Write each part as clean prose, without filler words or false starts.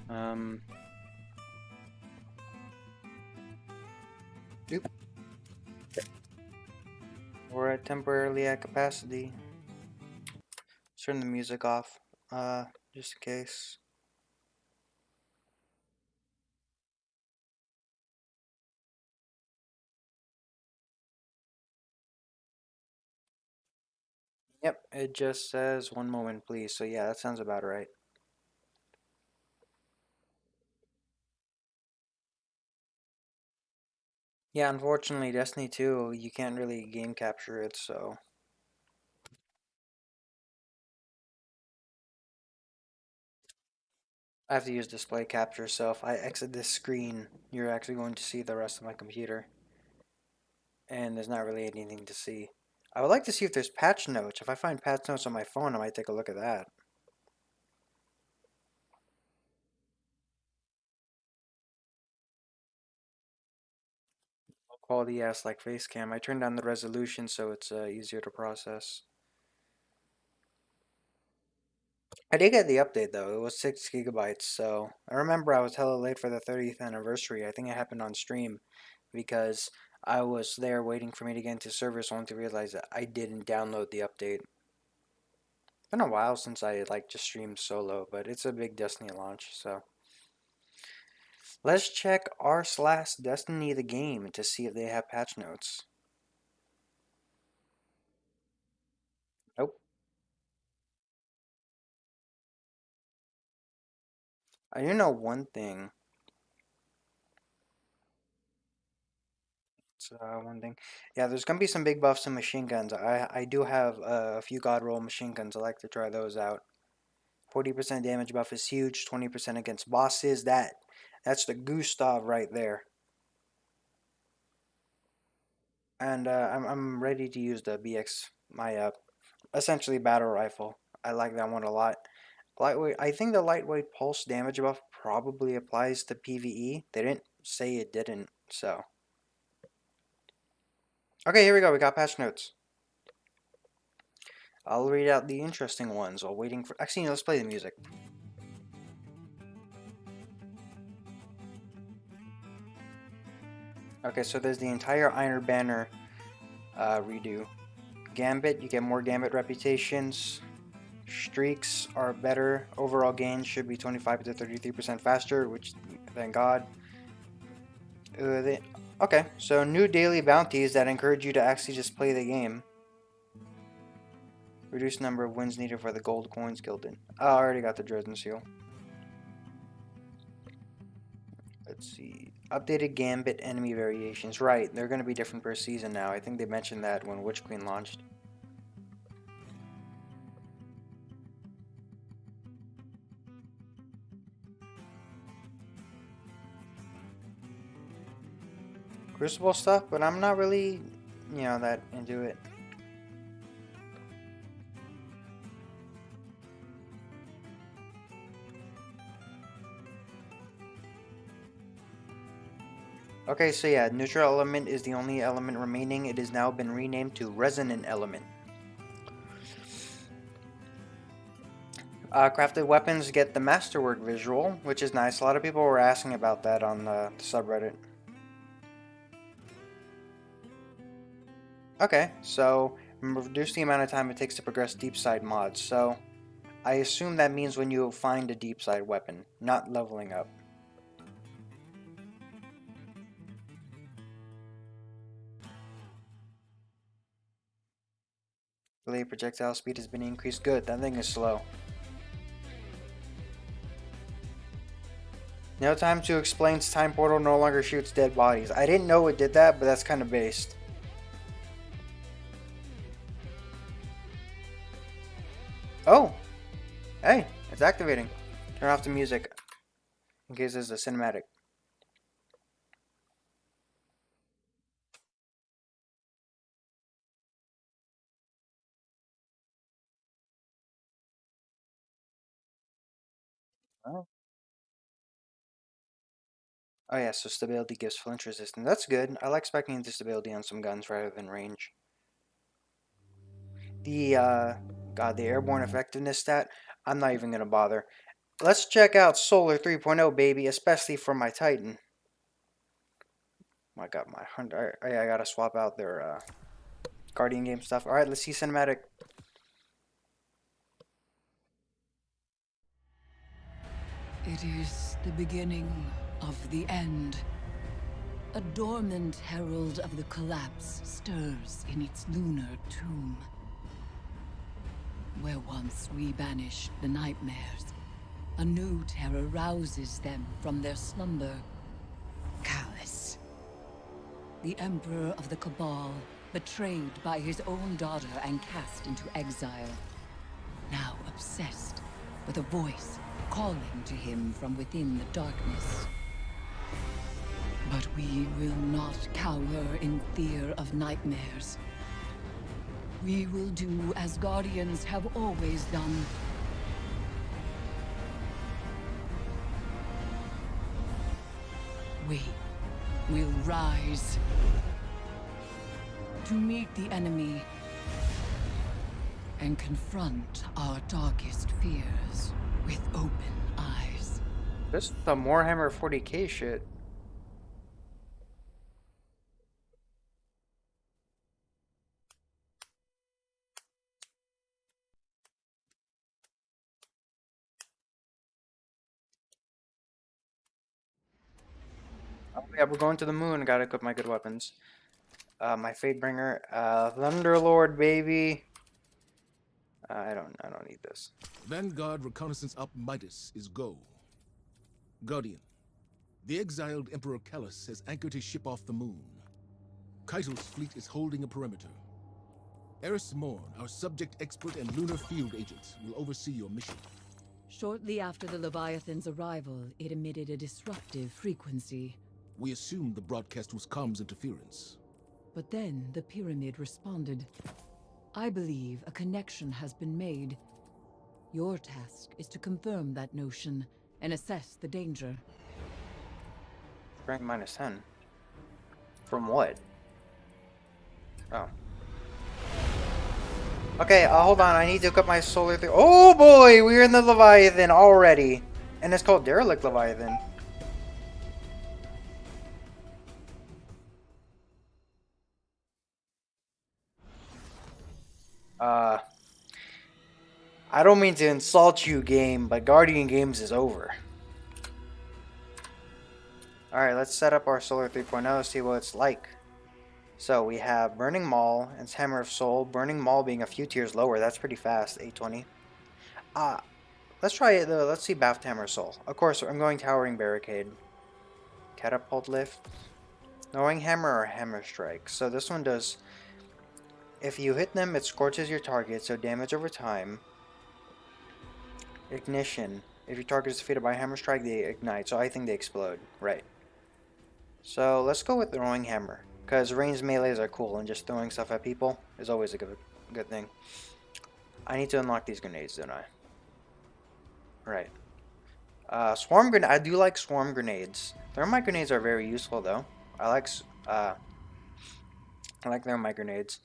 Um, Oop. We're temporarily at capacity. Let's turn the music off, just in case. Yep, it just says 1 moment, please. So yeah, that sounds about right. Yeah, unfortunately, Destiny 2, you can't really game capture it, so I have to use display capture. So if I exit this screen, you're actually going to see the rest of my computer, and there's not really anything to see. I would like to see if there's patch notes. If I find patch notes on my phone, I might take a look at that. Quality ass like face cam. I turned down the resolution so it's easier to process. I did get the update though. It was 6 GB. So I remember I was hella late for the 30th anniversary. I think it happened on stream because I was there waiting for me to get into service only to realize that I didn't download the update. It's been a while since I like just streamed solo, but it's a big Destiny launch. So let's check r/Destiny the game to see if they have patch notes. Nope. I do know one thing. One thing. Yeah, there's gonna be some big buffs in machine guns. I do have a few god roll machine guns. I like to try those out. 40% damage buff is huge. 20% against bosses. That's the Gustav right there. And I'm ready to use the BX, my essentially battle rifle. I like that one a lot. Lightweight. I think the lightweight pulse damage buff probably applies to PVE. They didn't say it didn't, so. Okay, here we go. We got patch notes. I'll read out the interesting ones while waiting for. Actually, let's play the music. Okay, so there's the entire Iron Banner redo. Gambit, you get more Gambit reputations. Streaks are better. Overall gain should be 25 to 33% faster, which, thank God. Okay, so new daily bounties that encourage you to actually just play the game. Reduce number of wins needed for the gold coins gilded. Oh, I already got the Dresden Seal. Let's see. Updated Gambit enemy variations. Right, they're going to be different per season now. I think they mentioned that when Witch Queen launched. Crucible stuff, but I'm not really, that into it. Okay, so yeah, neutral element is the only element remaining. It has now been renamed to resonant element. Crafted weapons get the masterwork visual, which is nice. A lot of people were asking about that on the subreddit. Okay, so reduce the amount of time it takes to progress deep side mods. So I assume that means when you find a deep side weapon, not leveling up. Delay projectile speed has been increased. Good, that thing is slow. No time to explain. Time portal no longer shoots dead bodies. I didn't know it did that, but that's kind of based. Oh, hey, it's activating. Turn off the music in case there's a cinematic. Oh. Oh yeah, so stability gives flinch resistance. That's good. I like specking into stability on some guns rather than range. The God, the airborne effectiveness stat. I'm not even gonna bother. Let's check out Solar 3.0, baby, especially for my Titan. I got my 100. I gotta swap out their Guardian game stuff. Alright, let's see cinematic. It is the beginning of the end. A dormant herald of the collapse stirs in its lunar tomb. Where once we banished the nightmares, a new terror rouses them from their slumber. Callous. The Emperor of the Cabal, betrayed by his own daughter and cast into exile. Now obsessed with a voice calling to him from within the darkness. But we will not cower in fear of nightmares. We will do as Guardians have always done. We will rise to meet the enemy and confront our darkest fears with open eyes. This is the Warhammer 40k shit. Oh yeah, we're going to the moon. Gotta equip my good weapons. My Fatebringer, Thunderlord, baby. I don't need this. Vanguard reconnaissance up Midas is go. Guardian, the exiled Emperor Callus has anchored his ship off the moon. Kaito's fleet is holding a perimeter. Eris Morn, our subject expert and lunar field agent, will oversee your mission. Shortly after the Leviathan's arrival, it emitted a disruptive frequency. We assumed the broadcast was comms interference. But then the pyramid responded. I believe a connection has been made. Your task is to confirm that notion and assess the danger. Rank -10. From what? Oh. Okay, hold on. I need to equip my solar. Oh boy, we're in the Leviathan already, and it's called Derelict Leviathan. I don't mean to insult you, game, but Guardian Games is over. Alright, let's set up our Solar 3.0, see what it's like. So we have Burning Maul and Hammer of Soul. Burning Maul being a few tiers lower, that's pretty fast, 820. Let's try it though, let's see Bath Hammer of Soul. Of course, I'm going Towering Barricade. Catapult Lift. Knowing Hammer or Hammer Strike. So this one does, if you hit them, it scorches your target, so damage over time. Ignition. If your target is defeated by a hammer strike, they ignite. So I think they explode. Right. So let's go with throwing hammer. Because ranged melees are cool, and just throwing stuff at people is always a good thing. I need to unlock these grenades, don't I? Right. Swarm grenade. I do like swarm grenades. Thermite grenades are very useful, though. I like thermite grenades.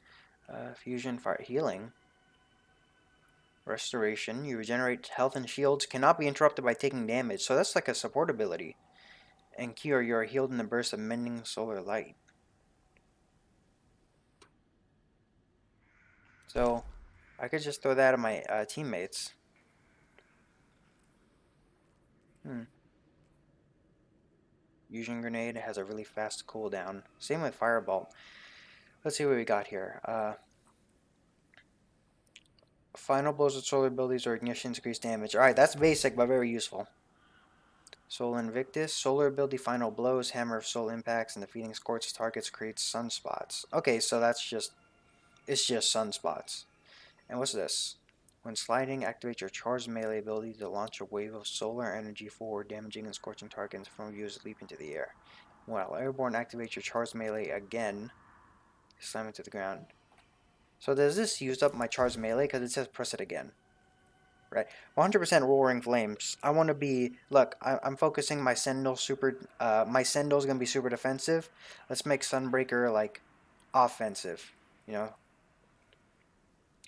Fusion, fire, healing. Restoration. You regenerate health and shields. Cannot be interrupted by taking damage. So that's like a support ability. And cure. You are healed in the burst of mending solar light. So I could just throw that at my teammates. Fusion grenade has a really fast cooldown. Same with Firebolt. Let's see what we got here. Final blows with solar abilities or ignitions increase damage. Alright, that's basic but very useful. Soul Invictus. Solar ability final blows, Hammer of Soul impacts, and defeating scorched targets creates sunspots. Okay, so that's just, it's just sunspots. And what's this? When sliding, activate your charged melee ability to launch a wave of solar energy forward, damaging and scorching targets from you as leap into the air. While airborne, activate your charged melee again. Slam it to the ground. So does this use up my charged melee? Because it says press it again. Right. 100% Roaring Flames. I want to be... Look, I'm focusing my Sendal super... my Sendal's going to be super defensive. Let's make Sunbreaker, like, offensive. You know?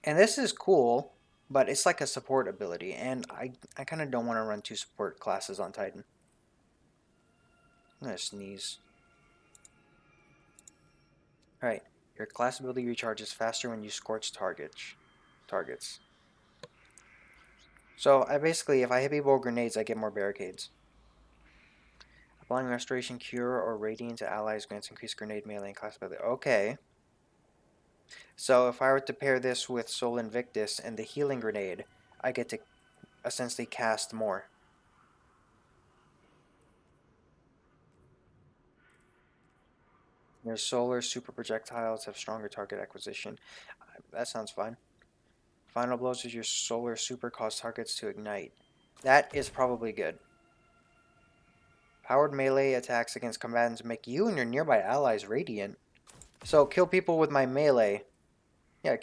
And this is cool, but it's like a support ability, and I kind of don't want to run two support classes on Titan. I'm gonna sneeze. Alright, your class ability recharges faster when you scorch targets. So I basically, if I hit people with grenades, I get more barricades. Applying Restoration, Cure, or Radiant to allies grants increased grenade melee and class ability. Okay. So if I were to pair this with Sol Invictus and the healing grenade, I get to essentially cast more. Your solar super projectiles have stronger target acquisition. That sounds fine. Final blows with your solar super cause targets to ignite. That is probably good. Powered melee attacks against combatants make you and your nearby allies radiant. So kill people with my melee. Yeah,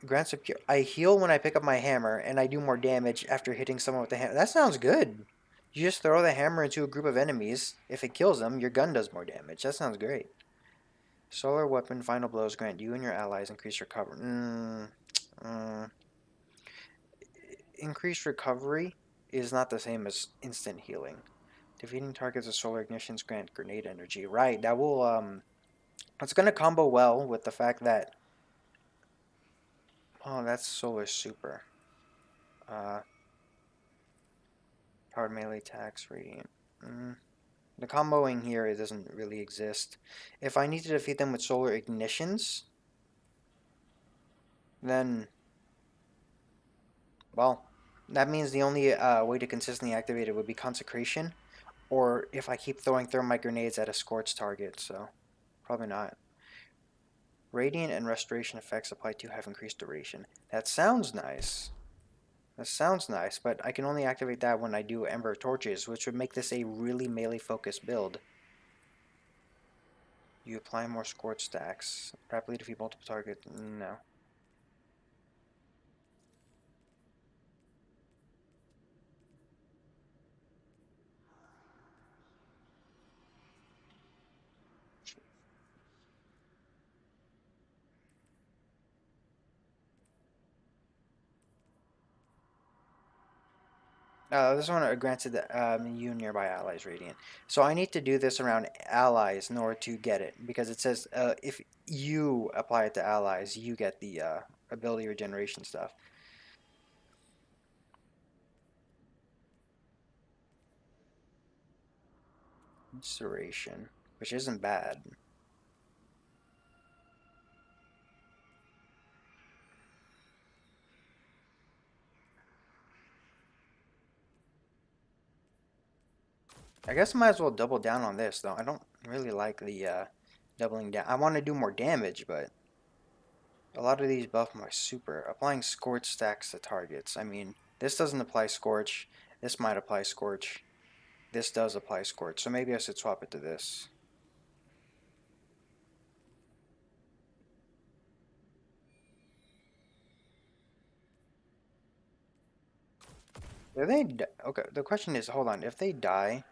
grants a cure. I heal when I pick up my hammer, and I do more damage after hitting someone with the hammer. That sounds good. You just throw the hammer into a group of enemies. If it kills them, your gun does more damage. That sounds great. Solar weapon final blows grant you and your allies increased recovery. Increased recovery is not the same as instant healing. Defeating targets with solar ignitions grant grenade energy. Right, that will it's gonna combo well with the fact that that's solar super. Uh Powered melee attacks, radiant. The comboing here it doesn't really exist. If I need to defeat them with solar ignitions, then well, that means the only way to consistently activate it would be consecration, or if I keep throwing thermite grenades at a scorched target. So probably not. Radiant and restoration effects applied to have increased duration. That sounds nice. That sounds nice, but I can only activate that when I do Ember Torches, which would make this a really melee-focused build. You apply more scorch stacks. Rapidly defeat multiple targets. No. This one granted you nearby allies radiant. So I need to do this around allies in order to get it, because it says if you apply it to allies, you get the ability regeneration stuff. Incineration, which isn't bad. I guess I might as well double down on this, though. I don't really like the doubling down. I want to do more damage, but a lot of these buff my super. Applying Scorch stacks to targets. I mean, this doesn't apply Scorch. This might apply Scorch. This does apply Scorch, so maybe I should swap it to this. If they okay, the question is, hold on, if they die,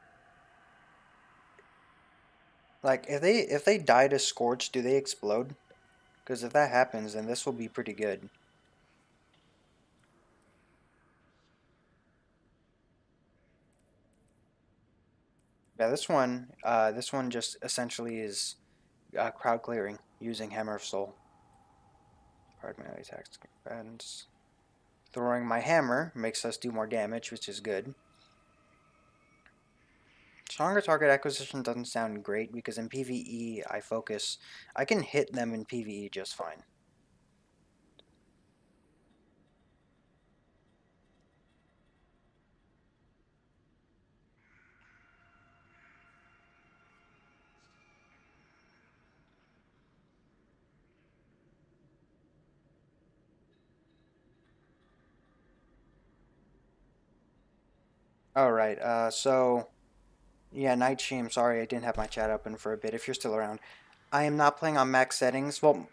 like if they die to Scorch, do they explode? Because if that happens, then this will be pretty good. Yeah, this one just essentially is crowd clearing using Hammer of Soul. Hard melee attacks and throwing my hammer makes us do more damage, which is good. Stronger target acquisition doesn't sound great because in PvE I can hit them in PvE just fine. Alright, so yeah, Night Shame, sorry I didn't have my chat open for a bit if you're still around. I am not playing on max settings. Well,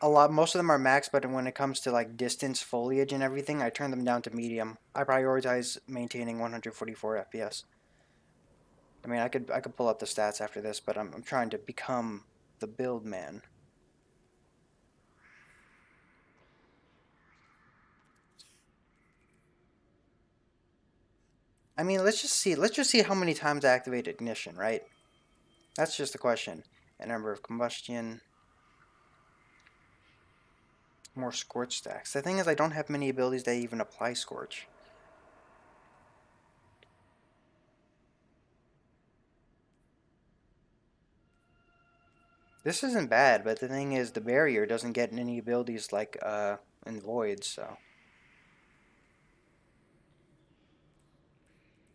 most of them are max, but when it comes to like distance, foliage, and everything, I turn them down to medium. I prioritize maintaining 144 FPS. I mean, I could pull up the stats after this, but I'm trying to become the build man. I mean, let's just see. Let's just see how many times I activate ignition, right? That's just the question. A number of combustion, more scorch stacks. The thing is, I don't have many abilities that even apply scorch. This isn't bad, but the thing is, the barrier doesn't get any abilities like in void. So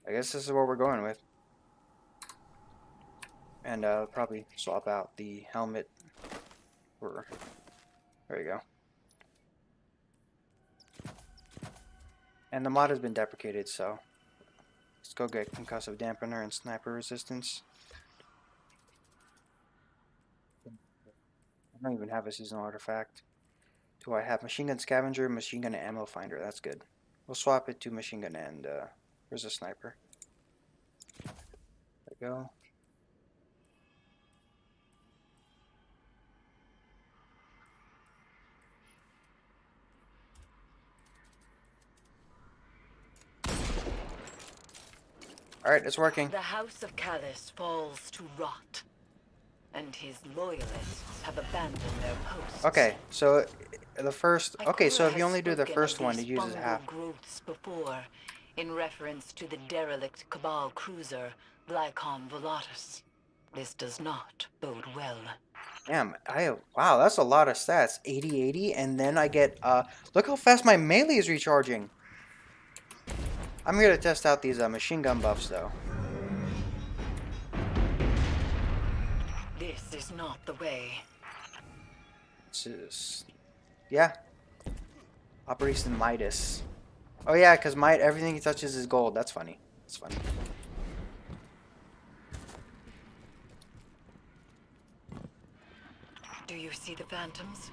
I guess this is what we're going with. And probably swap out the helmet for. There you go. And the mod has been deprecated, so let's go get concussive dampener and sniper resistance. I don't even have a seasonal artifact. Do I have machine gun scavenger, machine gun and ammo finder? That's good. We'll swap it to machine gun and where's the sniper? There we go. Alright, it's working. The House of Callus falls to rot, and his loyalists have abandoned their posts. Okay, so the first. Okay, so Ikora if you has only do the spoken first of one, these it uses fungal half. growths before, in reference to the derelict Cabal cruiser Glycon Volatus. This does not bode well. Damn, wow, that's a lot of stats. 80, and then I get look how fast my melee is recharging. I'm here to test out these machine gun buffs though. This is not the way. This is, yeah, Operation Midas. Oh yeah, because everything he touches is gold. That's funny. That's funny. Do you see the phantoms?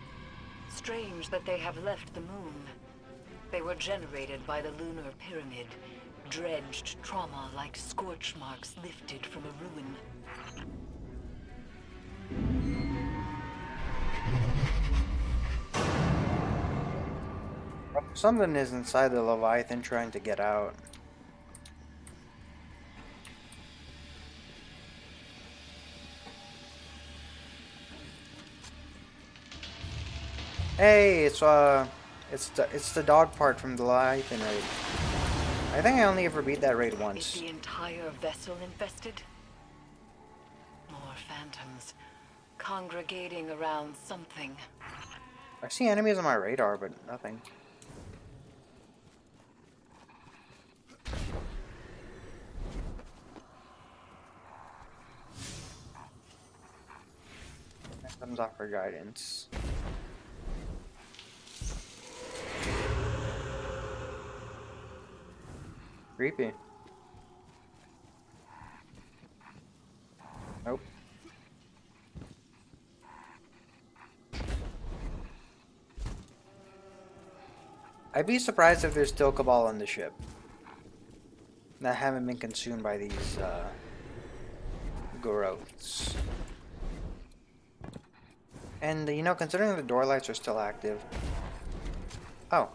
Strange that they have left the moon. They were generated by the lunar pyramid, dredged trauma like scorch marks lifted from a ruin. Something is inside the Leviathan trying to get out. Hey, it's the dog part from the Leviathan raid. I think I only ever beat that raid Is once. the entire vessel infested? More phantoms, congregating around something. I see enemies on my radar, but nothing. That comes off for guidance. Creepy. Nope. I'd be surprised if there's still Cabal on the ship that haven't been consumed by these growths. And you know, considering the door lights are still active. Oh.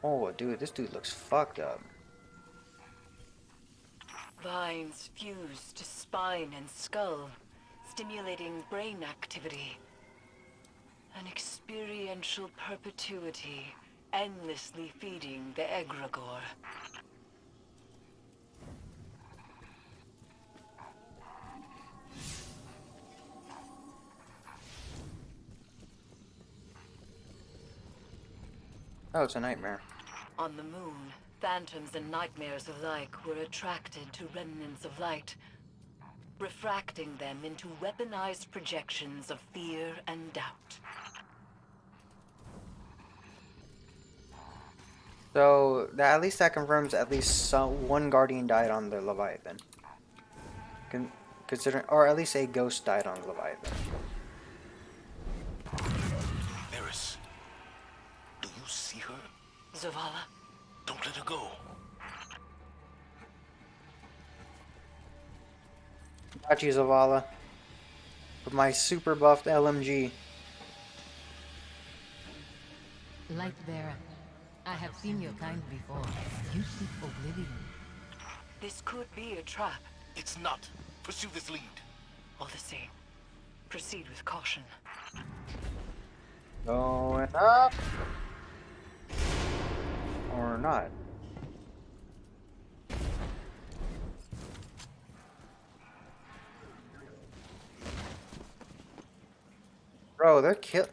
Oh, dude, this dude looks fucked up. Vines fuse to spine and skull, stimulating brain activity. An experiential perpetuity, endlessly feeding the egregore. Oh, it's a nightmare. On the moon, phantoms and nightmares alike were attracted to remnants of light, refracting them into weaponized projections of fear and doubt. So at least that confirms at least one Guardian died on the Leviathan. Considering, or at least a ghost died on the Leviathan. Eris, do you see her? Zavala, Don't let her go. Got you, Zavala. With my super buffed LMG. Light Bearer, I have seen your kind before. You seek oblivion. This could be a trap. It's not. Pursue this lead. All the same, proceed with caution. Going up. Or not. Bro, they're kill.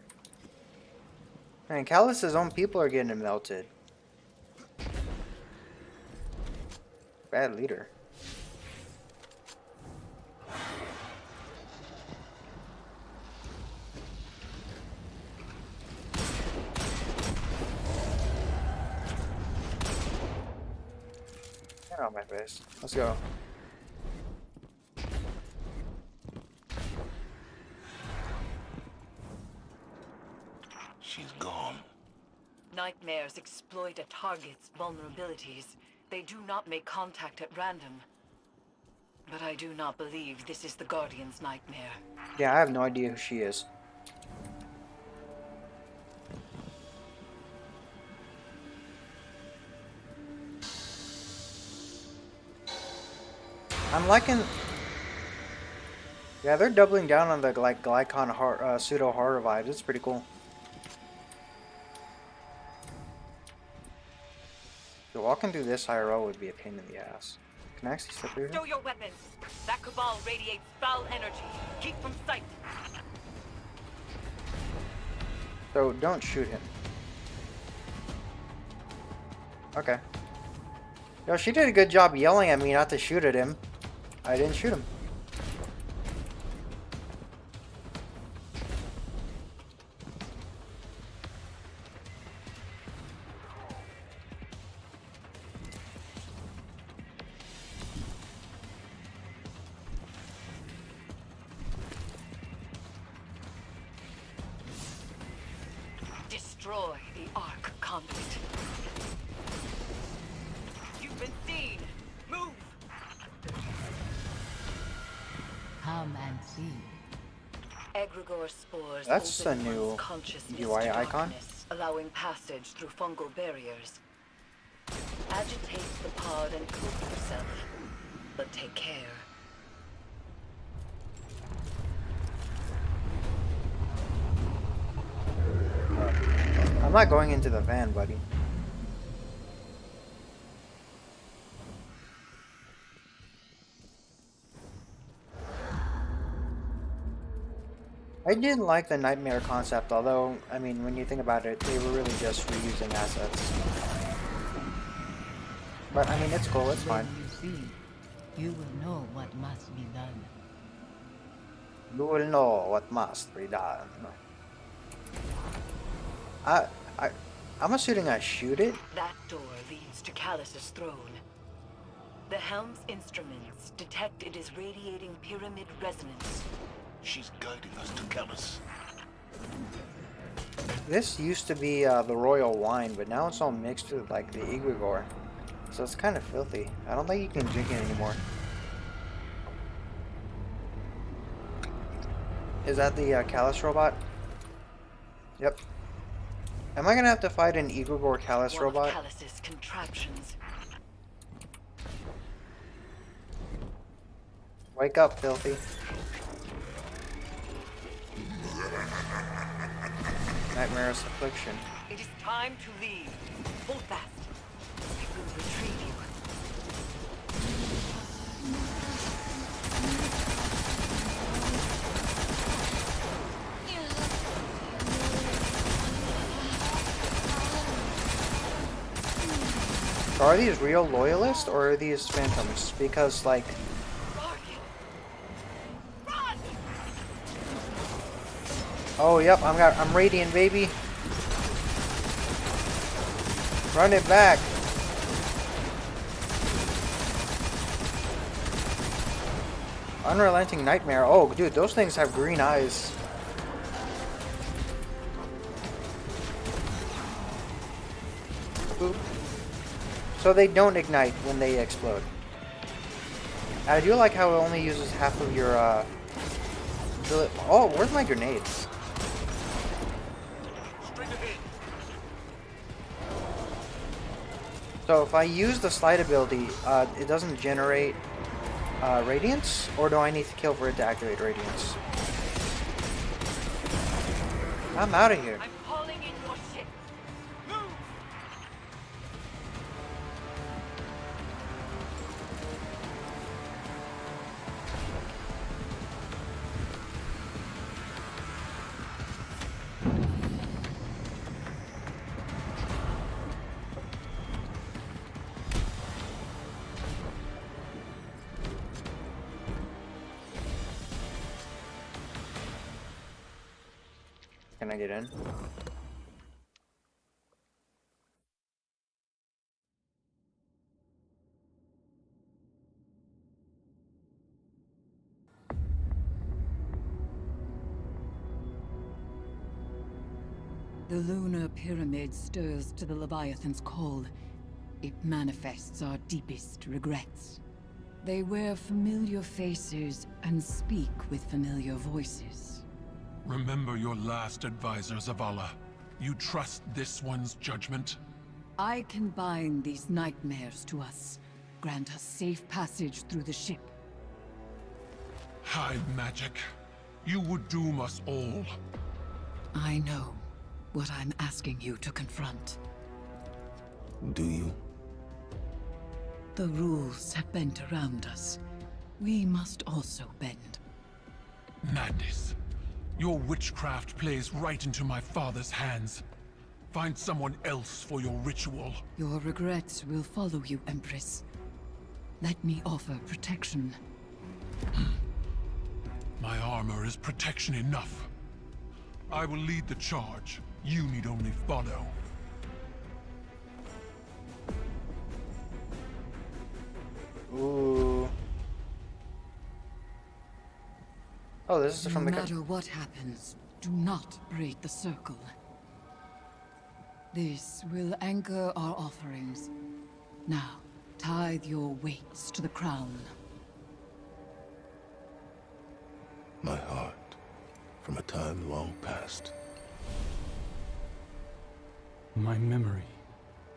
Man, Callus's own people are getting melted. Bad leader. Get out of my face. Let's go. She's gone. Nightmares exploit a target's vulnerabilities. They do not make contact at random. But I do not believe this is the Guardian's nightmare. Yeah, I have no idea who she is. I'm liking. Yeah, they're doubling down on the like Glycon pseudo horror vibes. It's pretty cool. So walking through this IRL would be a pain in the ass. Can I actually step through here? Stow your weapons. That cabal radiates foul energy. Keep from sight. So don't shoot him. Okay. Yo, she did a good job yelling at me not to shoot at him. I didn't shoot him. Destroy the Ark conduit. You've been seen. Move. Come and see. Egregore spores. That's open a new one's consciousness UI to icon. darkness, allowing passage through fungal barriers. Agitate the pod and cook yourself, but take care. I'm not going into the van, buddy. I did like the nightmare concept, although, I mean, when you think about it, they were really just reusing assets. But, I mean, it's cool, it's fine. When you see, you will know what must be done. You will know what must be done. I'm assuming I shoot it? That door leads to Callus's throne. The helm's instruments detect it is radiating pyramid resonance. She's guiding us to Callus. This used to be the royal wine, but now it's all mixed with, like, the egregore. So it's kind of filthy. I don't think you can drink it anymore. Is that the Callus robot? Yep. Am I gonna have to fight an egregore Callus One robot? of Callus's contraptions. Wake up, filthy. Nightmare's affliction. It is time to leave. Hold fast. I will retrieve you. So are these real loyalists or are these phantoms? Because, like, Run! oh yep, I'm radiant, baby. Run it back. Unrelenting nightmare. Oh, dude, those things have green eyes. Boop. So they don't ignite when they explode. I do like how it only uses half of your, oh, where's my grenades? So if I use the slide ability, it doesn't generate radiance, or do I need to kill for it to activate radiance? I'm out of here. I'm calling in your ship. Move! Can I get in? The lunar pyramid stirs to the Leviathan's call. It manifests our deepest regrets. They wear familiar faces and speak with familiar voices. Remember your last advisor, Zavala. You trust this one's judgment? I can bind these nightmares to us, grant us safe passage through the ship. Hive magic. You would doom us all. I know what I'm asking you to confront. Do you? The rules have bent around us. We must also bend. Madness. Your witchcraft plays right into my father's hands. Find someone else for your ritual. Your regrets will follow you, Empress. Let me offer protection. My armor is protection enough. I will lead the charge. You need only follow. Ooh. Oh, this is No from the... matter what happens, do not break the circle. This will anchor our offerings. Now, tithe your weights to the crown. My heart, from a time long past. My memory,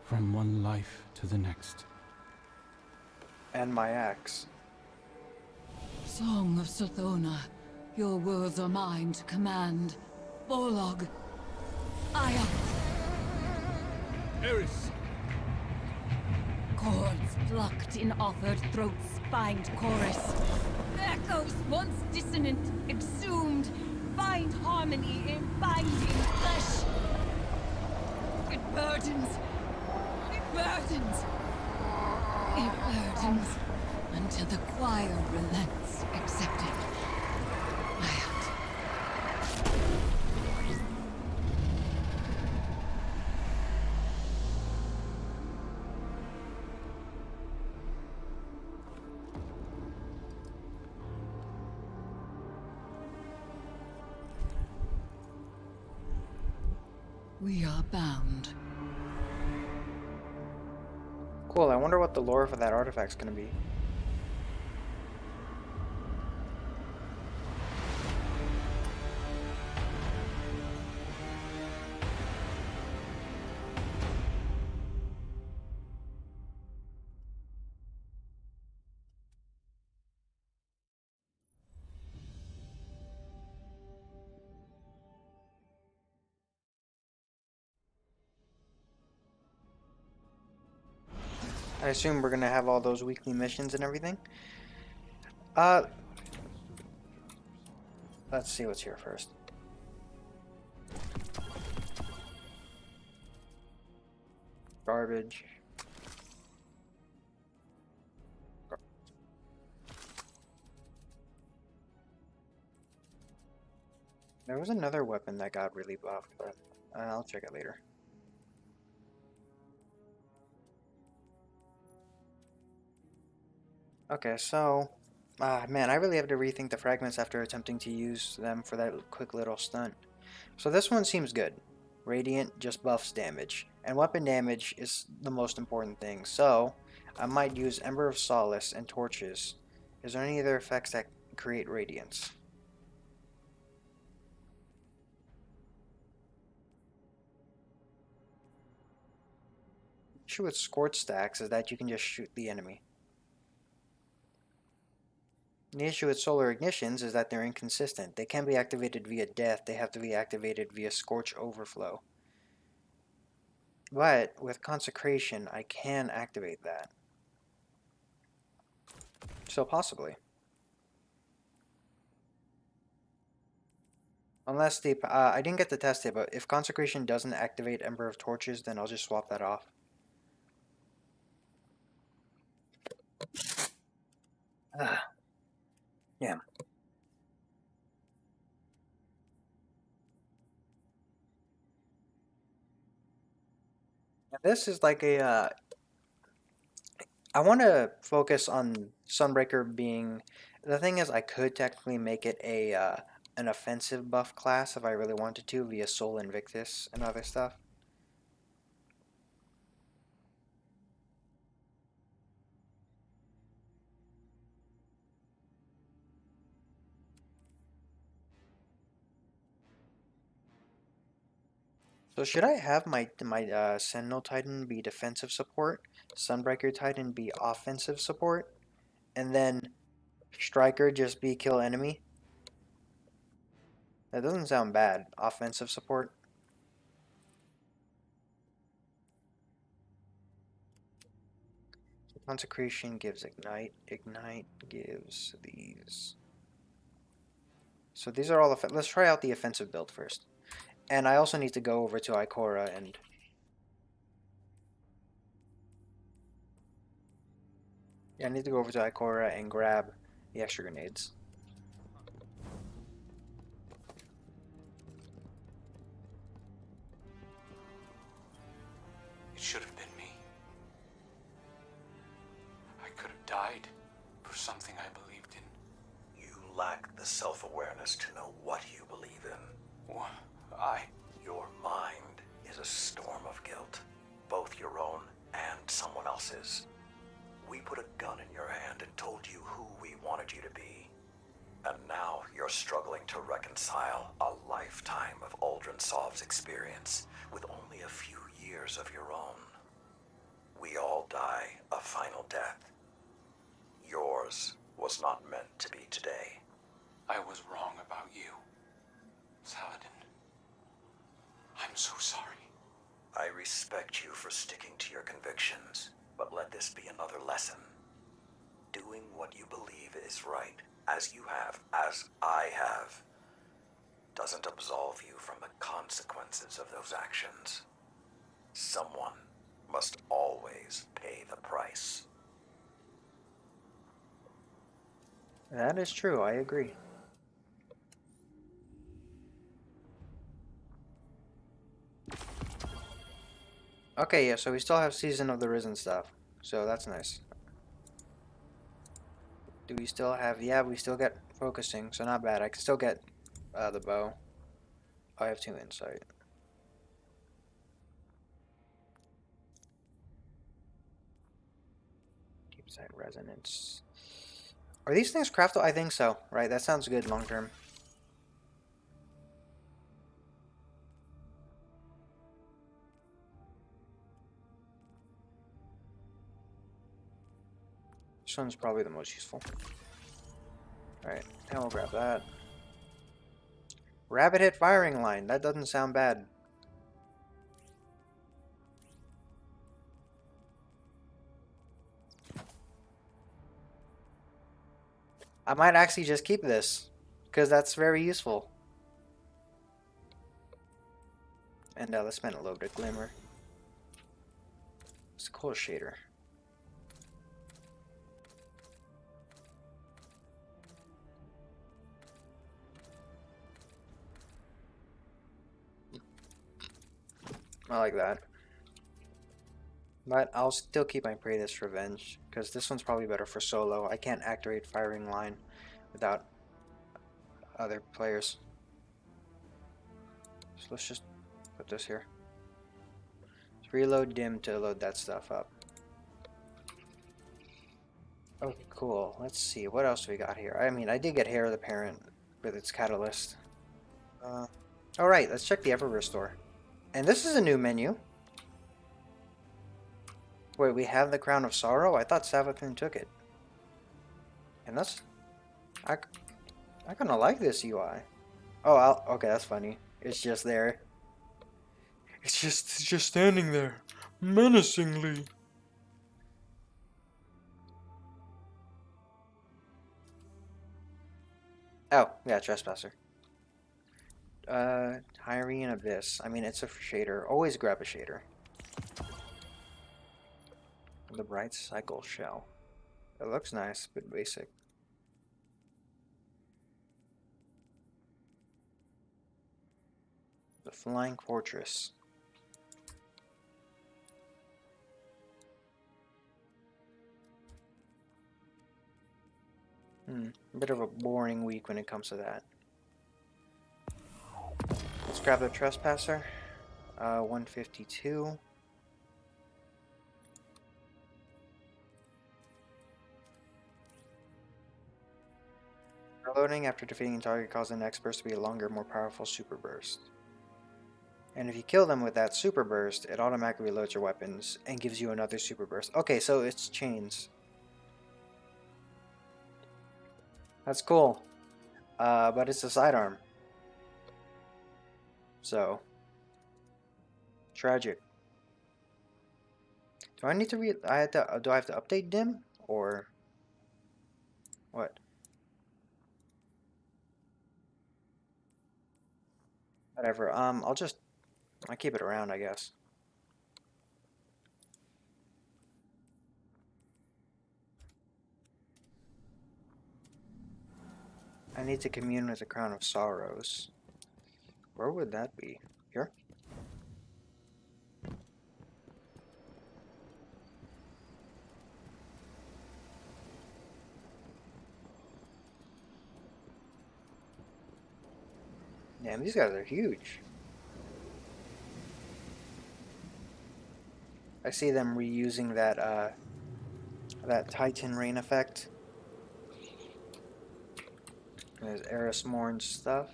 from one life to the next. And my axe. Song of Sothona, your words are mine to command. Borlog, Aya. Eris! Chords plucked in offered throats find chorus. Echoes once dissonant, exhumed, find harmony in binding flesh. It burdens. It burdens. It burdens until the choir relents, accepting. We are bound. Cool, I wonder what the lore for that artifact's gonna be. I assume we're gonna have all those weekly missions and everything. Uh, let's see what's here first. Garbage. There was another weapon that got really buffed, but I'll check it later. Okay, so... man, I really have to rethink the fragments after attempting to use them for that quick little stunt. So this one seems good. Radiant just buffs damage, and weapon damage is the most important thing, so I might use Ember of Solace and Torches. Is there any other effects that create radiance? issue with scorch stacks is that you can just shoot the enemy. The issue with solar ignitions is that they're inconsistent. They can be activated via death, they have to be activated via scorch overflow. But with consecration, I can activate that. So possibly. Unless the, I didn't get to test it, but if consecration doesn't activate Ember of Torches, then I'll just swap that off. Yeah. This is like a, I want to focus on Sunbreaker being, the thing is I could technically make it a, an offensive buff class if I really wanted to via Soul Invictus and other stuff. So should I have my Sentinel Titan be defensive support, Sunbreaker Titan be offensive support, and then Striker just be kill enemy? That doesn't sound bad. Offensive support. Consecration gives Ignite. Ignite gives these. So these are all. Let's try out the offensive build first. And I also need to go over to Ikora and. Yeah, I need to go over to Ikora and grab the extra grenades. It should have been me. I could have died for something I believed in. You lack the self-awareness to know what you believe in. What? Your mind is a storm of guilt, both your own and someone else's. We put a gun in your hand and told you who we wanted you to be. And now you're struggling to reconcile a lifetime of Aldrin Sov's experience with only a few years of your own. We all die a final death. Yours was not meant to be today. I was wrong about you, Saladin. I'm so sorry. I respect you for sticking to your convictions, but let this be another lesson. Doing what you believe is right, as you have, as I have, doesn't absolve you from the consequences of those actions. Someone must always pay the price. That is true, I agree. Okay, yeah, so we still have Season of the Risen stuff. So that's nice. Do we still have... Yeah, we still get focusing, so not bad. I can still get the bow. Oh, I have 2 insight. Deep sight resonance. Are these things craftable? I think so, right? That sounds good long term. This one's probably the most useful. Alright, now we'll grab that. Rabbit hit firing line. That doesn't sound bad. I might actually just keep this, because that's very useful. And let's spend a little bit of glimmer. It's a cool shader. I like that. But I'll still keep my Praetus Revenge, because this one's probably better for solo. I can't activate firing line without other players. So let's just put this here. Let's reload dim to load that stuff up. Okay, cool. Let's see, what else we got here? I mean, I did get Hair of the Parent with its catalyst. Alright, let's check the Everest Store. And this is a new menu. Wait, we have the Crown of Sorrow? I thought Savathun took it. And that's... I kind of like this UI. Oh, okay, that's funny. It's just there. It's just standing there. Menacingly. Oh, yeah, Trespasser. Hyrene Abyss. I mean, it's a shader. Always grab a shader. The Bright Cycle Shell. It looks nice, but basic. The Flying Fortress. A bit of a boring week when it comes to that. Let's grab the Trespasser. 152. Reloading after defeating a target causes the next burst to be a longer, more powerful super burst. And if you kill them with that super burst, it automatically reloads your weapons and gives you another super burst. Okay, so it's chains. That's cool. But it's a sidearm. So tragic. Do I need to do I have to update dim or what? Whatever. I'll keep it around, I guess. I need to commune with the Crown of Sorrows. Where would that be? Here? Damn, these guys are huge. I see them reusing that Titan Rain effect. There's Eris Morn's stuff.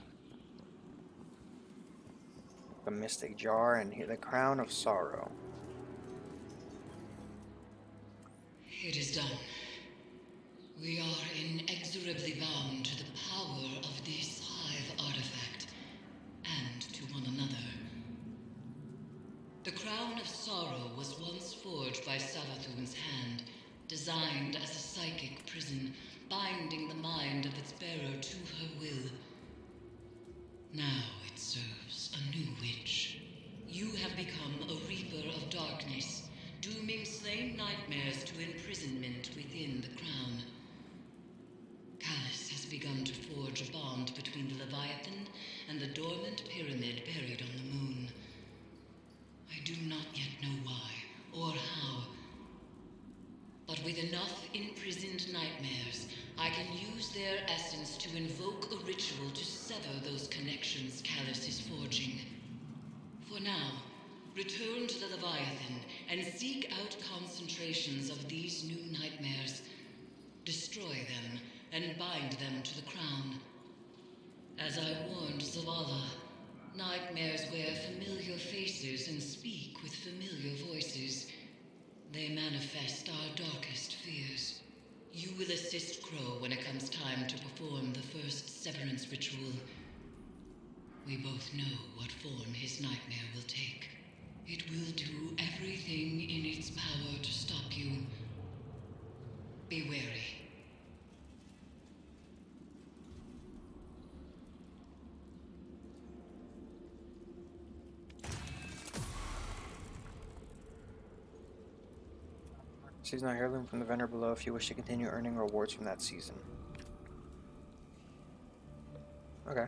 The Mystic Jar, and here the Crown of Sorrow. It is done. We are inexorably bound to the power of this hive artifact, and to one another. The Crown of Sorrow was once forged by Savathun's hand, designed as a psychic prison, binding the mind of its bearer to her will. Now it serves a new witch. You have become a reaper of darkness, dooming slain nightmares to imprisonment within the crown. Callus has begun to forge a bond between the Leviathan and the dormant pyramid buried on the moon. I do not yet know why or how, but with enough imprisoned nightmares, I can use their essence to invoke a ritual to sever those connections Callus is forging. For now, return to the Leviathan and seek out concentrations of these new nightmares. Destroy them and bind them to the crown. As I warned Zavala, nightmares wear familiar faces and speak with familiar voices. They manifest our darkest fears. You will assist Crow when it comes time to perform the first severance ritual. We both know what form his nightmare will take. It will do everything in its power to stop you. Be wary. Seasonal heirloom from the vendor below if you wish to continue earning rewards from that season. Okay.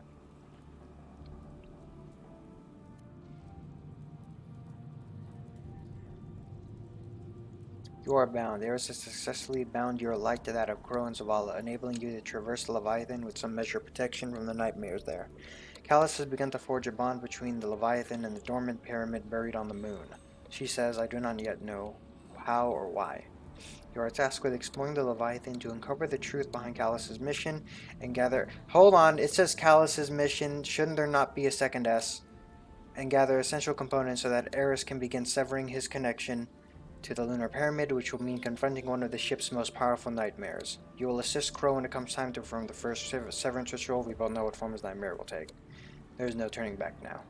You are bound. Eris has successfully bound your light to that of Crow and Zavala, enabling you to traverse the Leviathan with some measure of protection from the nightmares there. Callus has begun to forge a bond between the Leviathan and the dormant pyramid buried on the moon. She says, I do not yet know how or why. You are tasked with exploring the Leviathan to uncover the truth behind Callus's mission and gather... Hold on, it says Callus's mission. Shouldn't there not be a second S? And gather essential components so that Eris can begin severing his connection. And gather essential components so that Eris can begin severing his connection with the to the lunar pyramid, which will mean confronting one of the ship's most powerful nightmares. You will assist Crow when it comes time to perform the first severance ritual. We both know what form his nightmare will take. There's no turning back now.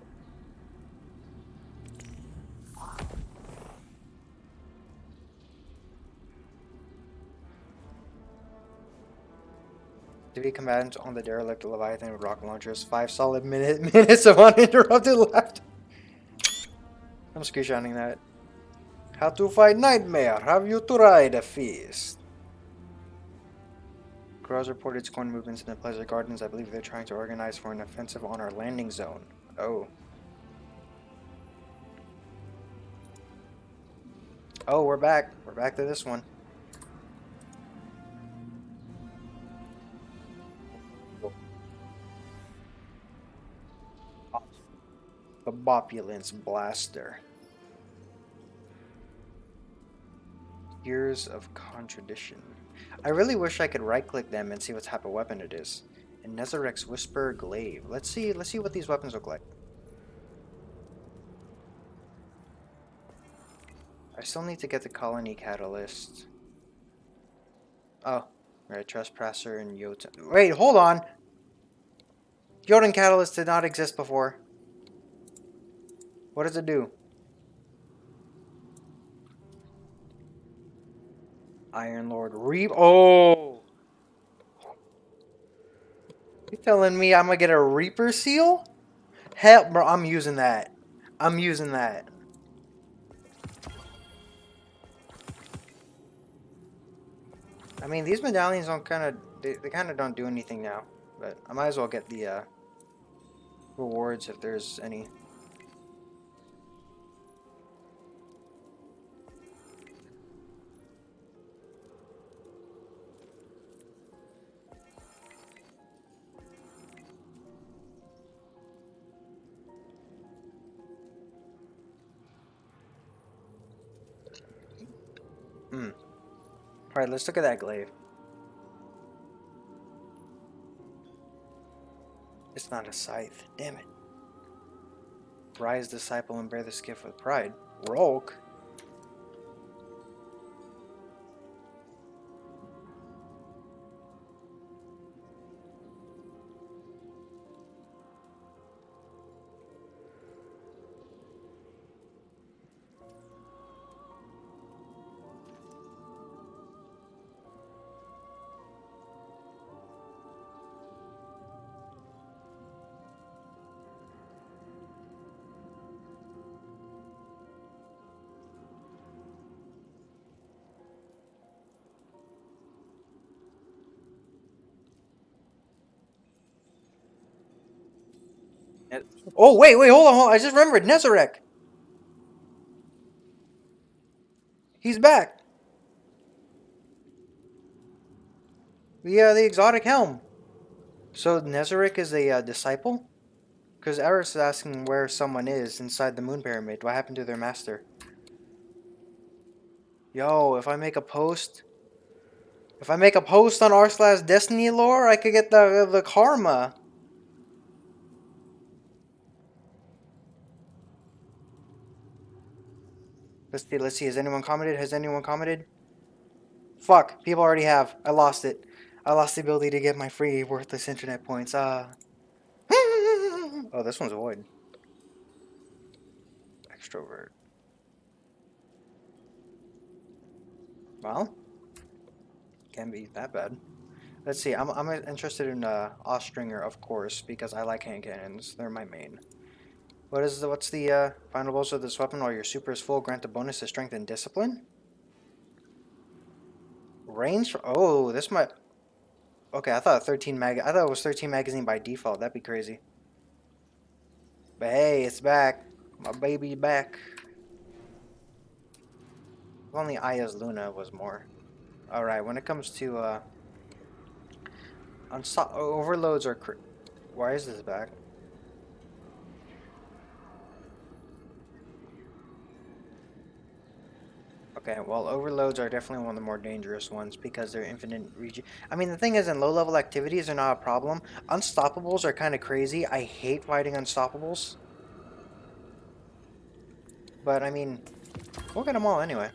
Activity combatants on the derelict Leviathan with rocket launchers. 5 solid minutes of uninterrupted left. I'm screenshotting that. How to fight Nightmare? Have you tried a feast? Crows reported scorn movements in the Pleasure Gardens. I believe they're trying to organize for an offensive on our landing zone. Oh. Oh, we're back. We're back to this one. The Opulence Blaster. Years of Contradiction. I really wish I could right-click them and see what type of weapon it is. And Nezarek's Whisper Glaive. Let's see what these weapons look like. I still need to get the Colony Catalyst. Oh, right, Trespasser and Jotun. Wait, hold on! Jotun Catalyst did not exist before. What does it do? Iron Lord Reap. Oh! You telling me I'm gonna get a Reaper Seal? Hell, bro, I'm using that. I'm using that. I mean, these medallions don't they kind of don't do anything now, but I might as well get the rewards if there's any. Alright, let's look at that glaive. It's not a scythe. Damn it. Rise, disciple, and bear this gift with pride. Rolk? Oh, wait, hold on. I just remembered. Nezarek. He's back. The exotic helm. So Nezarek is a disciple? Because Everest is asking where someone is inside the moon pyramid. What happened to their master? Yo, if I make a post on r// Destiny lore, I could get the karma. Let's see. Has anyone commented? Fuck, people already have. I lost it. I lost the ability to get my free worthless internet points. Oh, this one's void. Extrovert. Well, can't be that bad. Let's see. I'm interested in Ostringer, of course, because I like hand cannons. They're my main. What's the final bonus of this weapon? While your super is full, grant a bonus to strength and discipline. Range. Oh, this might. Okay, I thought it was 13 magazine by default. That'd be crazy. But hey, it's back. My baby back. If only Aya's Luna was more. Alright, when it comes to overloads are why is this back? Okay, well, overloads are definitely one of the more dangerous ones because they're infinite regen. I mean, the thing is, in low-level activities, they're not a problem. Unstoppables are kind of crazy. I hate fighting unstoppables. But, I mean, we'll get them all anyway.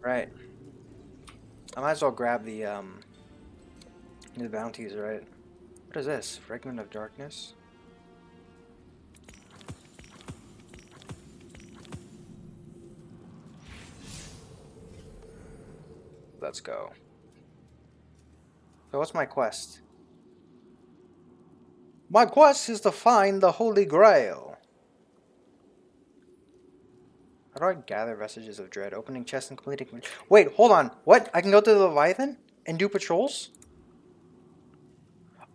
Right. I might as well grab the bounties, right? What is this? Fragment of darkness? Let's go. So what's my quest? My quest is to find the Holy Grail. How do I gather vestiges of dread? Opening chest and completing... Wait, hold on. What? I can go to the Leviathan and do patrols?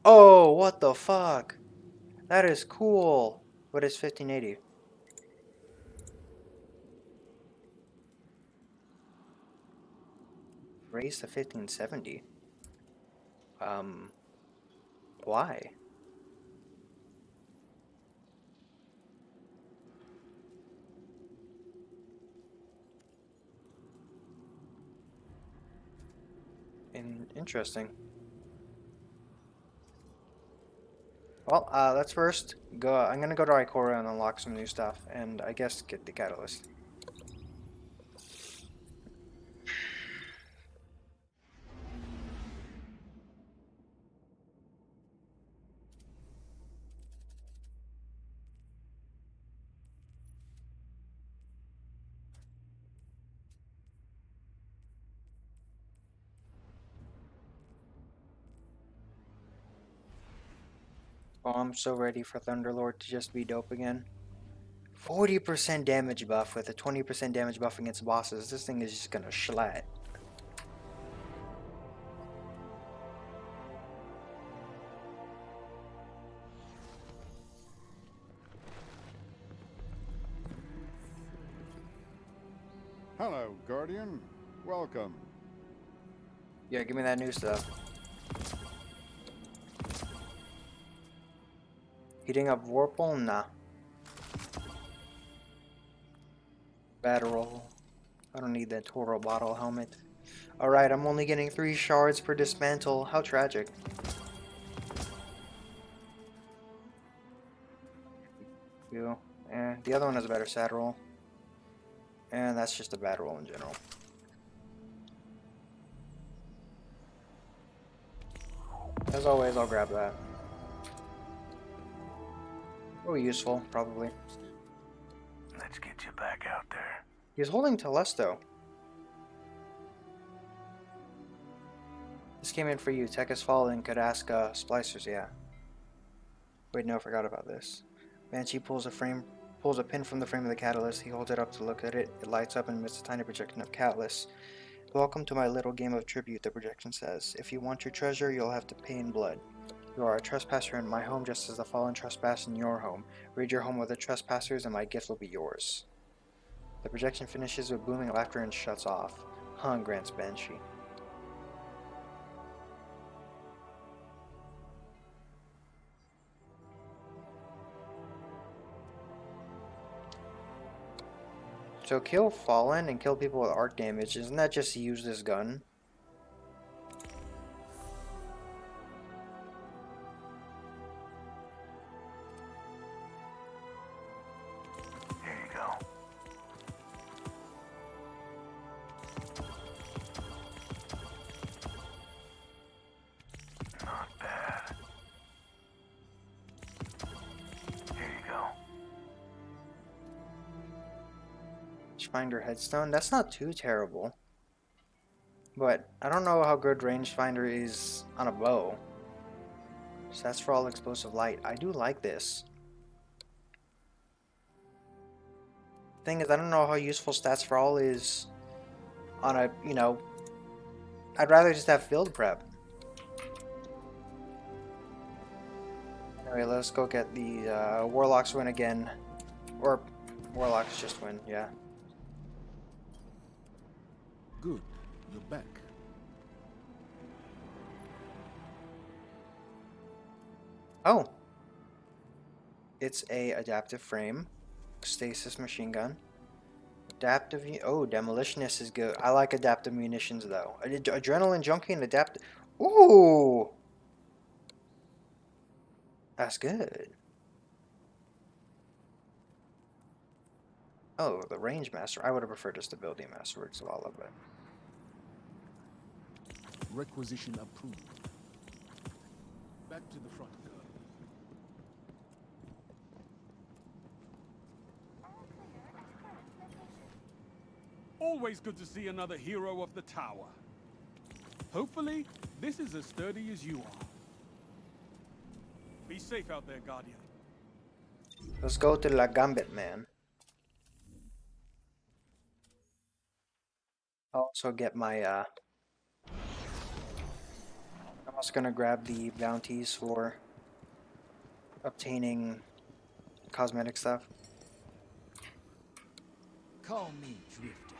Oh, what the fuck? That is cool. What is 1580? Raised to 1570. Um, why? Interesting. Well, let's first go. I'm gonna go to Ikora and unlock some new stuff, and I guess get the catalyst. Oh, I'm so ready for Thunderlord to just be dope again. 40% damage buff with a 20% damage buff against bosses. This thing is just gonna schlat. Hello, Guardian. Welcome. Yeah, give me that new stuff. Heating up Vorpal? Nah. Battle roll. I don't need that Toro bottle helmet. Alright, I'm only getting 3 shards per dismantle. How tragic. You. The other one has a better stat roll. And that's just a bad roll in general. As always, I'll grab that. Oh, useful, probably. Let's get you back out there. He's holding Telesto. This came in for you. Tech has fallen. Could ask splicers, yeah. Wait, no, I forgot about this. Banshee pulls a pin from the frame of the catalyst. He holds it up to look at it. It lights up and emits a tiny projection of catalyst. Welcome to my little game of tribute, the projection says. If you want your treasure, you'll have to pay in blood. You are a trespasser in my home just as the fallen trespass in your home. Raid your home with the trespassers and my gift will be yours. The projection finishes with booming laughter and shuts off. Grants Banshee. So kill Fallen and kill people with arc damage. Isn't that just to use this gun? Here you go. Not bad. Here you go. Rangefinder headstone. That's not too terrible. But I don't know how good rangefinder is on a bow. So that's for all explosive light. I do like this. Thing is, I don't know how useful stats for all is on a, you know, I'd rather just have field prep. Anyway, let's go get the Warlocks win again. Or Warlocks just win, yeah. Good. You're back. Oh. It's a adaptive frame. Stasis machine gun. Adaptive... Oh, demolitionist is good. I like adaptive munitions, though. Adrenaline junkie and adaptive... Ooh! That's good. Oh, the range master. I would have preferred just the building master works well of it. Requisition approved. Back to the front, girl. Always good to see another hero of the tower. Hopefully, this is as sturdy as you are. Be safe out there, Guardian. Let's go to La Gambit, man. I'll also get my, I'm also gonna grab the bounties for obtaining cosmetic stuff. Call me Drifter.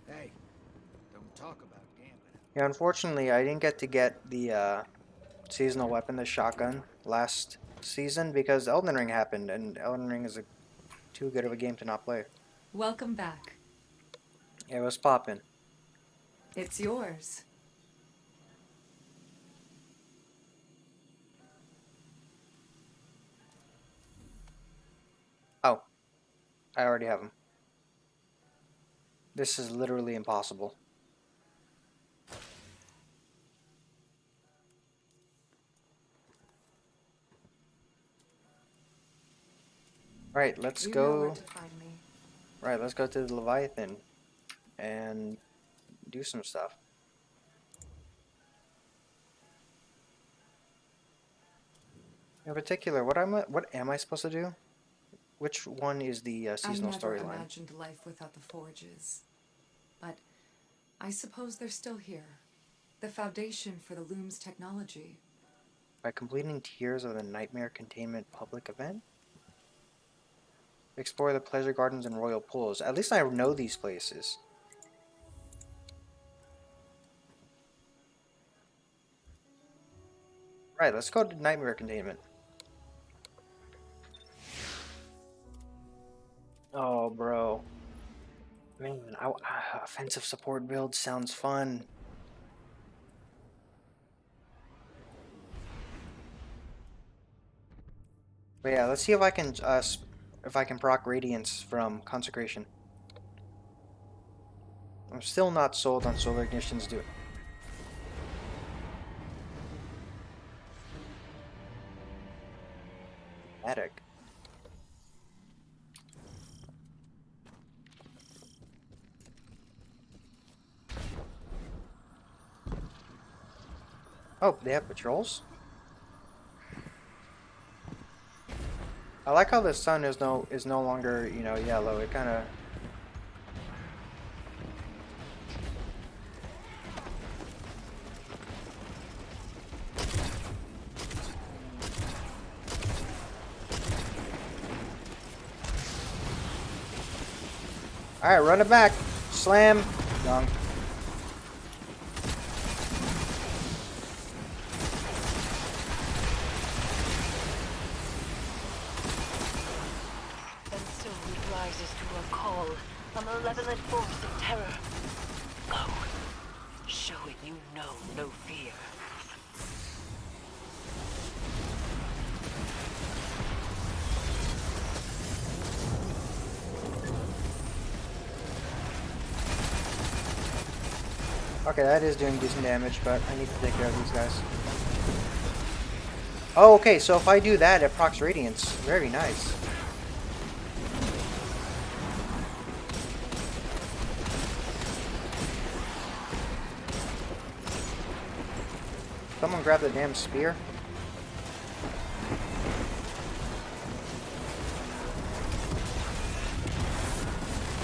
Hey, don't talk about gambling. Yeah, unfortunately, I didn't get to get the seasonal weapon, the shotgun, last season because Elden Ring happened, and Elden Ring is too good of a game to not play. Welcome back. It was popping. It's yours. Oh, I already have them. This is literally impossible. Right, let's You know go. where to find me. Right, let's go to the Leviathan and do some stuff. In particular, what am I supposed to do? Which one is the seasonal I never storyline? imagined life without the forges. But I suppose they're still here. The foundation for the Loom's technology. By completing tiers of the Nightmare Containment public event? Explore the pleasure gardens and royal pools. At least I know these places. Right, let's go to Nightmare Containment. Oh, bro. Man, offensive support build sounds fun. But yeah, let's see if I can proc Radiance from Consecration. I'm still not sold on Solar Ignition's do. Attic. Oh, they have patrols? I like how the sun is no longer, you know, yellow. It kind of Alright, run it back. Slam. Dunk. And soon it rises to a call, a malevolent force of terror. Go. Show it you know no fear. Okay, that is doing decent damage, but I need to take care of these guys. Oh, okay, so if I do that, it procs Radiance. Very nice. Someone grab the damn spear.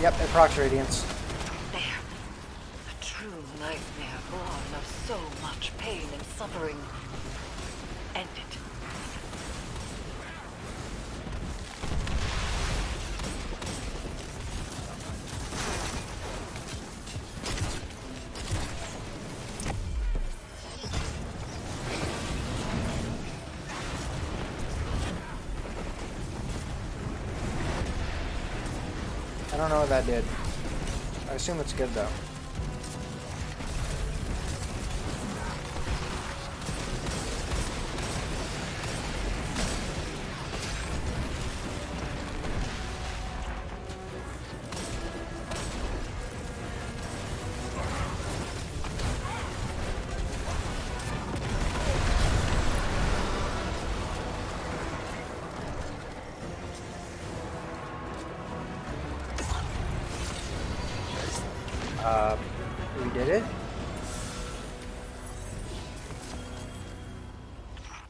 Yep, it procs Radiance. Nightmare born of so much pain and suffering. End it. I don't know what that did. I assume it's good though. We did it?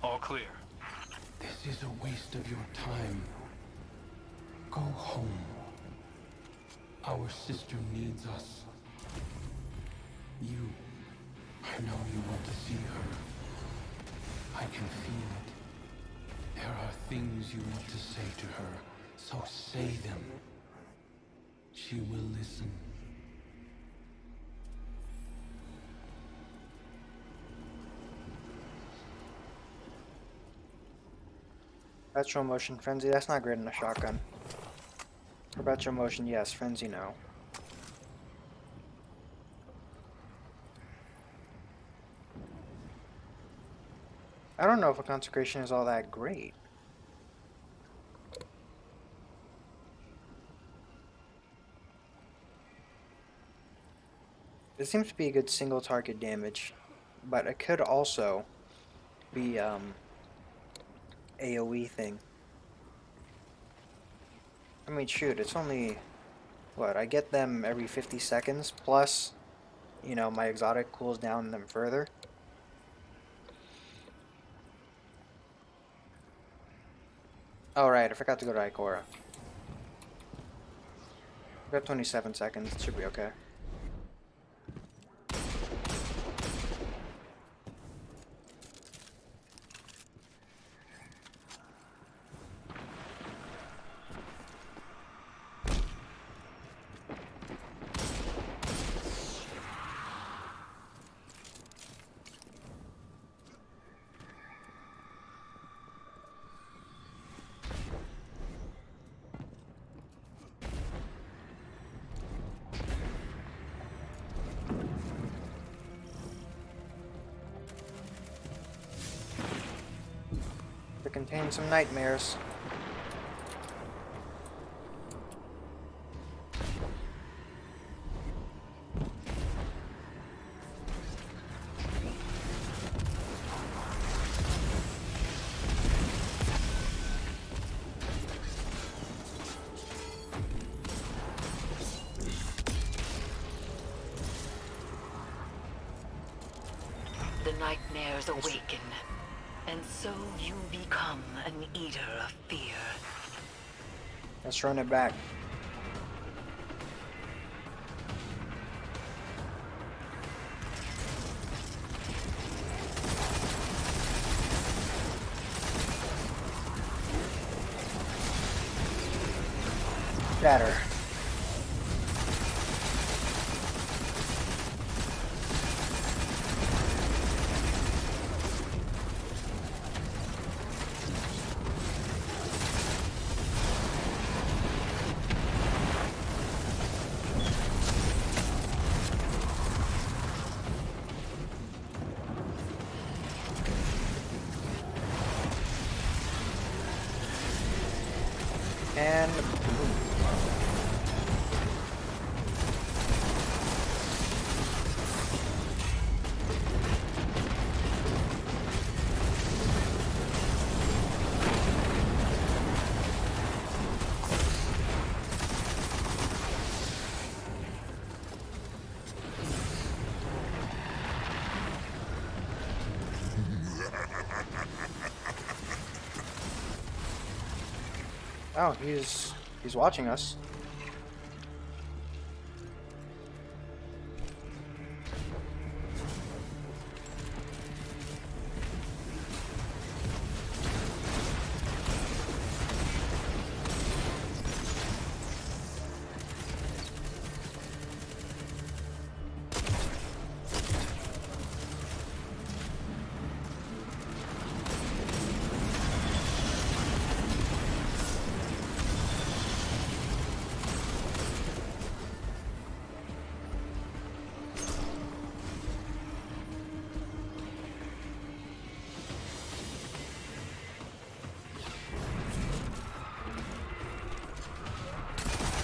All clear. This is a waste of your time. Go home. Our sister needs us. I know you want to see her. I can feel it. There are things you want to say to her, so say them. She will listen. Perpetual motion frenzy, that's not great in a shotgun. Perpetual motion, yes. Frenzy, no. I don't know if a consecration is all that great. It seems to be a good single target damage, but it could also be AoE thing. I mean, shoot, it's only what I get them every 50 seconds plus, you know, my exotic cools down them further. Oh right, I forgot to go to Ikora. I've got 27 seconds. It should be okay. To contain some nightmares. The nightmares awaken, and so you become an eater of fear. Let's run it back. Shatter. And oh, he's watching us.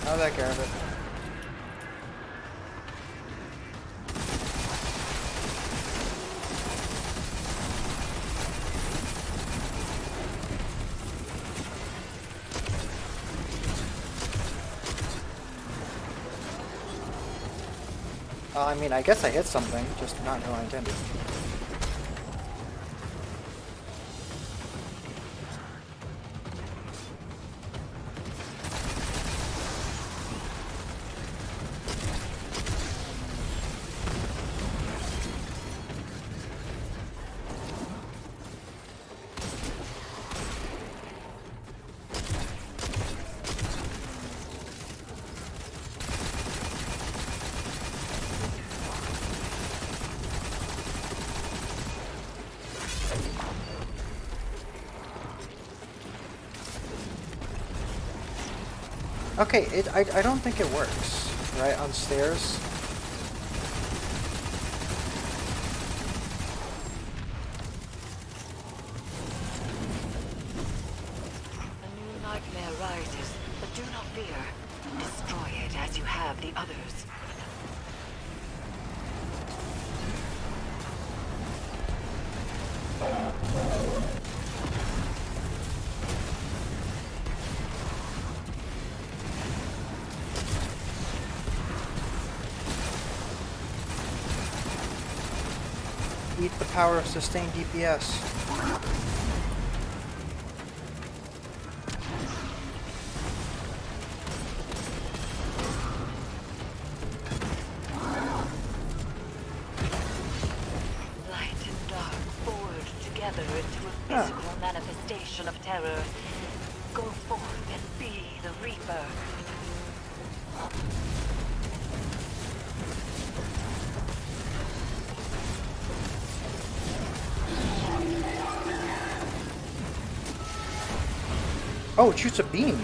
I'll take care of it. I mean, I guess I hit something, just not how I intended. Okay, I don't think it works, right, on stairs. A new nightmare rises, but do not fear. Destroy it as you have the others. Eat the power of sustained DPS. Light and dark forged together into a physical manifestation of terror. Go forth and be the Reaper. Oh, it shoots a beam.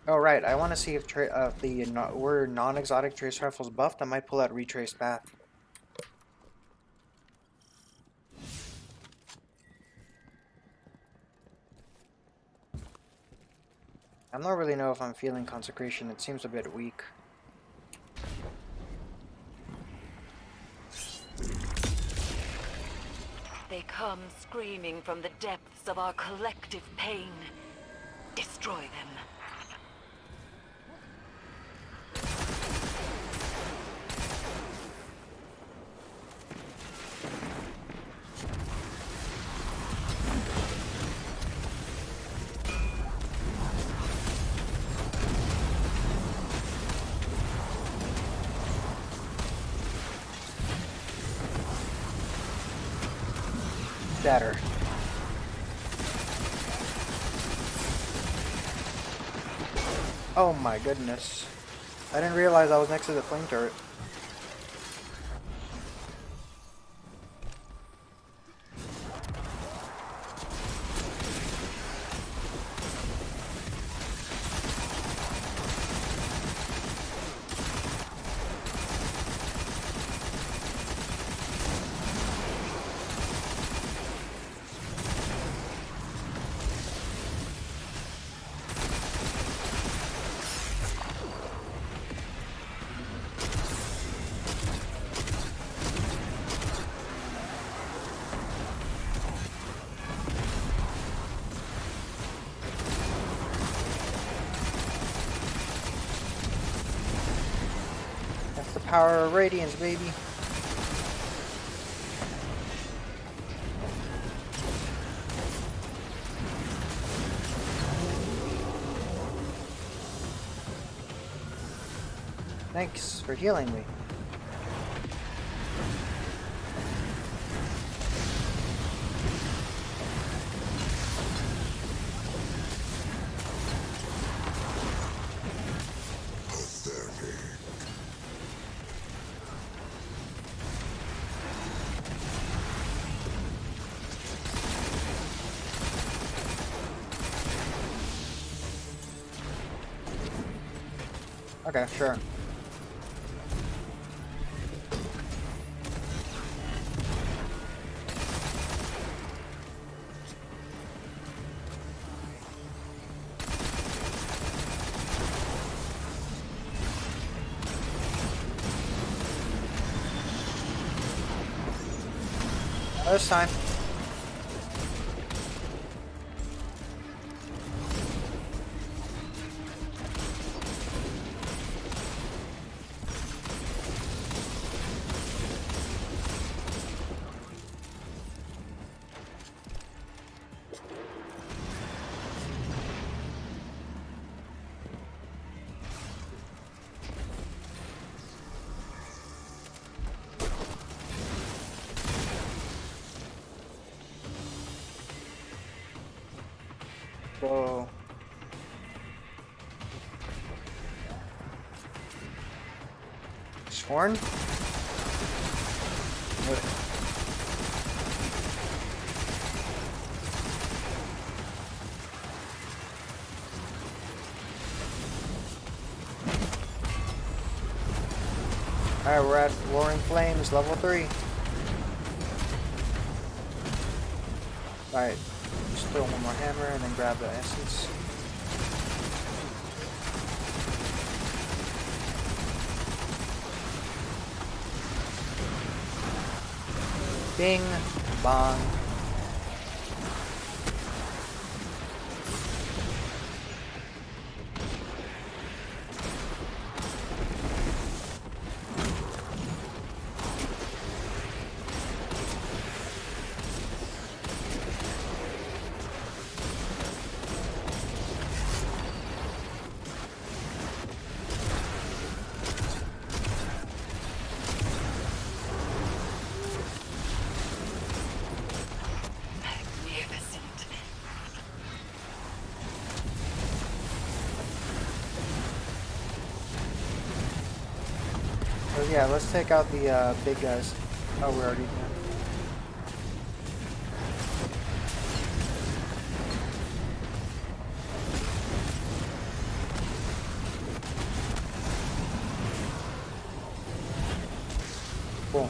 Oh, right. I want to see if were non-exotic trace rifles buffed. I might pull out Retraced Path. I don't really know if I'm feeling Consecration. It seems a bit weak. They come screaming from the depths of our collective pain. Destroy them. Shatter. Oh my goodness. I didn't realize I was next to the flame turret. That's the power of Radiance, baby. Thanks for healing me. Okay, sure. this time. Whoa. Scorn? Alright, we're at Roaring Flames, level 3. Alright, just throw one more hammer and then grab the essence. Bing, bong. So yeah, let's take out the big guys. Oh, we're already done. Cool.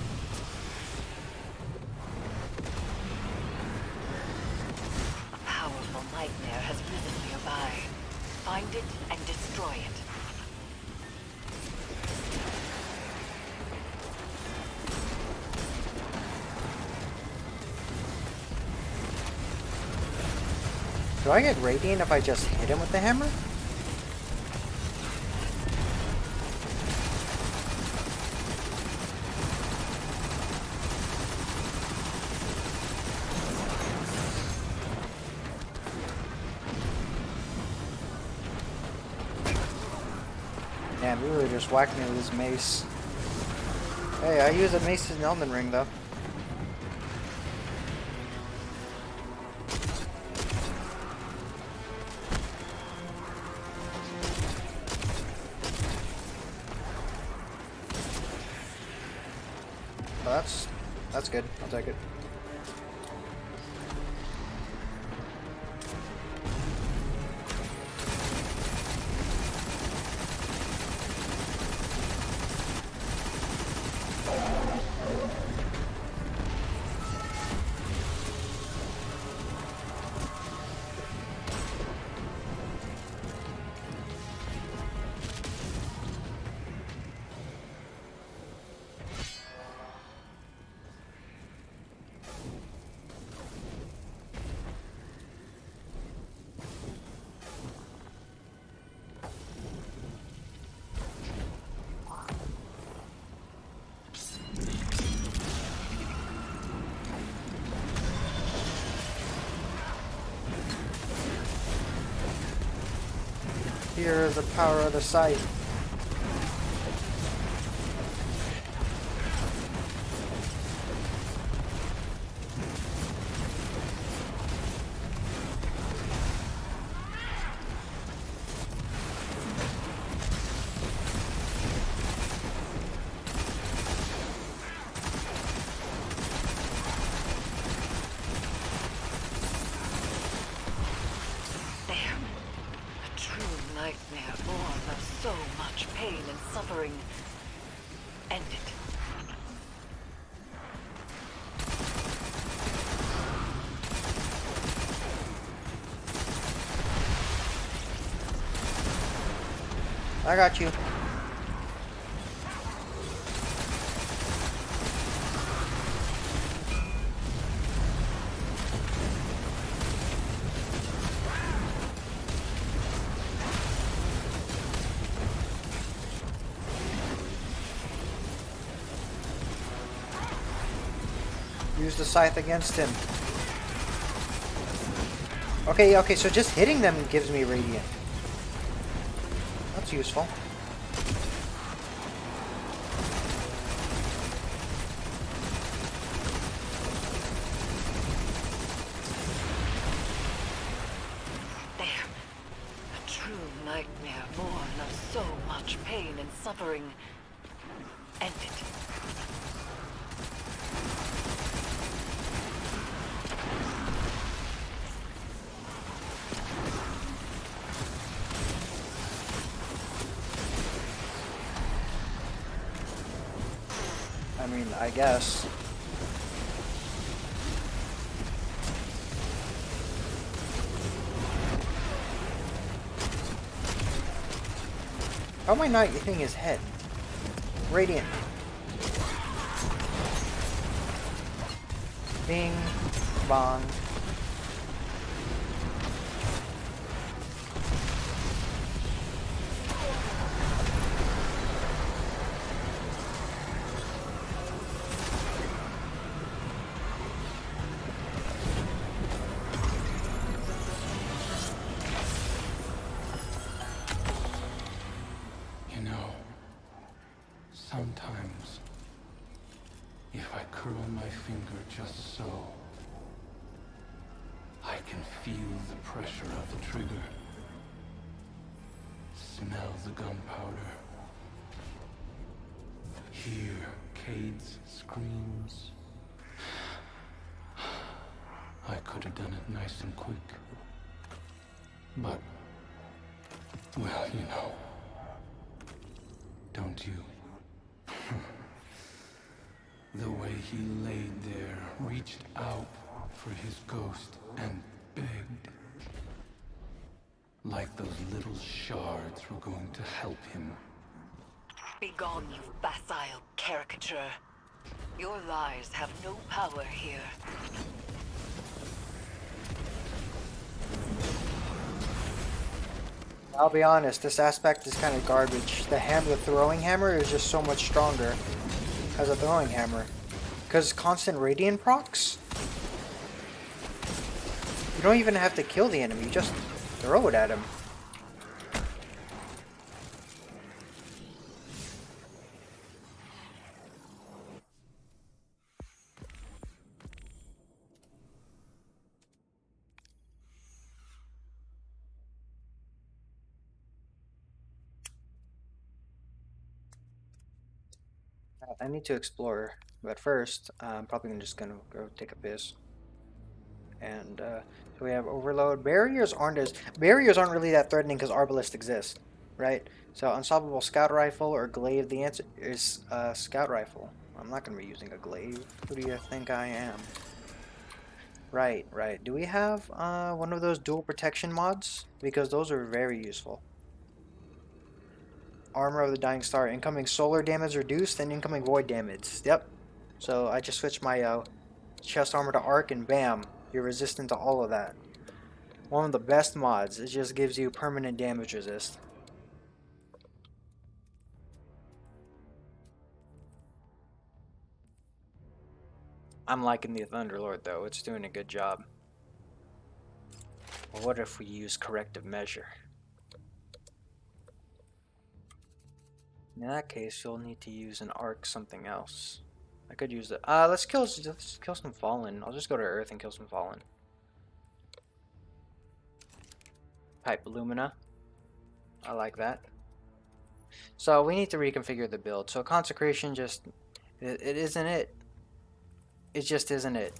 A powerful nightmare has risen nearby. Find it and destroy it. Do I get radiant if I just hit him with the hammer? Damn, he really just whacked me with his mace. Hey, I use a mace in Elden Ring though. Oh, that's good. I'll take it. Here is the power of the sight. Nightmare born of so much pain and suffering. End it. I got you. use the scythe against him. Okay, okay, so just hitting them gives me radiant. That's useful. Nightmare born of so much pain and suffering ended. I mean, I guess. How am I not hitting his head? Radiant. Bing. Bong. You know, sometimes, if I curl my finger just so, I can feel the pressure of the trigger, smell the gunpowder, hear Cade's screams. I could have done it nice and quick, but, well, you know. Don't you? The way he laid there, reached out for his ghost and begged. Like those little shards were going to help him. Begone, you facile caricature. Your lies have no power here. I'll be honest, this aspect is kind of garbage. The throwing hammer is just so much stronger as a throwing hammer. Because constant radiant procs? You don't even have to kill the enemy, you just throw it at him. I need to explore, but first, I'm probably just gonna go take a piss. And so we have overload. Barriers aren't really that threatening because Arbalest exists, right? So unstoppable scout rifle or glaive. The answer is scout rifle. I'm not gonna be using a glaive. Who do you think I am? Right, right. Do we have one of those dual protection mods? Because those are very useful. Armor of the Dying Star. Incoming solar damage reduced and incoming void damage. Yep. So I just switched my chest armor to arc and bam, you're resistant to all of that. One of the best mods. It just gives you permanent damage resist. I'm liking the Thunderlord though. It's doing a good job. Well, what if we use corrective measure? In that case, you'll need to use an arc something else. I could use it. Let's kill some Fallen. I'll just go to Earth and kill some Fallen. Type Lumina. I like that. So we need to reconfigure the build. So Consecration just... It isn't it. It just isn't it.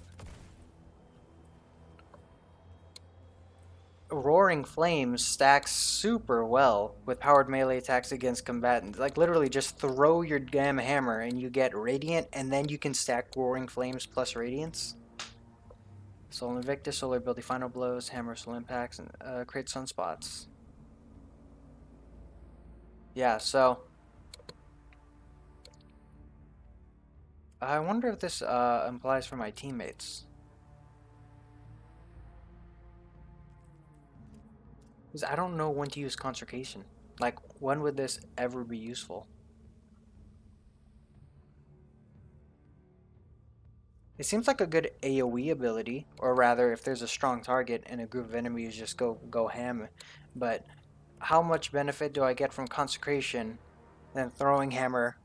Roaring Flames stacks super well with powered melee attacks against combatants. Like literally just throw your damn hammer and you get Radiant and then you can stack Roaring Flames plus Radiance. Soul Invictus, Solar Ability, Final Blows, Hammer, Soul Impacts, and create Sunspots. Yeah, so... I wonder if this implies for my teammates. Because I don't know when to use Consecration. Like, when would this ever be useful? It seems like a good AoE ability, or rather, if there's a strong target and a group of enemies, just go ham. But how much benefit do I get from Consecration, then Throwing Hammer,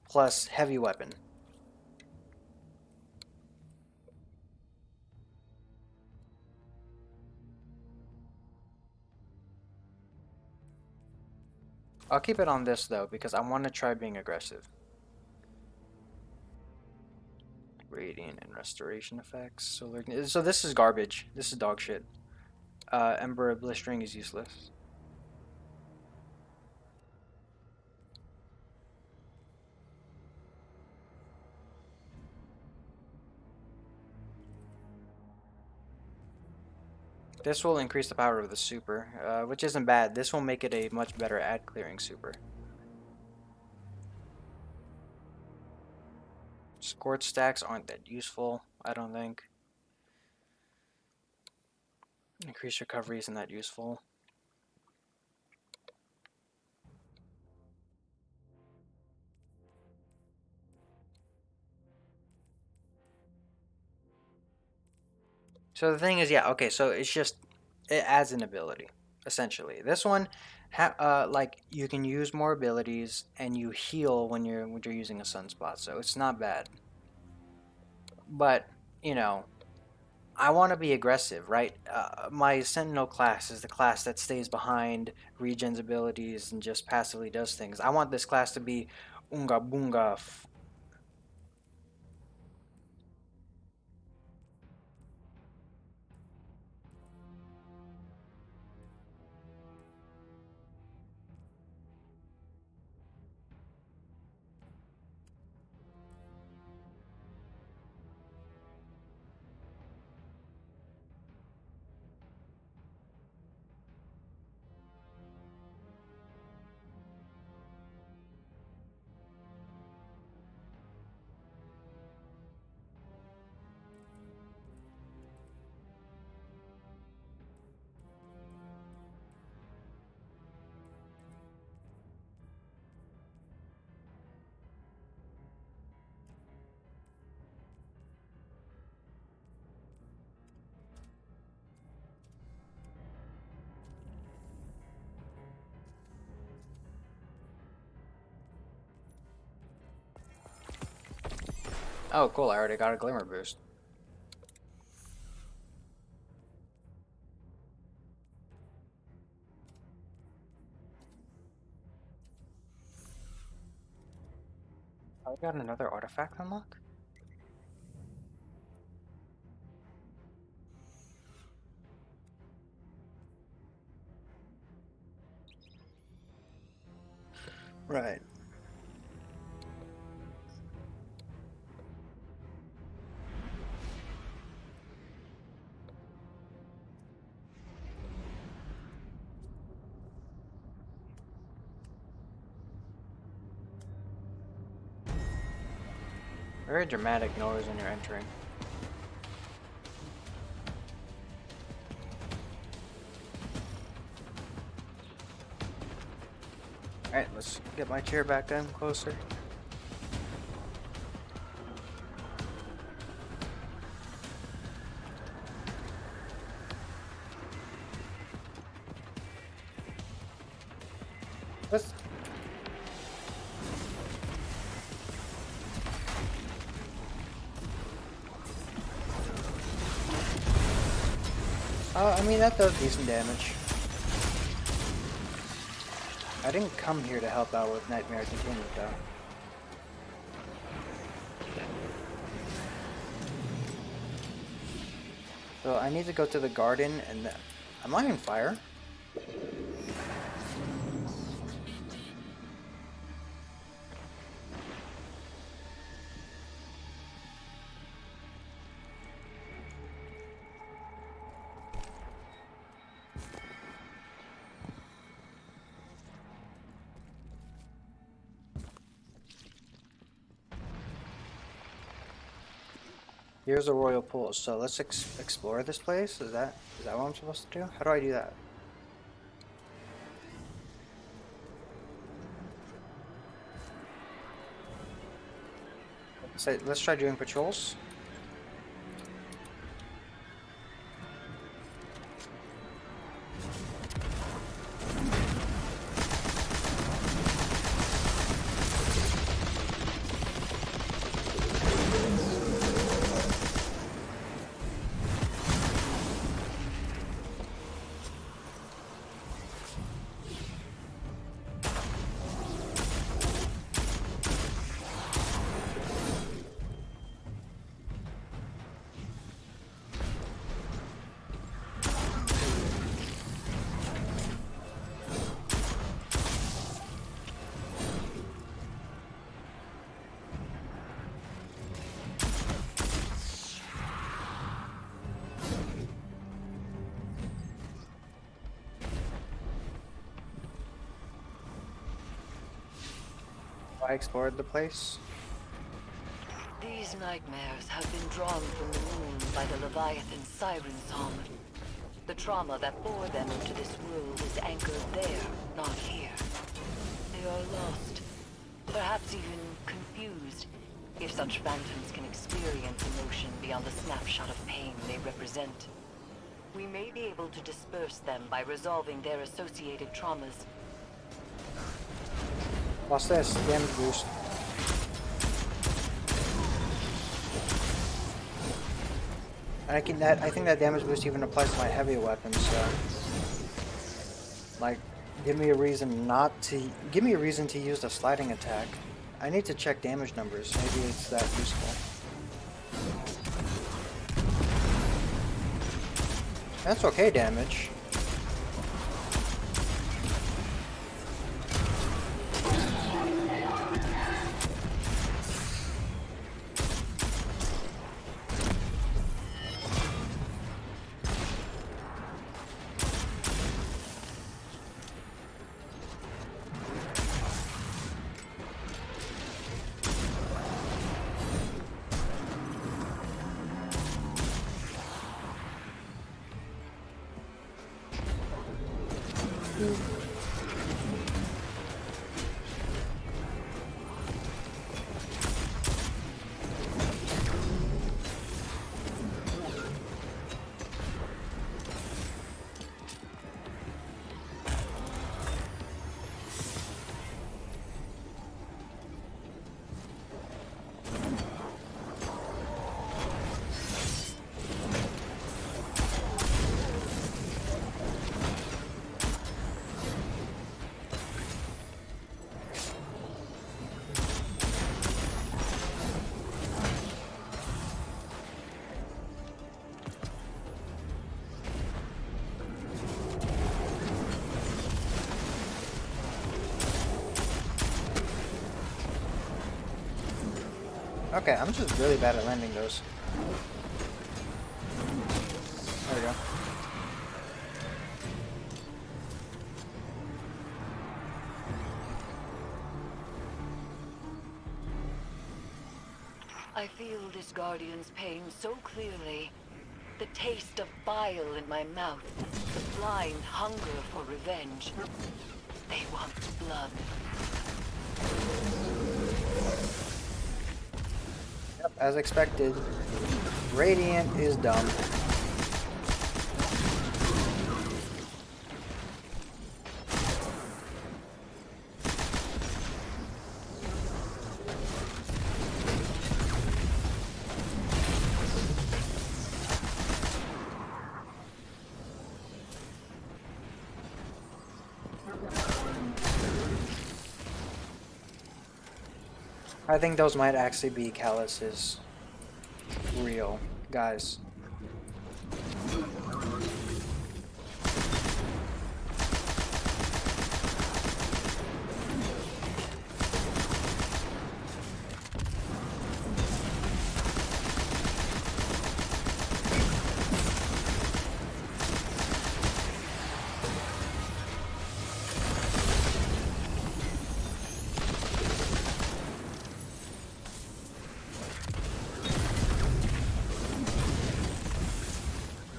plus Heavy Weapon? I'll keep it on this though, because I want to try being aggressive. Radiant and Restoration effects. So this is garbage. This is dog shit. Ember of Blistering is useless. This will increase the power of the super, which isn't bad. This will make it a much better ad clearing super. Scorch stacks aren't that useful, I don't think. Increased recovery isn't that useful. So the thing is, yeah, okay, so it's just, it adds an ability, essentially. This one, like, you can use more abilities, and you heal when you're using a sunspot, so it's not bad. But, you know, I want to be aggressive, right? My Sentinel class is the class that stays behind, regens abilities, and just passively does things. I want this class to be Unga Bunga. Oh, cool, I already got a Glimmer boost. I got another artifact unlock? Right. Very dramatic noise when you're entering. Alright, let's get my chair back then, closer. Let's... I mean, that does decent damage. I didn't come here to help out with Nightmare Continued, though. So I need to go to the garden and... Am I on fire? Here's a royal pool, so let's explore this place. Is that what I'm supposed to do? How do I do that? So let's try doing patrols. I explored the place. These nightmares have been drawn from the moon by the Leviathan siren song. The trauma that bore them into this world is anchored there, not here. They are lost, perhaps even confused, if such phantoms can experience emotion beyond the snapshot of pain they represent. We may be able to disperse them by resolving their associated traumas. What's this? Damage boost. And I think that damage boost even applies to my heavy weapons, so like give me a reason to use the sliding attack. I need to check damage numbers. Maybe it's that useful. That's okay damage. Okay, I'm just really bad at landing those. There we go. I feel this Guardian's pain so clearly. The taste of bile in my mouth. The blind hunger for revenge. They want blood. Yep, as expected. Radiant is dumb. I think those might actually be Callus's real guys.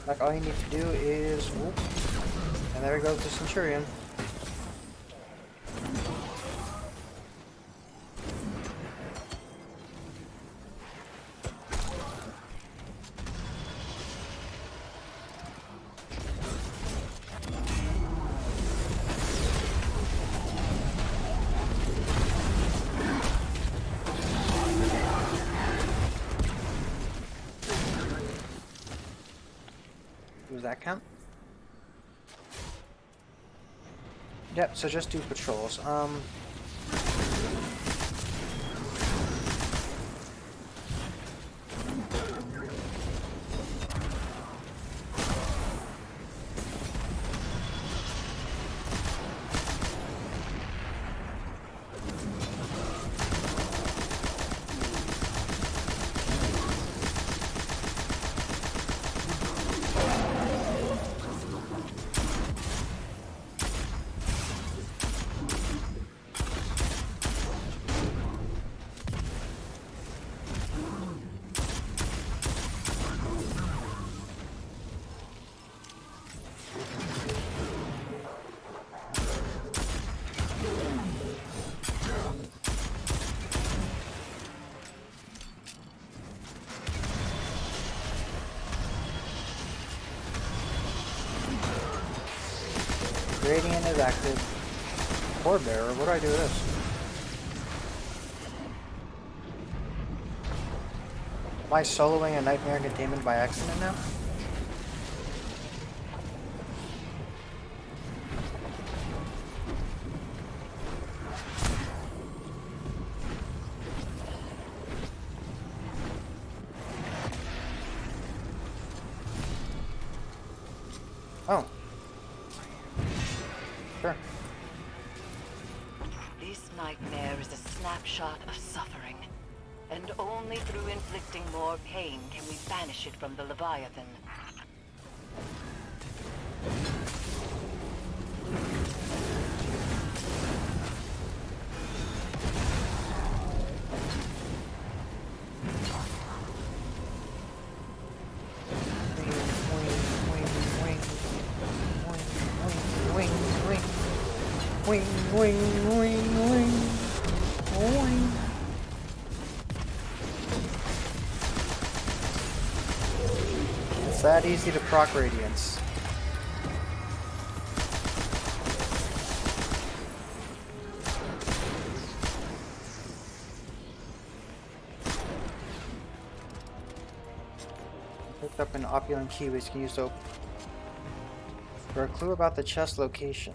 Like all you need to do is whoop, and there we go to Centurion. Does that count? Yep, so just do patrols. Gradient is active. Core bearer, what do I do with this? Am I soloing a nightmare containment by accident now? Oh. Sure. This nightmare is a snapshot of suffering. And only through inflicting more pain can we banish it from the Leviathan. Wing, wing, wing, wing, wing. It's that easy to proc radiance. Picked up an opulent key which can use to open. For a clue about the chest location.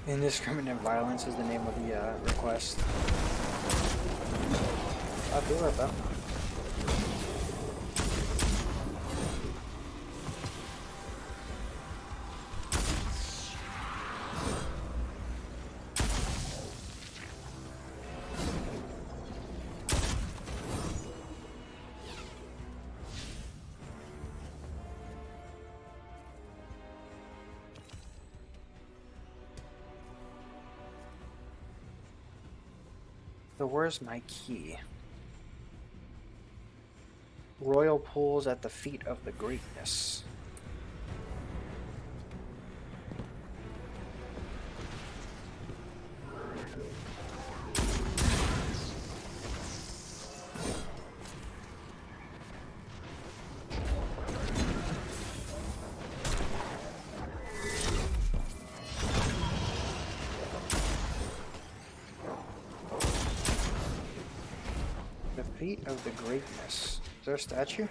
Indiscriminate violence is the name of the request. I'll do it though. So where's my key? Royal pools at the feet of the greatness. Feet of the greatness. Is there a statue?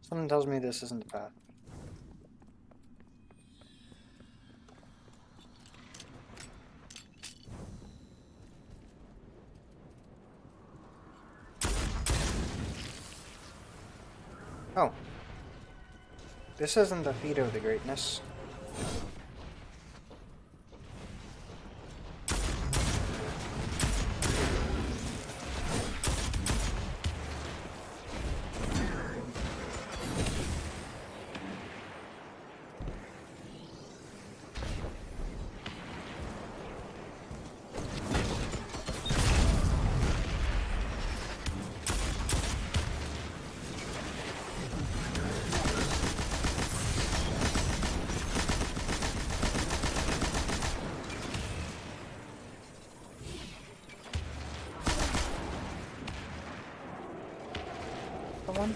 Something tells me this isn't the path. Oh. This isn't the feet of the greatness. One.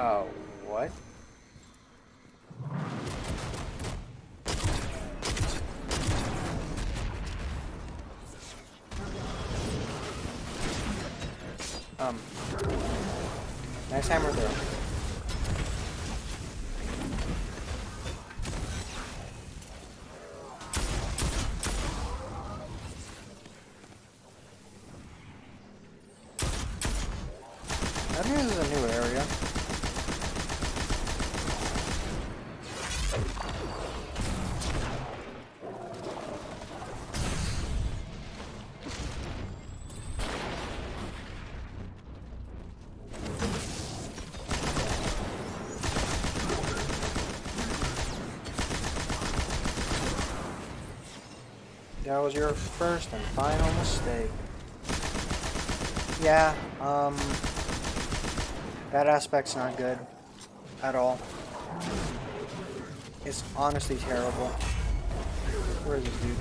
Oh, what? Nice hammer throw. I think this is a new area. That was your first and final mistake. Yeah, that aspect's not good at all. It's honestly terrible. Where is this dude?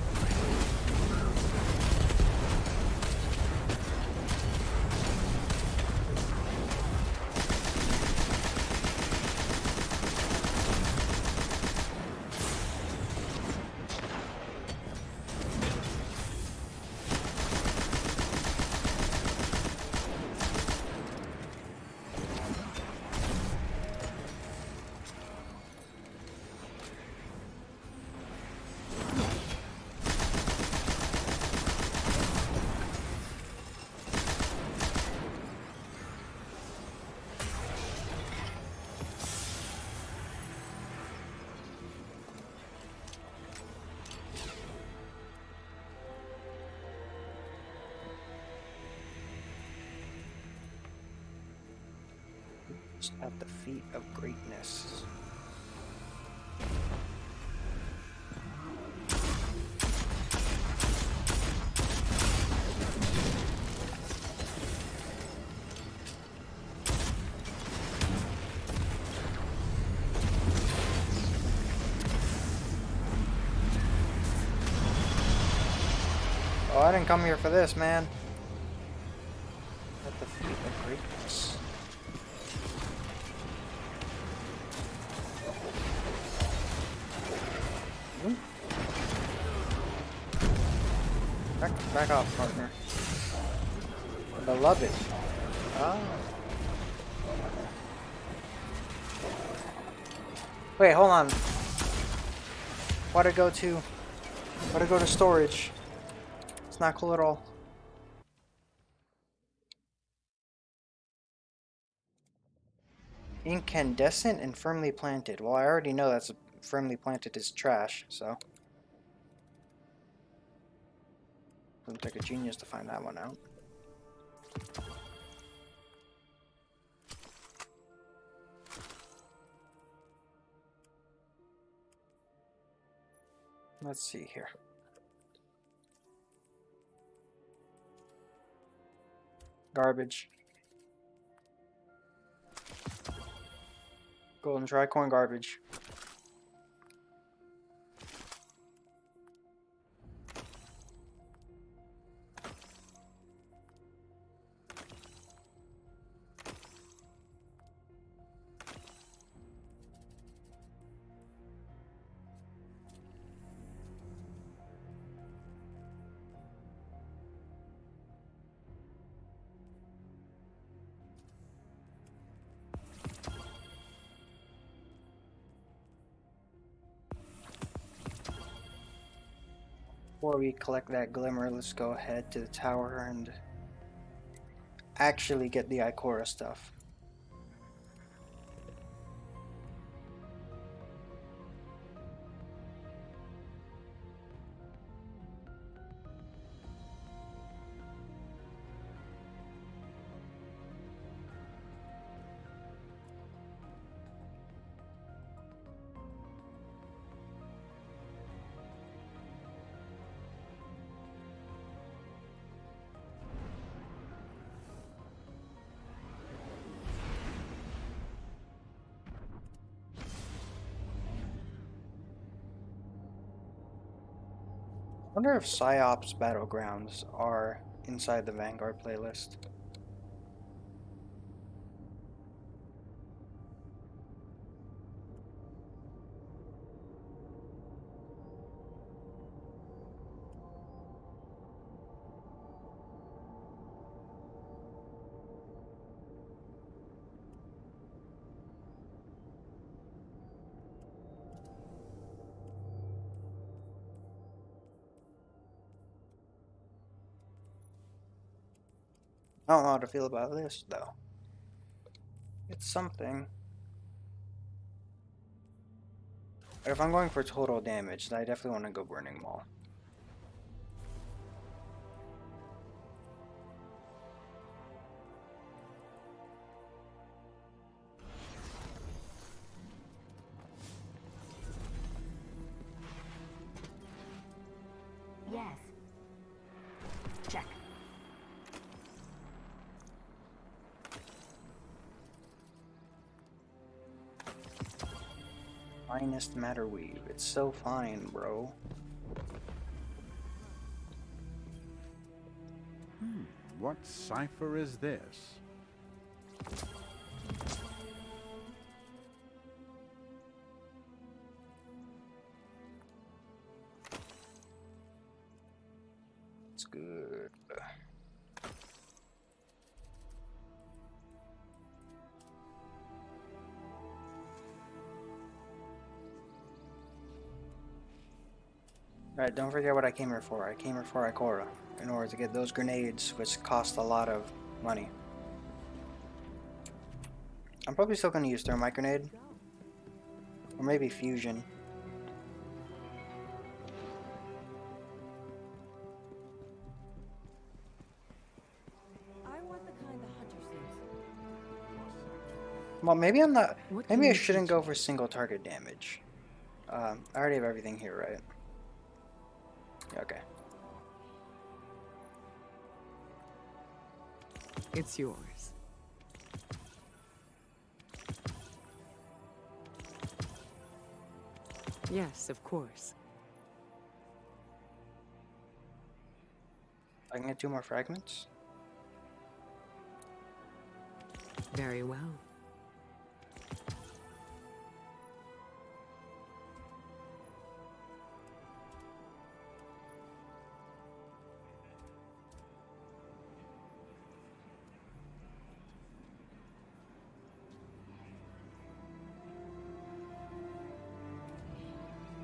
At the feet of greatness. Oh, I didn't come here for this, man. At the feet of greatness. Back off, partner. Beloved. Oh. Wait, hold on. Why'd it go to storage? It's not cool at all. Incandescent and firmly planted. Well, I already know that's firmly planted is trash, so. Doesn't take a genius to find that one out. Let's see here. Garbage. Golden tricorn garbage. Before we collect that glimmer, let's go ahead to the tower and actually get the Ikora stuff. I wonder if PsyOps Battlegrounds are inside the Vanguard playlist. I don't know how to feel about this, though. It's something. But if I'm going for total damage, then I definitely want to go Burning Maul. Yes. Check. Finest matter weave. It's so fine, bro. What cipher is this? It's good. Alright, don't forget what I came here for. I came here for Ikora in order to get those grenades, which cost a lot of money. I'm probably still going to use Thermite Grenade. Or maybe Fusion. I want the kind the hunter sees. Well, maybe I'm not... What Maybe can I you shouldn't teach go me? for single target damage. I already have everything here, right? Yeah, okay. It's yours. Yes, of course. I can get 2 more fragments. Very well.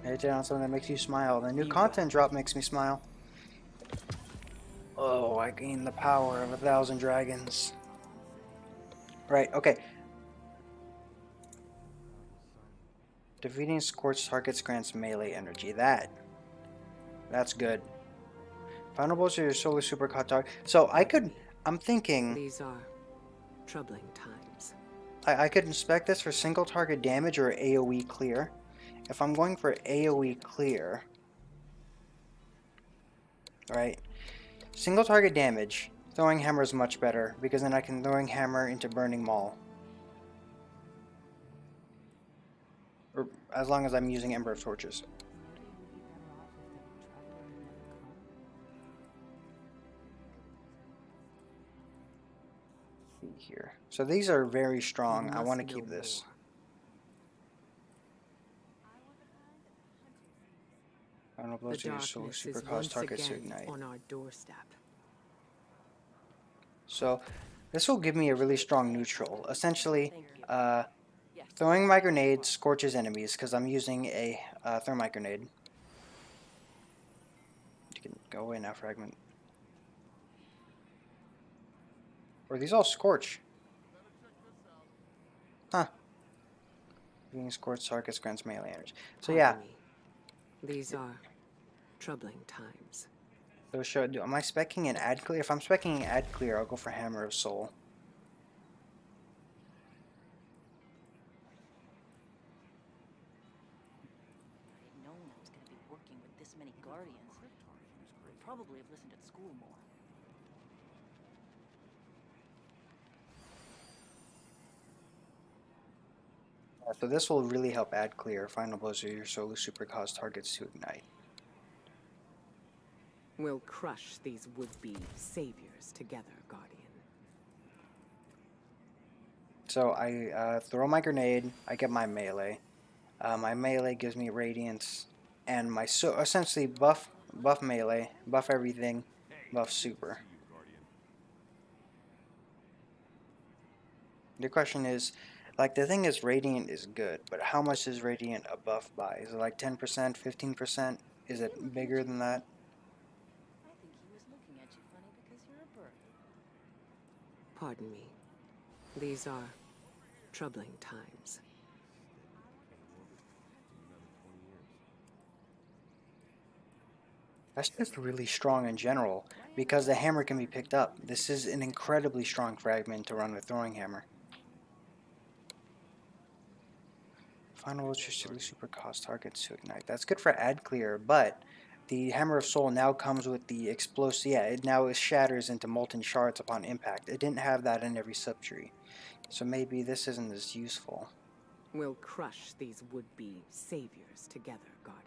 Meditate on something that makes you smile. The new content drop makes me smile. Oh, I gained the power of 1,000 dragons. Right, okay. Defeating scorched targets grants melee energy. That's good. Final boss of your solar super target. So I'm thinking These are troubling times. I could inspect this for single target damage or AoE clear. If I'm going for AoE clear, right? Single target damage, throwing hammer is much better because then I can throwing hammer into burning maul. Or as long as I'm using Ember of Torches. See here. So these are very strong. I want to keep this. Final blow The to your soul darkness super is cause once targets to again ignite. on our doorstep. So this will give me a really strong neutral. Essentially, throwing my grenade scorches enemies because I'm using a thermite grenade. You can go away now, fragment. Or these all scorch? Huh. Being scorched targets grants melee energy. So yeah. Pardon me. These are troubling times. So am I speccing an ad clear? If I'm speccing an ad clear, I'll go for Hammer of Soul. If I'd known I was going to be working with this many Guardians, I'd probably have listened at school more. So this will really help add clear. Final blows of your solar super cause targets to ignite. We'll crush these would-be saviors together, Guardian. So I throw my grenade, I get my melee. My melee gives me radiance, and my essentially buff melee, buff everything, buff super. The question is, like the thing is radiant is good, but how much is radiant a buff by? Is it like 10%, 15%? Is it bigger than that? I think he was looking at you funny because you're a bird. Pardon me. These are troubling times. That's just really strong in general, because the hammer can be picked up. This is an incredibly strong fragment to run with throwing hammer. Final electricity super cost targets to ignite. That's good for ad clear, but the Hammer of Soul now comes with the explosive. Yeah, it now shatters into molten shards upon impact. It didn't have that in every subtree, so maybe this isn't as useful. We'll crush these would-be saviors together, Guardian.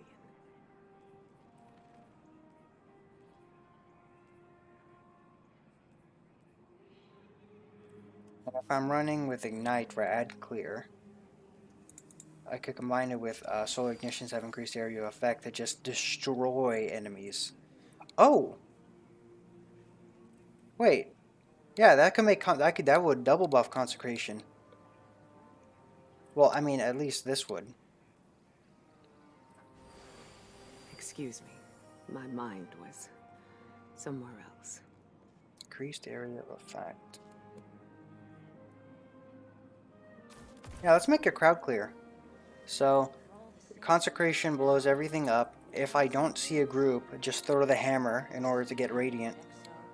If I'm running with Ignite for ad clear, I could combine it with Solar Ignitions have increased area of effect to just destroy enemies. Oh! Wait. Yeah, that could make that would double buff Consecration. Well, I mean, at least this would. Excuse me. My mind was somewhere else. Increased area of effect. Yeah, let's make a crowd clear. So, Consecration blows everything up. If I don't see a group, just throw the hammer in order to get Radiant.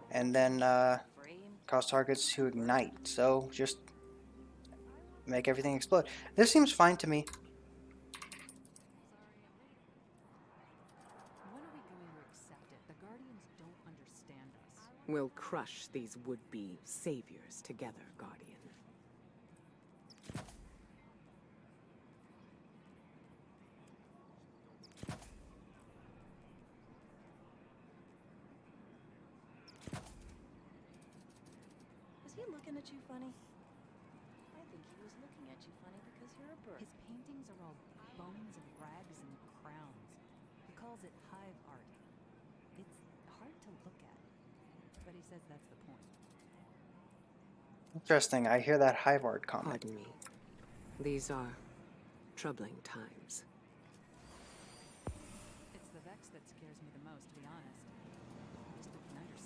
And then cause targets to ignite. So, just make everything explode. This seems fine to me. When are we going to accept it? The Guardians don't understand us. We'll crush these would-be saviors together, Guardian. Was he looking at you funny? I think he was looking at you funny because you're a bird. His paintings are all bones and rags and crowns. He calls it hive art. It's hard to look at, but he says that's the point. Interesting. I hear that Hivard comment. Pardon me. These are troubling times. It's the Vex that scares me the most, to be honest.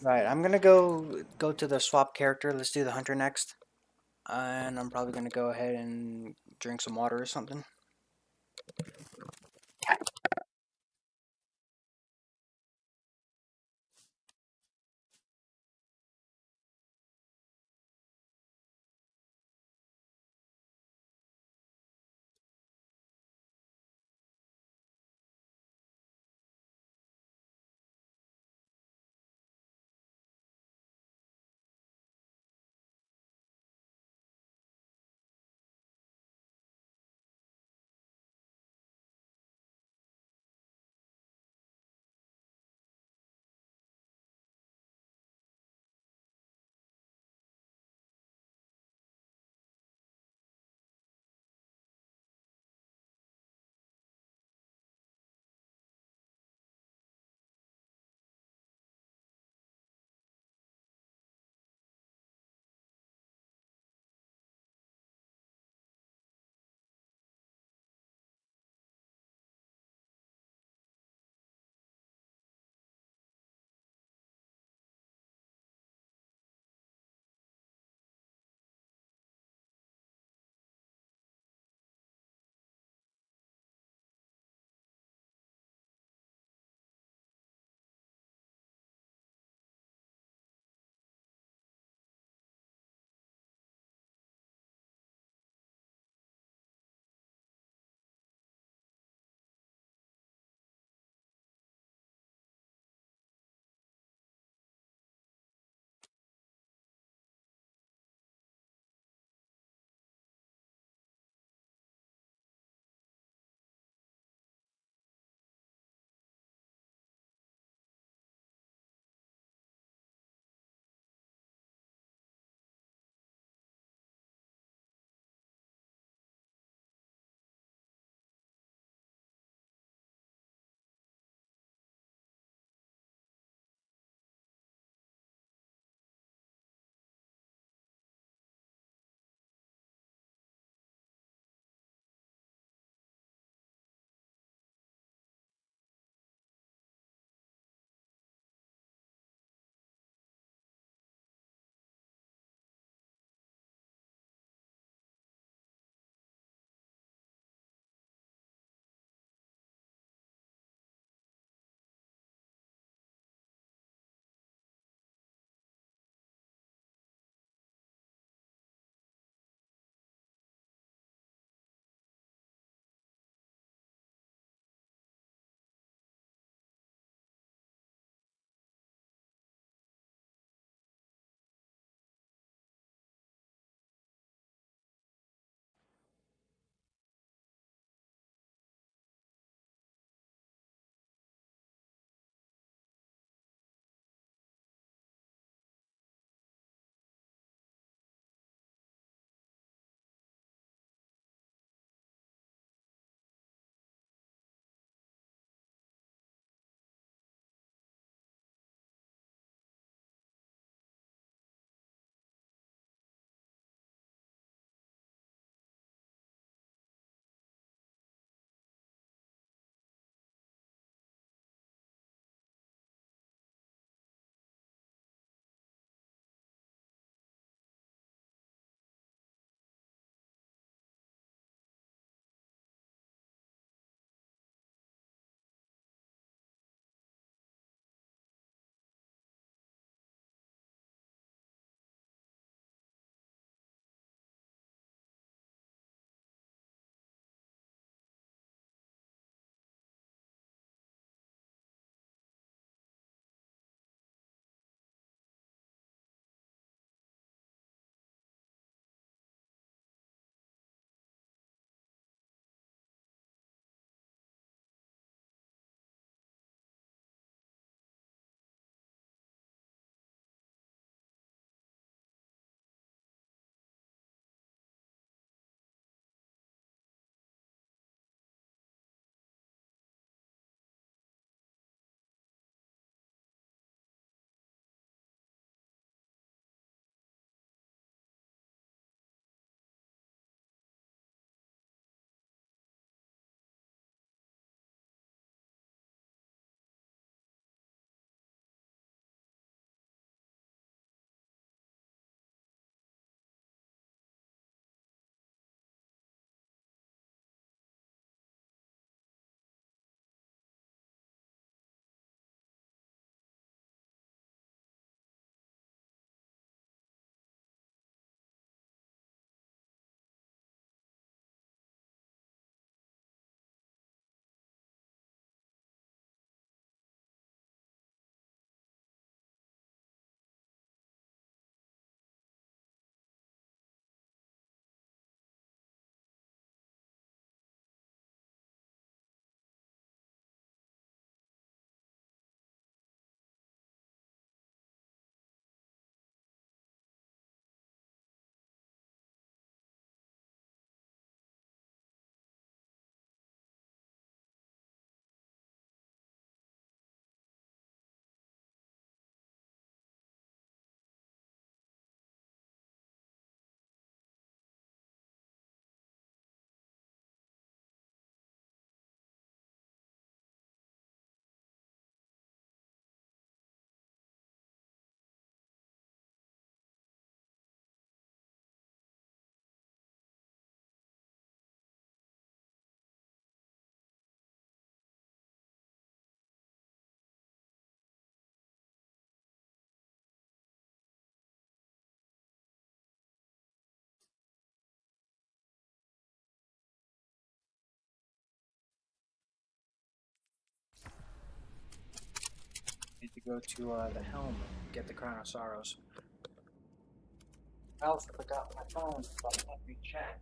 Right, I'm gonna go to the swap character. Let's do the Hunter next. And I'm probably gonna go ahead and drink some water or something. go to the helm and get the Crown of Sorrows. I also forgot my phone, so I can't read chat.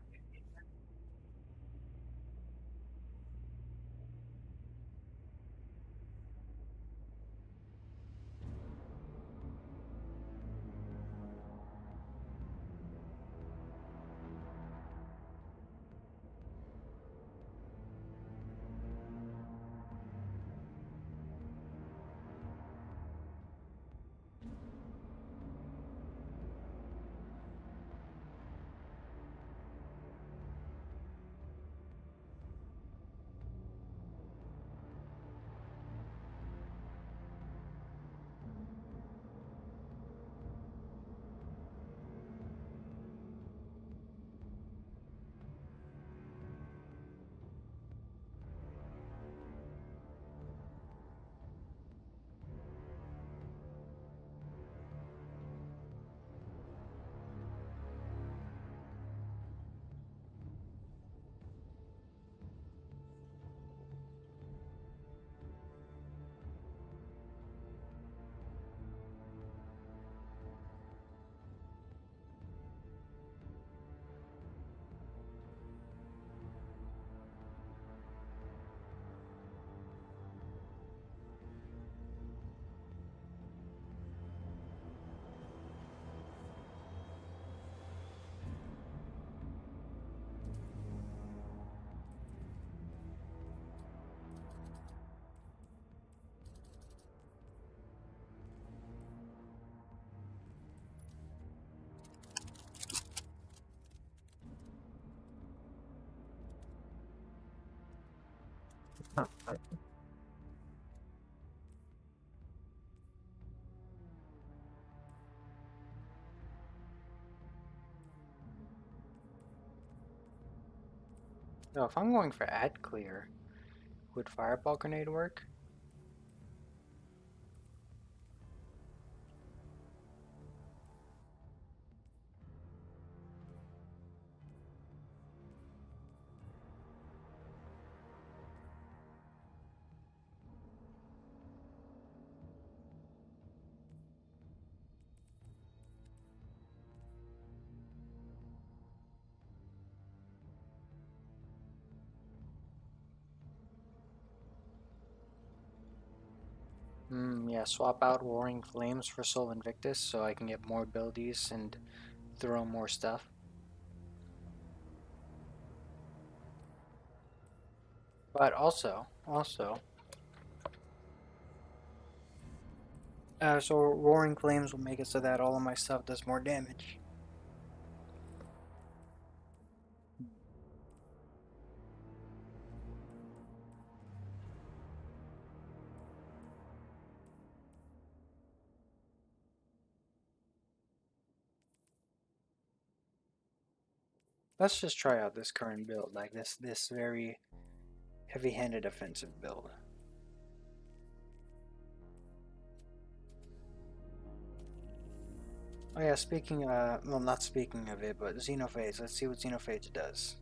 No, if I'm going for ad clear, would Fireball Grenade work? Yeah, swap out Roaring Flames for Soul Invictus so I can get more abilities and throw more stuff. But also, so Roaring Flames will make it so that all of my stuff does more damage. Let's just try out this current build, like this very heavy-handed offensive build. Oh yeah, well, not speaking of it, but Xenophage. Let's see what Xenophage does.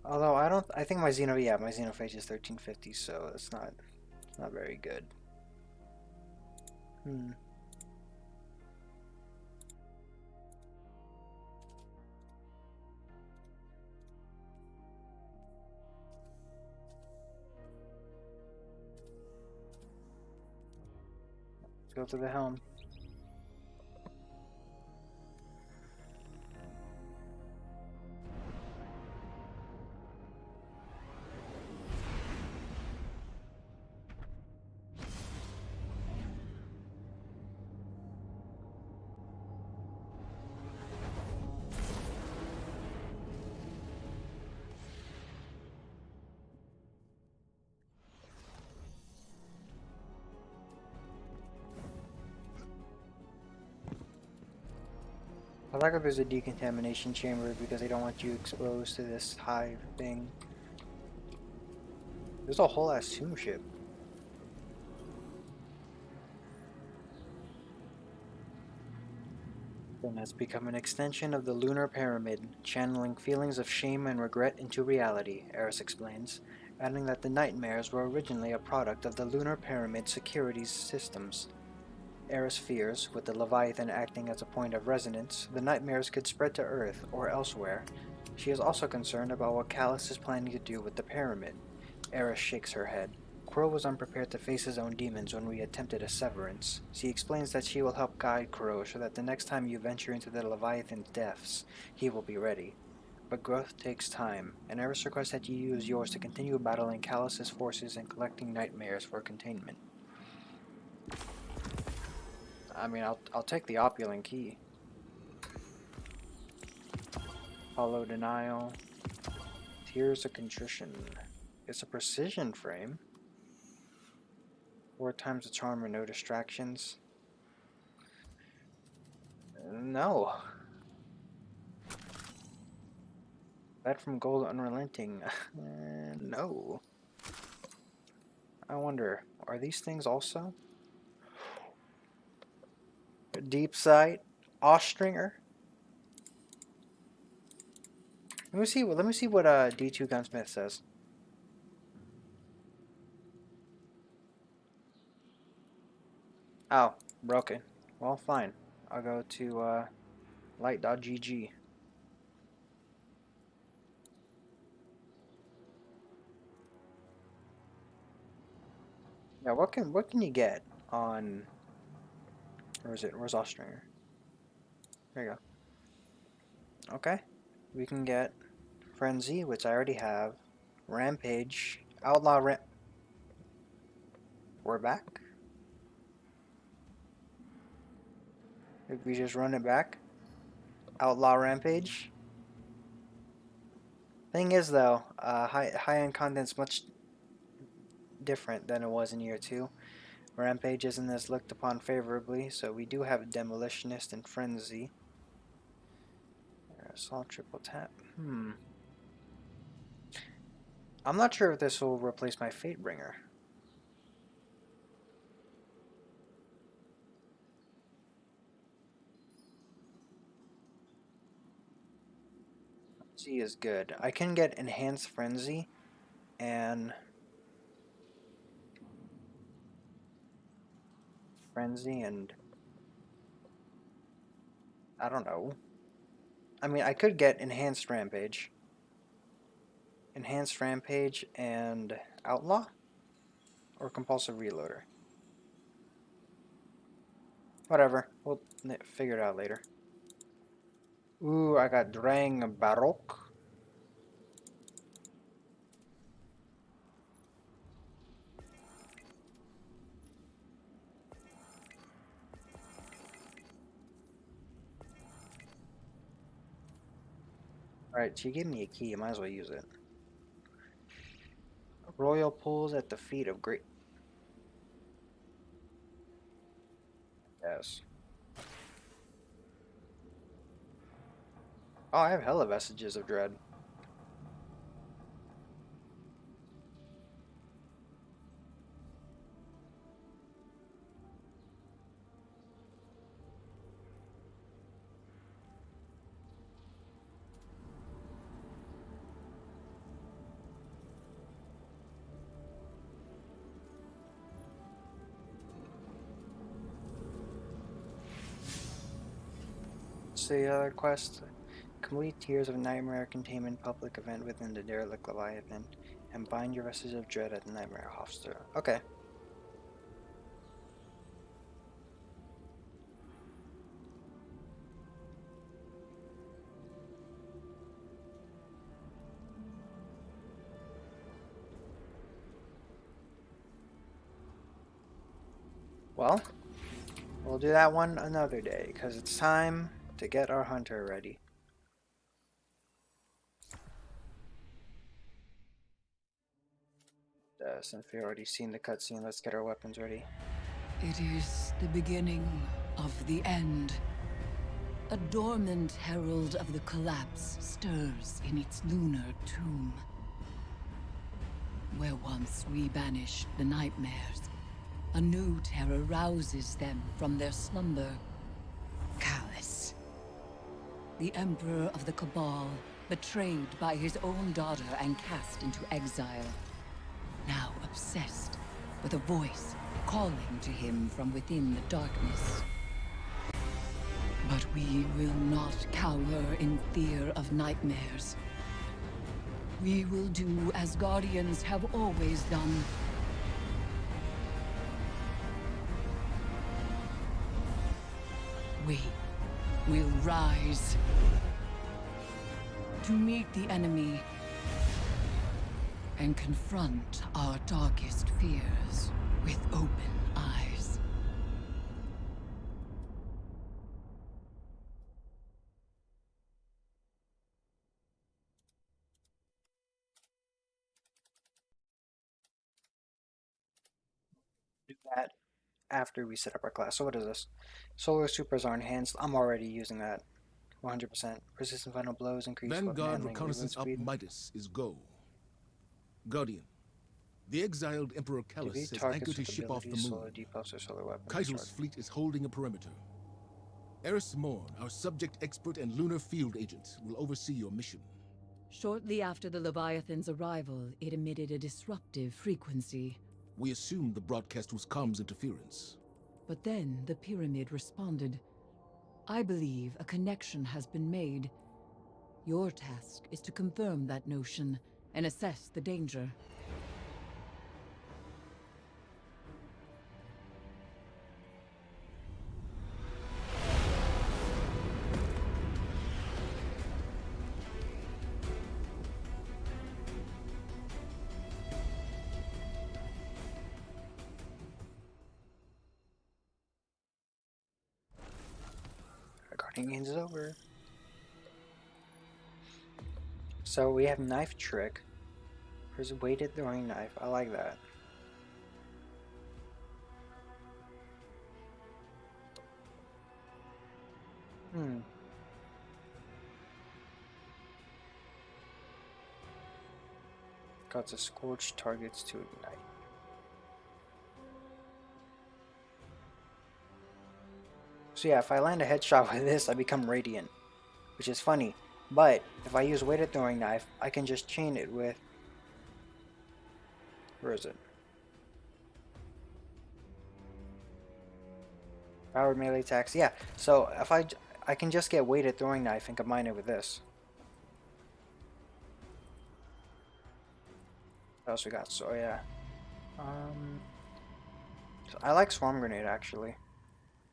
Although I think my my Xenophage is 1350, so it's not very good. Let's go to the helm. I like how there's a decontamination chamber because they don't want you exposed to this hive thing. There's a whole ass tomb ship. Then has become an extension of the lunar pyramid, channeling feelings of shame and regret into reality, Eris explains, adding that the nightmares were originally a product of the lunar pyramid security systems. Eris fears, with the Leviathan acting as a point of resonance, the nightmares could spread to Earth or elsewhere. She is also concerned about what Callus is planning to do with the pyramid. Eris shakes her head. Crow was unprepared to face his own demons when we attempted a severance. She explains that she will help guide Crow so that the next time you venture into the Leviathan's depths, he will be ready. But growth takes time, and Eris requests that you use yours to continue battling Callus's forces and collecting nightmares for containment. I mean, I'll take the Opulent key. Hollow Denial. Tears of Contrition. It's a precision frame. 4 times the charm or no distractions. No. That from Gold Unrelenting. No. I wonder, are these things also? Deep Sight. Austringer. Let me see what D2 Gunsmith says. Oh, broken. Well, fine. I'll go to light.gg. Yeah, what can you get on, where's Austringer? There you go. Okay. We can get Frenzy, which I already have. Rampage. We're back? If we just run it back? Outlaw Rampage. Thing is though, high-end content's much different than it was in year 2. Rampage isn't as looked upon favorably, so we do have Demolitionist and Frenzy. Assault triple tap. I'm not sure if this will replace my Fatebringer. Frenzy is good. I can get Enhanced Frenzy and I don't know. I mean, I could get Enhanced Rampage. Enhanced Rampage and Outlaw? Or Compulsive Reloader. Whatever. We'll figure it out later. Ooh, I got Drang Baroque. Alright, she gave me a key. I might as well use it. Royal Pools at the feet of great... Yes. Oh, I have hella Vestiges of Dread. The other quest, complete Tears of Nightmare containment public event within the Derelict Leviathan, and bind your Vestige of Dread at the Nightmare Hofstra. Okay. Well, we'll do that one another day, because it's time to get our hunter ready. Since we've already seen the cutscene, let's get our weapons ready. It is the beginning of the end. A dormant herald of the collapse stirs in its lunar tomb. Where once we banished the nightmares, a new terror rouses them from their slumber. Callus, the Emperor of the Cabal, betrayed by his own daughter and cast into exile. Now obsessed with a voice calling to him from within the darkness. But we will not cower in fear of nightmares. We will do as Guardians have always done. We will rise to meet the enemy and confront our darkest fears with open eyes. Do that after we set up our class. So what is this? Solar supers are enhanced. I'm already using that. 100%. Resistant final blows, increase weapon Vanguard handling, reload Reconnaissance Op speed. Midas is go. Guardian, the exiled Emperor Callus Defeat has targets anchored his with ship off the abilities, moon. solar debuffs, or solar weapons. Keitel's fleet is holding a perimeter. Eris Morn, our subject expert and lunar field agent, will oversee your mission. Shortly after the Leviathan's arrival, it emitted a disruptive frequency. We assumed the broadcast was comms interference. But then the pyramid responded. I believe a connection has been made. Your task is to confirm that notion and assess the danger. Guarding gains is over. So we have knife trick. There's a weighted throwing knife. I like that. Causes scorched targets to ignite. So yeah, if I land a headshot with this, I become radiant, which is funny. But if I use weighted throwing knife, I can just chain it with. Where is it? Powered melee attacks. Yeah. So if I can just get weighted throwing knife and combine it with this. What else we got? So yeah. So I like swarm grenade actually,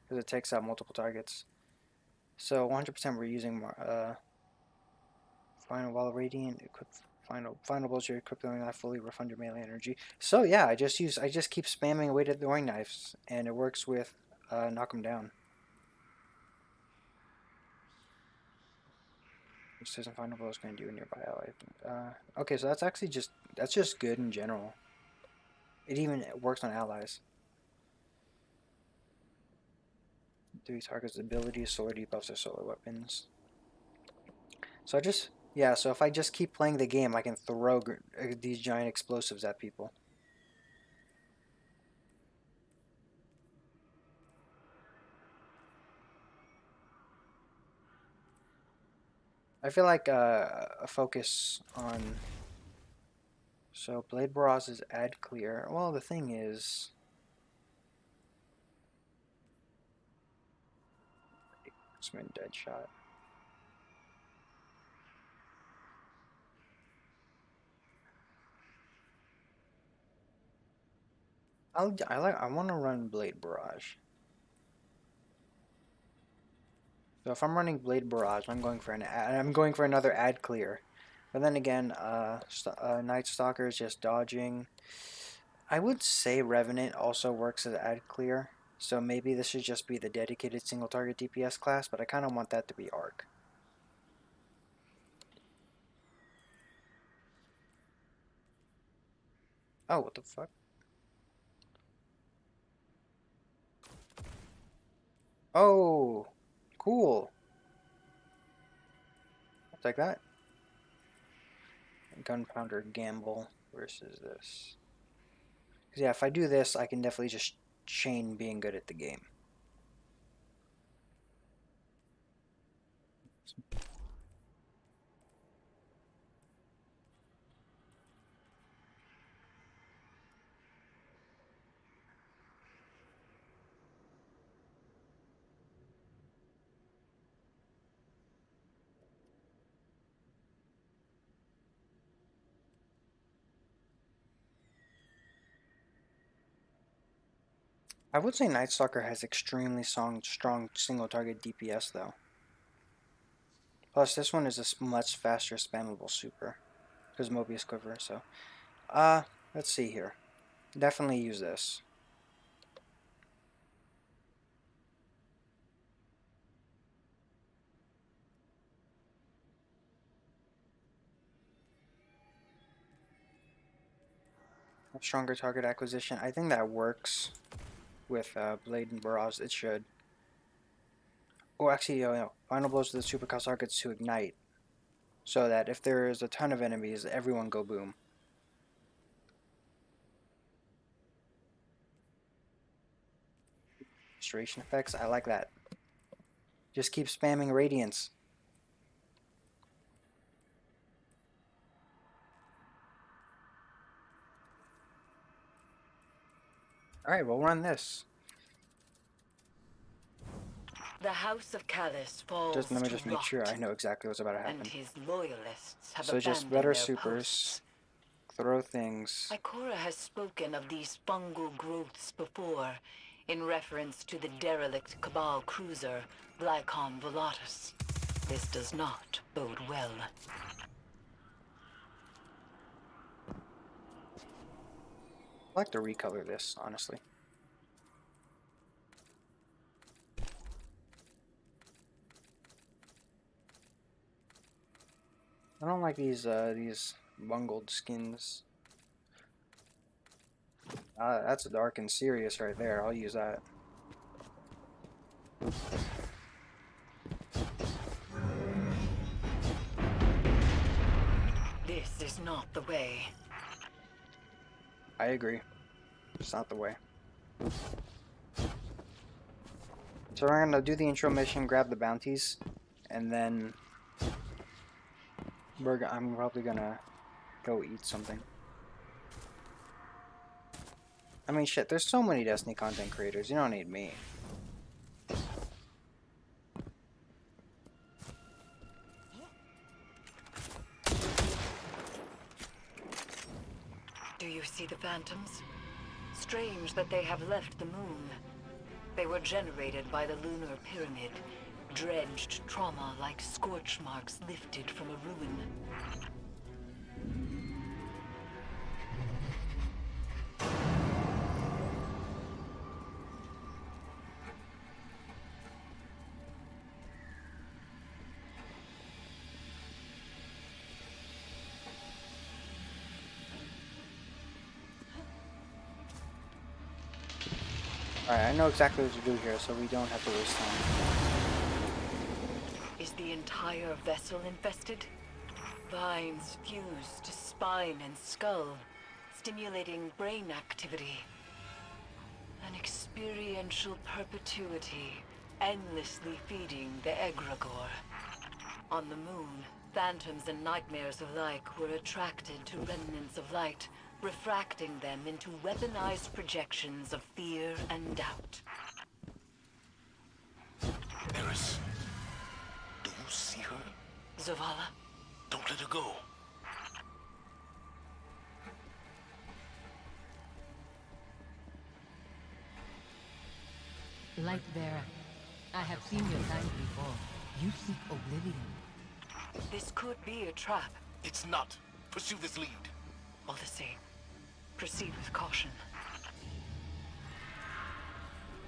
because it takes out multiple targets. So 100% we're using final wall radiant equip final bullshit equip throwing knife fully refund your melee energy. So yeah, I just keep spamming weighted throwing knives and it works with knock them down. Precision final blow is going to do a nearby ally. Okay, so that's actually just good in general. It even works on allies. 3 targets abilities, solar debuffs, or solar weapons. So so if I just keep playing the game, I can throw these giant explosives at people. I feel like a focus on. So Blade Barrage is ad clear. Well, the thing is, Marksman dead shot. I want to run Blade Barrage. So if I'm running Blade Barrage, I'm going for another ad clear. But then again, Night Stalker is just dodging. I would say Revenant also works as ad clear. So maybe this should just be the dedicated single target DPS class, but I kind of want that to be Arc. Oh, what the fuck? Oh, cool. I'll take that. Gunpowder Gamble versus this. Because yeah, if I do this, I can definitely just chain being good at the game. I would say Night Stalker has extremely strong single target DPS though. Plus, this one is a much faster spammable super because Mobius Quiver. So, let's see here. Definitely use this. Stronger target acquisition. I think that works with Blade and Barrage. It should. Oh, actually, Final blows to the super cause targets to ignite, so that if there is a ton of enemies, everyone go boom. Restoration effects. I like that. Just keep spamming Radiance. Alright, we'll run this. The House of Callus falls Let me to just make sure rot, I know exactly what's about to happen. and his loyalists have So just abandoned better their supers. posts. Throw things. Ikora has spoken of these fungal growths before, in reference to the derelict Cabal cruiser, Glycon Volatus. This does not bode well. I'd like to recolor this, honestly. I don't like these bungled skins. That's dark and serious right there. I'll use that. This is not the way. I agree. It's not the way. So we're gonna do the intro mission, grab the bounties, and then I'm probably gonna go eat something. I mean, shit, there's so many Destiny content creators, you don't need me. Do you see the phantoms? Strange that they have left the moon. They were generated by the lunar pyramid, dredged trauma like scorch marks lifted from a ruin. Alright, I know exactly what to do here, so we don't have to waste time. Is the entire vessel infested? Vines fuse to spine and skull, stimulating brain activity. An experiential perpetuity, endlessly feeding the egregore. On the moon, phantoms and nightmares alike were attracted to remnants of light, refracting them into weaponized projections of fear and doubt. Eris, do you see her? Zavala? Don't let her go. Lightbearer, I have seen your kind before. You seek oblivion. This could be a trap. It's not. Pursue this lead. All the same, proceed with caution.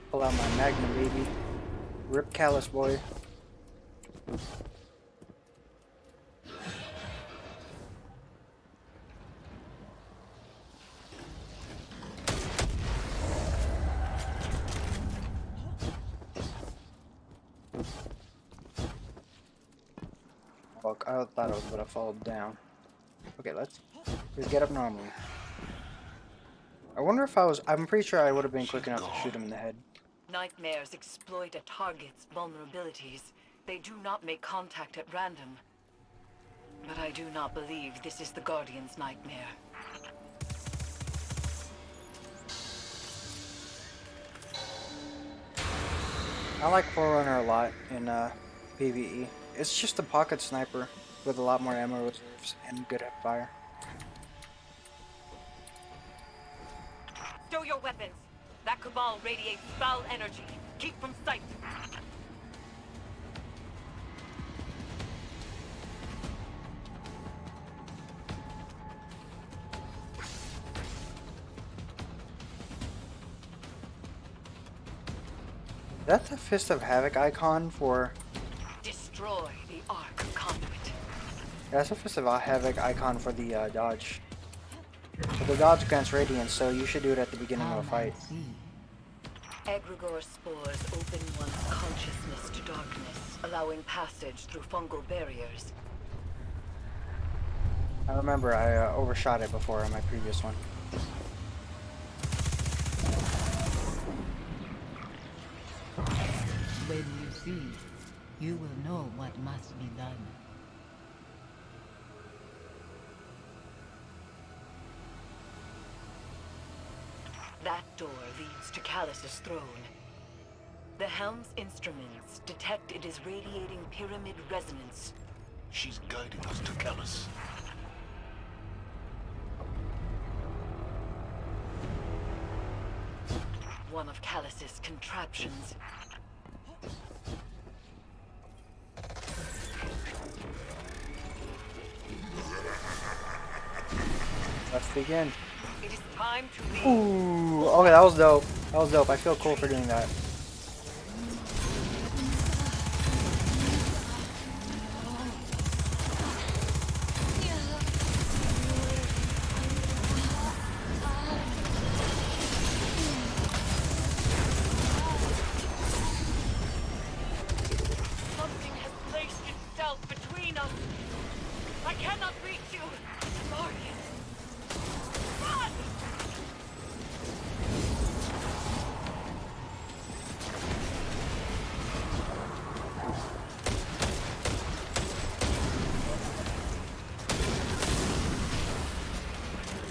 Pull out my Magnum, baby. Rip Callus, boy. Fuck, I thought I was gonna fall down. Okay, let's just get up normally. I wonder if I'm pretty sure I would have been quick enough to shoot him in the head. Nightmares exploit a target's vulnerabilities. They do not make contact at random. But I do not believe this is the Guardian's nightmare. I like Forerunner a lot in PvE. It's just a pocket sniper with a lot more ammo reserves and good fire. Stow your weapons. That cabal radiates foul energy. Keep from sight. That's a Fist of Havoc icon for... Destroy the Arc Conduit. That's a Fist of Havoc icon for the dodge. So the dodge grants radiance, so you should do it at the beginning of a fight. Egregore spores open one's consciousness to darkness, allowing passage through fungal barriers. I remember I overshot it before on my previous one. When you see, you will know what must be done. That door leads to Callus's throne. The helm's instruments detect it is radiating pyramid resonance. She's guiding us to Callus. One of Callus's contraptions. Let's begin. It is time to leave. Ooh, okay, that was dope. That was dope. I feel cool for doing that. Something has placed itself between us. I cannot reach you. Guardian. Run!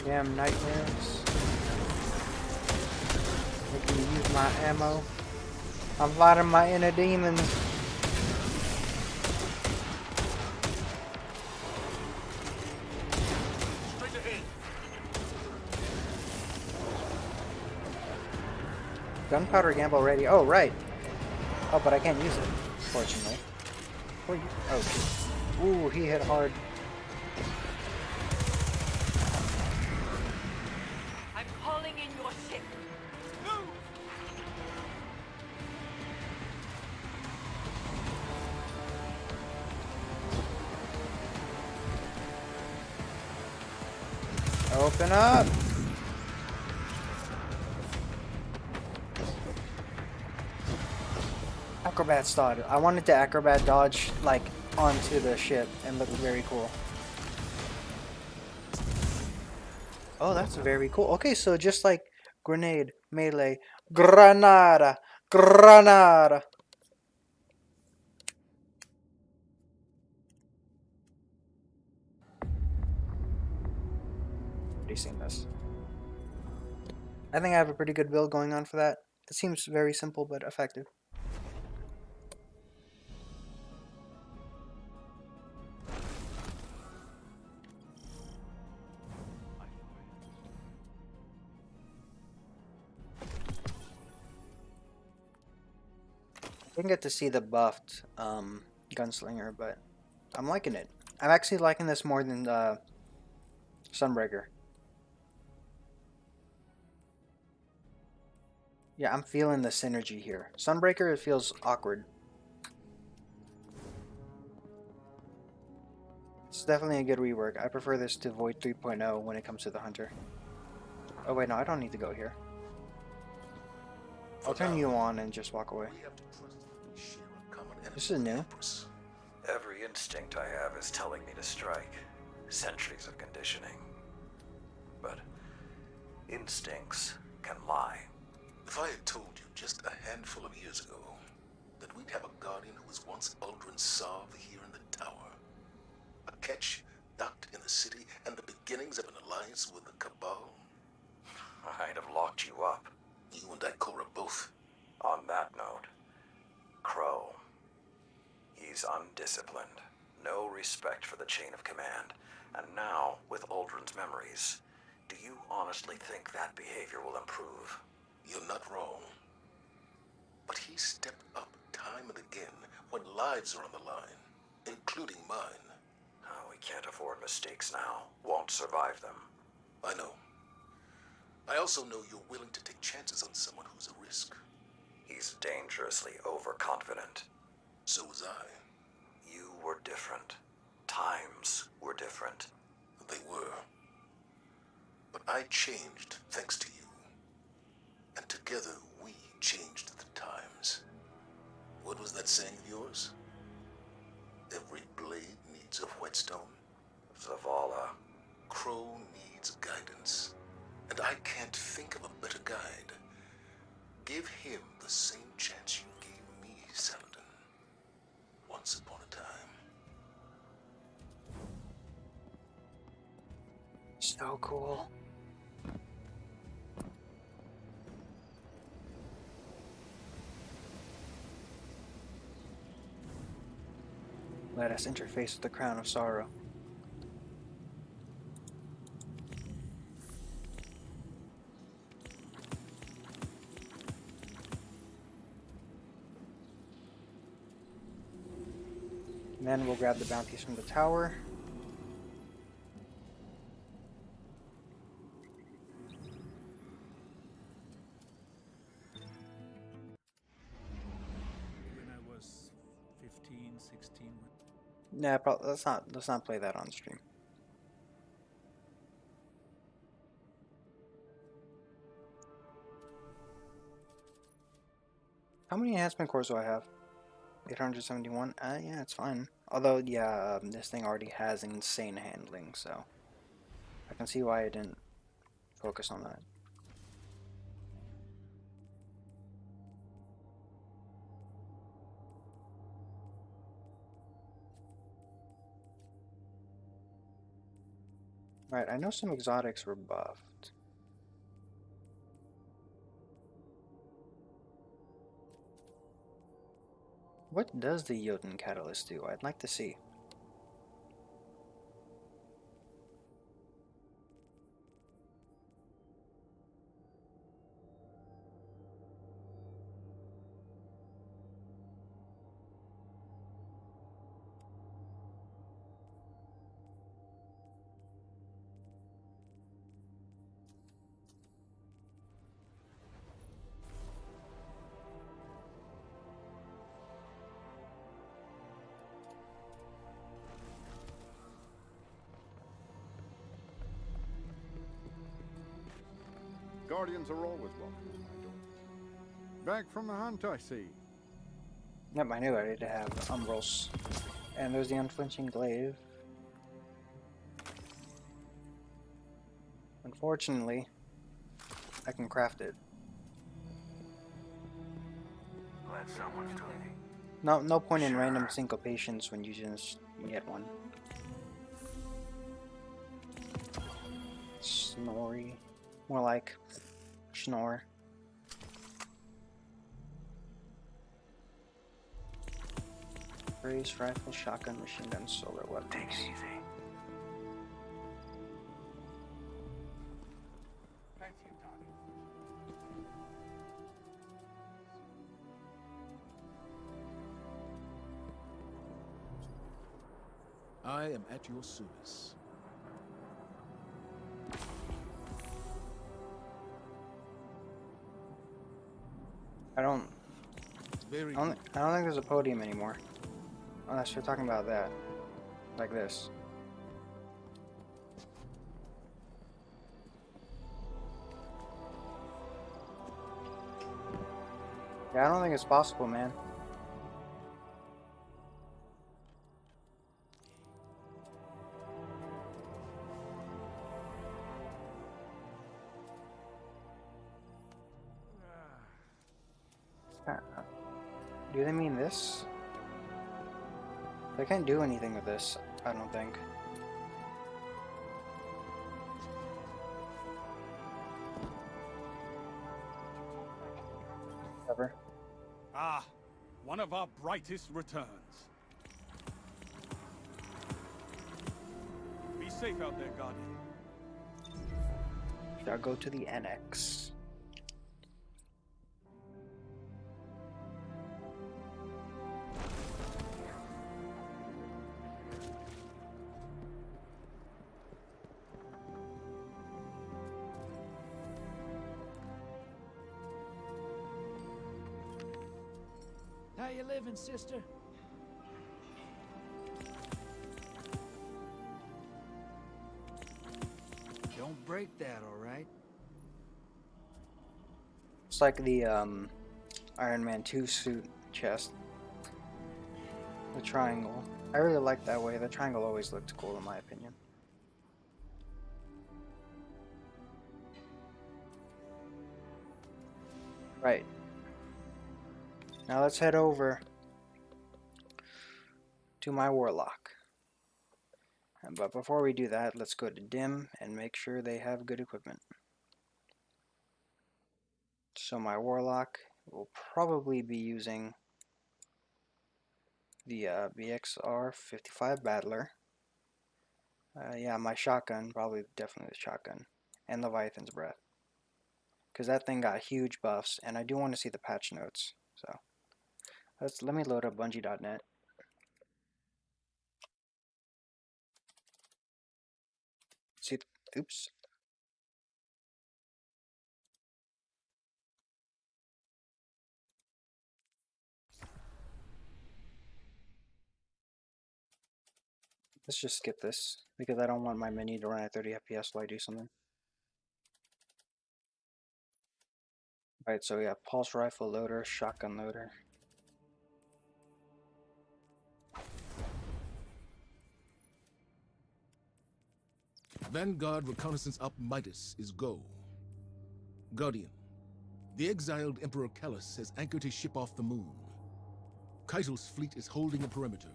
Damn nightmares. Making me use my ammo. I'm fighting my inner demons. Straight ahead. Gunpowder gamble ready. Oh, right. Oh, but I can't use it, fortunately. Oh, ooh, he hit hard. I'm calling in your ship. Move! Open up! Acrobat started. I wanted to acrobat dodge like onto the ship and look very cool. Oh, that's very cool. Okay, so just like grenade, melee, granada, granada. Already seen this. I think I have a pretty good build going on for that. It seems very simple but effective. I didn't get to see the buffed gunslinger, but I'm liking it. I'm actually liking this more than Sunbreaker. Yeah, I'm feeling the synergy here. Sunbreaker, it feels awkward. It's definitely a good rework. I prefer this to Void 3.0 when it comes to the Hunter. Oh wait, no, I don't need to go here. I'll turn you on and just walk away. This is new. Every instinct I have is telling me to strike. Centuries of conditioning. But instincts can lie. If I had told you just a handful of years ago that we'd have a guardian who was once Uldren's Sarv here in the tower, a catch docked in the city, and the beginnings of an alliance with the Cabal, I'd have locked you up. you and Ikora both. On that note, Crow. He's undisciplined. No respect for the chain of command. And now, with Uldren's memories, do you honestly think that behavior will improve? You're not wrong. But he stepped up time and again when lives are on the line, including mine. Oh, we can't afford mistakes now. Won't survive them. I know. I also know you're willing to take chances on someone who's a risk. He's dangerously overconfident. So was I. You were different. Times were different. They were. But I changed thanks to you. And together we changed the times. What was that saying of yours? Every blade needs a whetstone. Zavala. Crow needs guidance. And I can't think of a better guide. Give him the same chance you gave me, Saladin. Once upon a time. So cool. Let us interface with the crown of sorrow. And then we'll grab the bounties from the tower. When I was 15, 16. Nah, let's not play that on stream. How many enhancement cores do I have? 871? Yeah, it's fine. Although, yeah, this thing already has insane handling, so I can see why I didn't focus on that. Right, I know some exotics were buffed. What does the Jotun Catalyst do? I'd like to see. Guardians are always welcome at my door. Back from the hunt, I see. Yep, I knew I needed to have Umbrals. And there's the Unflinching Glaive. Unfortunately, I can craft it. Let someone do me. No point in random syncopations when you just get one. Snorri. More like Schnorr. Brace, rifle, shotgun, machine gun, solar weapons. Take it easy. I am at your service. I don't think there's a podium anymore. Unless you're talking about that. Like this. Yeah, I don't think it's possible, man. Do they mean this? They can't do anything with this, I don't think. Whatever. Ah, one of our brightest returns. Be safe out there, Guardian. Shall go to the annex. you living, sister? Don't break that, all right? It's like the Iron Man 2 suit chest. The triangle. I really like that way. The triangle always looked cool in my opinion. Right. Now let's head over to my warlock. But before we do that, let's go to dim and make sure they have good equipment. So my warlock will probably be using the BXR 55 Battler. Yeah, my shotgun, probably definitely the shotgun, and Leviathan's Breath. Because that thing got huge buffs, and I do want to see the patch notes. So let me load up Bungie.net. See, oops. Let's just skip this because I don't want my menu to run at 30 FPS while I do something. Alright, so we have pulse rifle loader, shotgun loader. Vanguard reconnaissance up Midas is go. Guardian, the exiled Emperor Callus has anchored his ship off the moon. Keitel's fleet is holding a perimeter.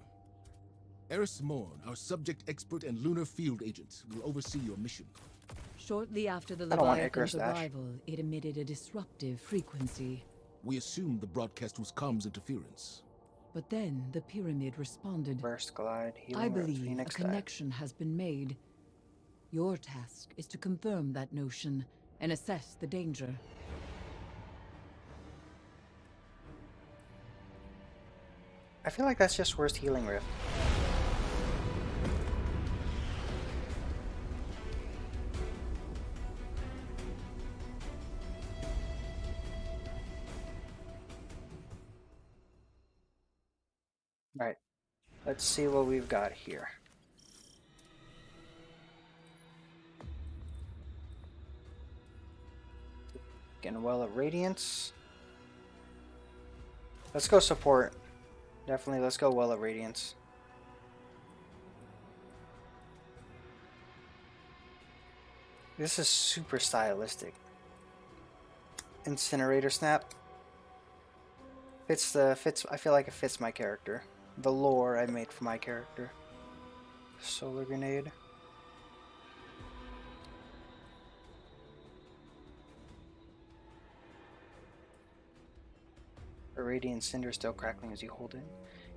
Eris Morn, our subject expert and lunar field agent, will oversee your mission. Shortly after the I don't want Leviathan's Icarus Dash. arrival, it emitted a disruptive frequency. We assumed the broadcast was comms interference. But then the pyramid responded. Burst glide, healing I believe a Phoenix connection has been made. Your task is to confirm that notion and assess the danger. I feel like that's just worst healing rift. Alright, let's see what we've got here. Getting Well of Radiance. Let's go support. Definitely, let's go Well of Radiance. This is super stylistic. Incinerator Snap. Fits. I feel like it fits my character. The lore I made for my character. Solar Grenade. A Radiant Cinder still crackling as you hold it.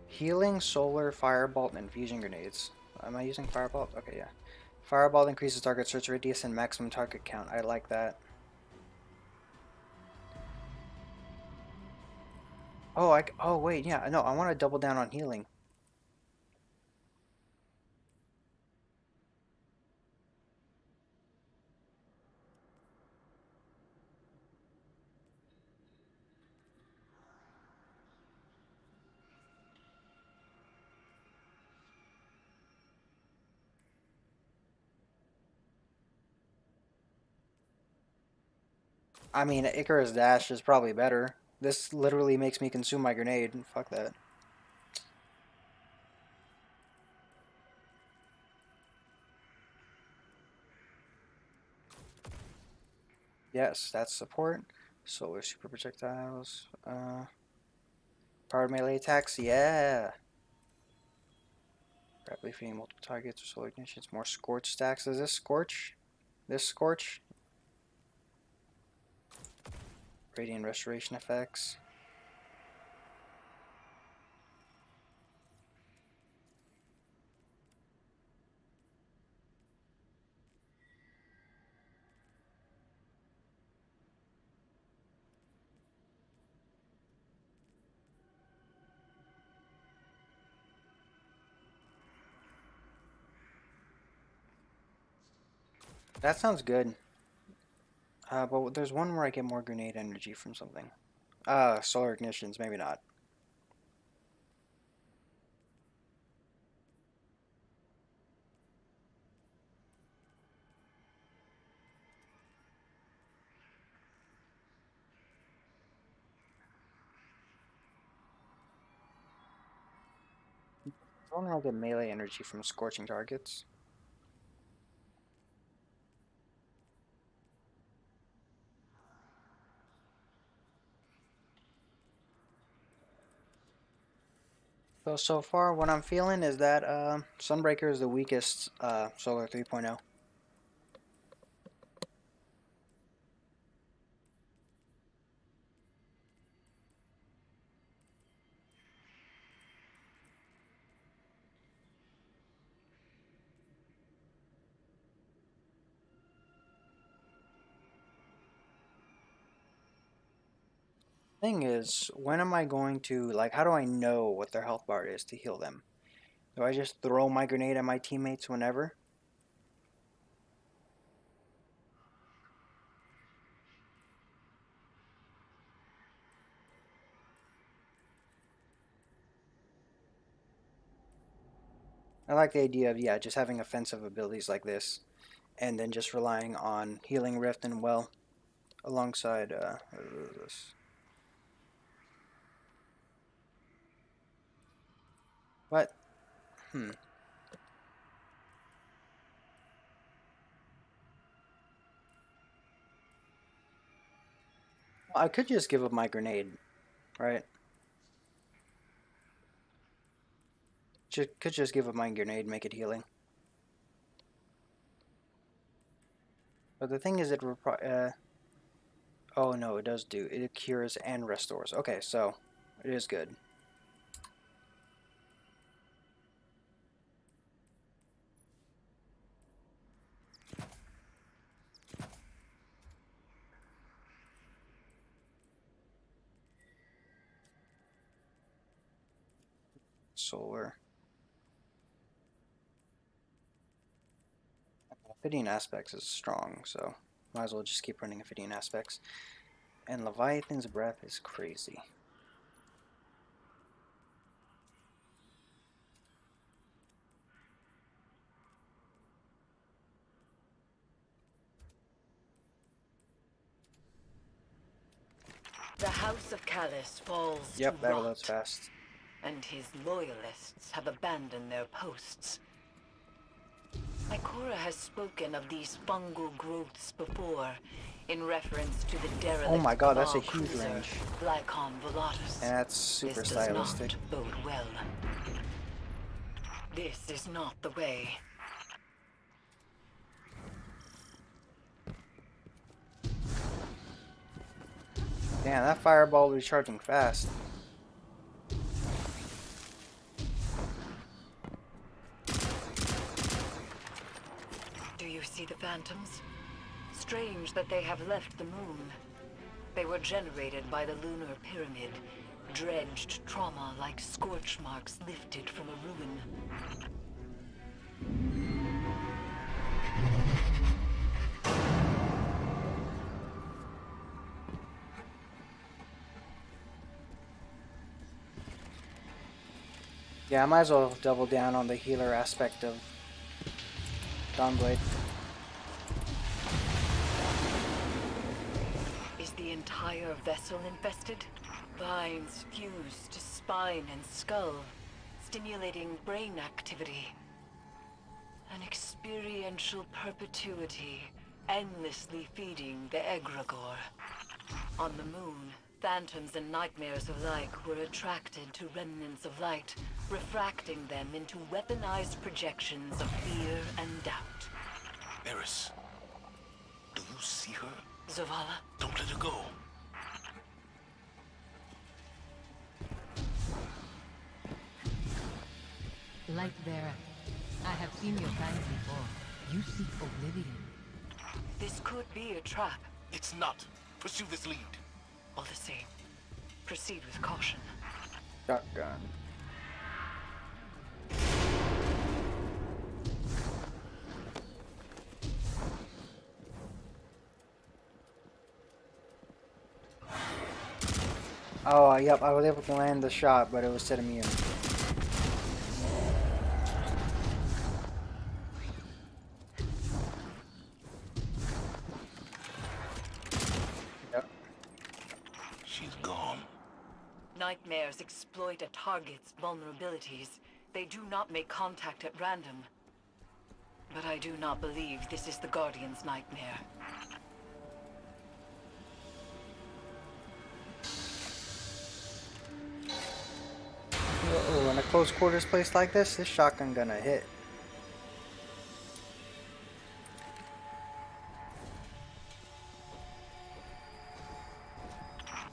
Healing, Solar, Firebolt, and Fusion Grenades. Am I using Firebolt? Okay, yeah. Firebolt increases target search radius and maximum target count. I like that. Oh wait, yeah, no, I want to double down on healing. I mean, Icarus Dash is probably better. This literally makes me consume my grenade. Fuck that. Yes, that's support. Solar super projectiles. Powered melee attacks. Yeah. Rapidly feeding multiple targets with solar ignitions. More scorch stacks. Is this scorch? This scorch? Radiant restoration effects. That sounds good. But there's one where I get more grenade energy from something. Solar ignitions, maybe not. I only get melee energy from scorching targets. So far, what I'm feeling is that Sunbreaker is the weakest Solar 3.0. Thing is, when am I going to, like, how do I know what their health bar is to heal them? Do I just throw my grenade at my teammates whenever? I like the idea of, yeah, just having offensive abilities like this, and then just relying on healing Rift and well alongside, what is this? What? Hmm. Well, I could just give up my grenade, right? Could just give up my grenade, make it healing. But the thing is, oh no, it does do. It cures and restores. Okay, so it is good. Solar. Fitting Aspects is strong, so might as well just keep running Fitting Aspects. And Leviathan's Breath is crazy. The House of Callus falls Yep, to that reloads rot, fast. and his loyalists have abandoned their posts. Ikora has spoken of these fungal growths before, in reference to the derelict Oh my god, that's a Cabal huge cruiser, range. Glycon Volatus. And that's super This does stylistic. not bode well. This is not the way. Damn, that fireball recharging fast. Do you see the phantoms? Strange that they have left the moon. They were generated by the lunar pyramid, dredged trauma like scorch marks lifted from a ruin. Yeah, I might as well double down on the healer aspect of Dawnblade. Is the entire vessel infested? Vines fused to spine and skull, stimulating brain activity. An experiential perpetuity, endlessly feeding the egregore. On the moon, phantoms and nightmares alike were attracted to remnants of light, refracting them into weaponized projections of fear and doubt. Eris, do you see her? Zavala? Don't let her go. Lightbearer, I have seen your kind before. You seek oblivion. This could be a trap. It's not. Pursue this lead. All the same, proceed with caution. Shotgun. Oh, yep, I was able to land the shot, but it was set immune. Yep. She's gone. Nightmares exploit a target's vulnerabilities, They do not make contact at random. But I do not believe this is the Guardian's nightmare. Oh, in a close quarters place like this shotgun gonna hit.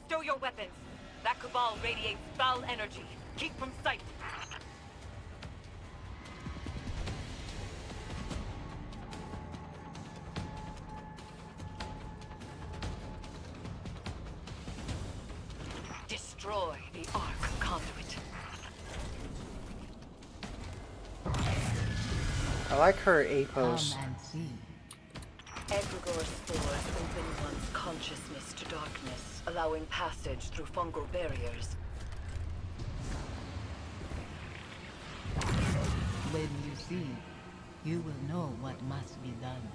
Stow your weapons. That cabal radiates foul energy. Keep from sight. Destroy the Ark conduit. I like her A pose. Come and see. Egregore spores open one's consciousness to darkness, allowing passage through fungal barriers. When you see, you will know what must be done.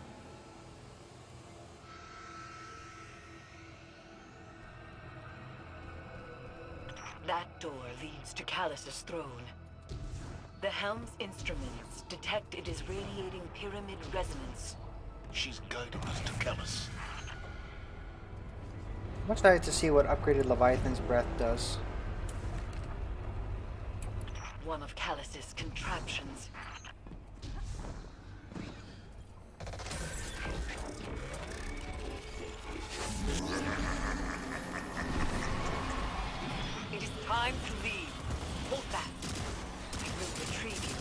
That door leads to Callus's throne. The helm's instruments detect it is radiating pyramid resonance. She's guiding us to Callus. I'm excited to see what upgraded Leviathan's breath does. One of Callus's contraptions. It is time to leave. Hold fast. I will retrieve you.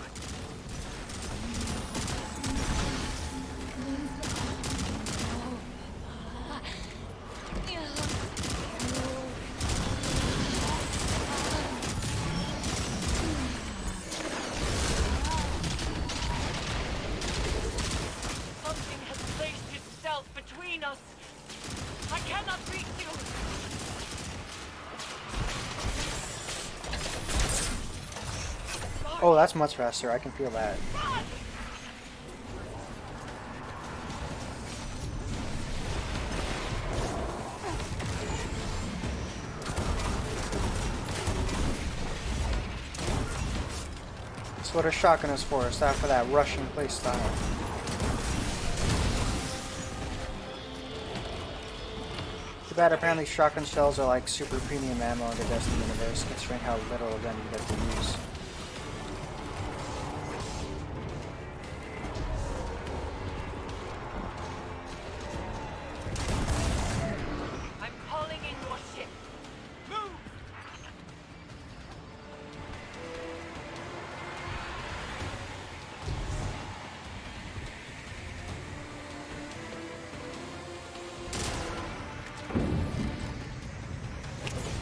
Something has placed itself between us. I cannot reach you. Oh, that's much faster. I can feel that. That's what a shotgun is for. It's not for that Russian playstyle. Too bad apparently shotgun shells are like super premium ammo in the Destiny universe, considering how little of them you get to use. I'm calling in your ship. Move!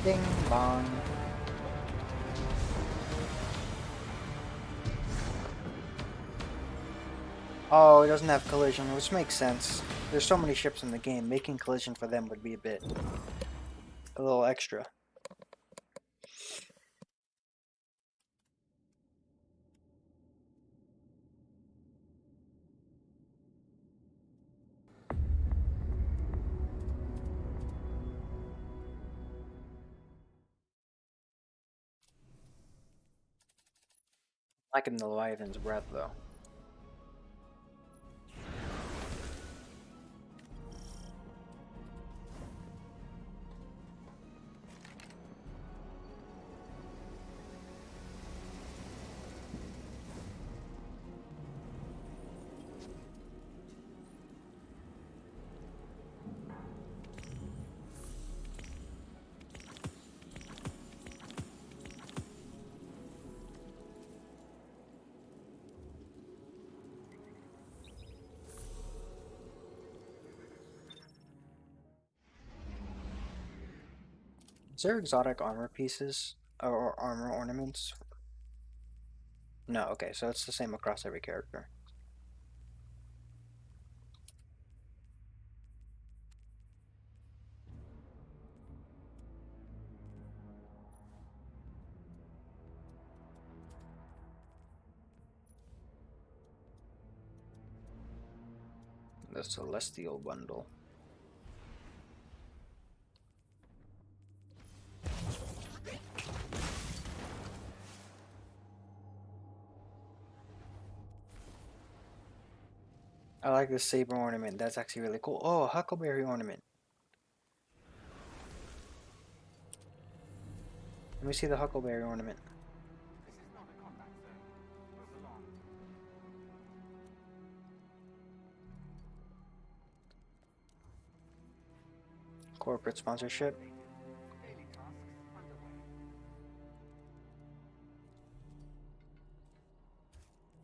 Ding bong. Oh, it doesn't have collision, which makes sense. There's so many ships in the game, making collision for them would be a little extra. Liking the Leviathan's breath though. Is there exotic armor pieces or armor ornaments? No, okay, so it's the same across every character. The Celestial Bundle. I like the saber ornament. That's actually really cool. Oh, a huckleberry ornament. Let me see the huckleberry ornament. Corporate sponsorship.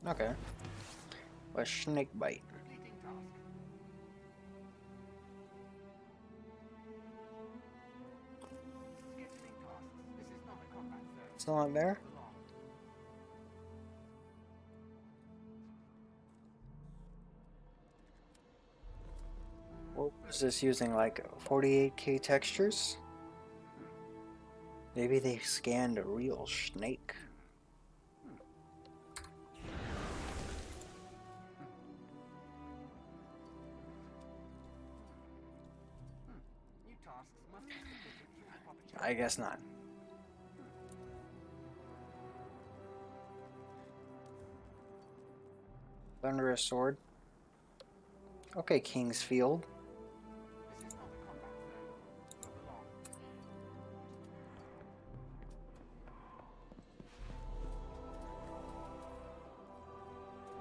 Okay. A snake bite. Still not there? What was this using? Like 48K textures? Maybe they scanned a real snake. I guess not. Thunderous sword. Okay, King's Field.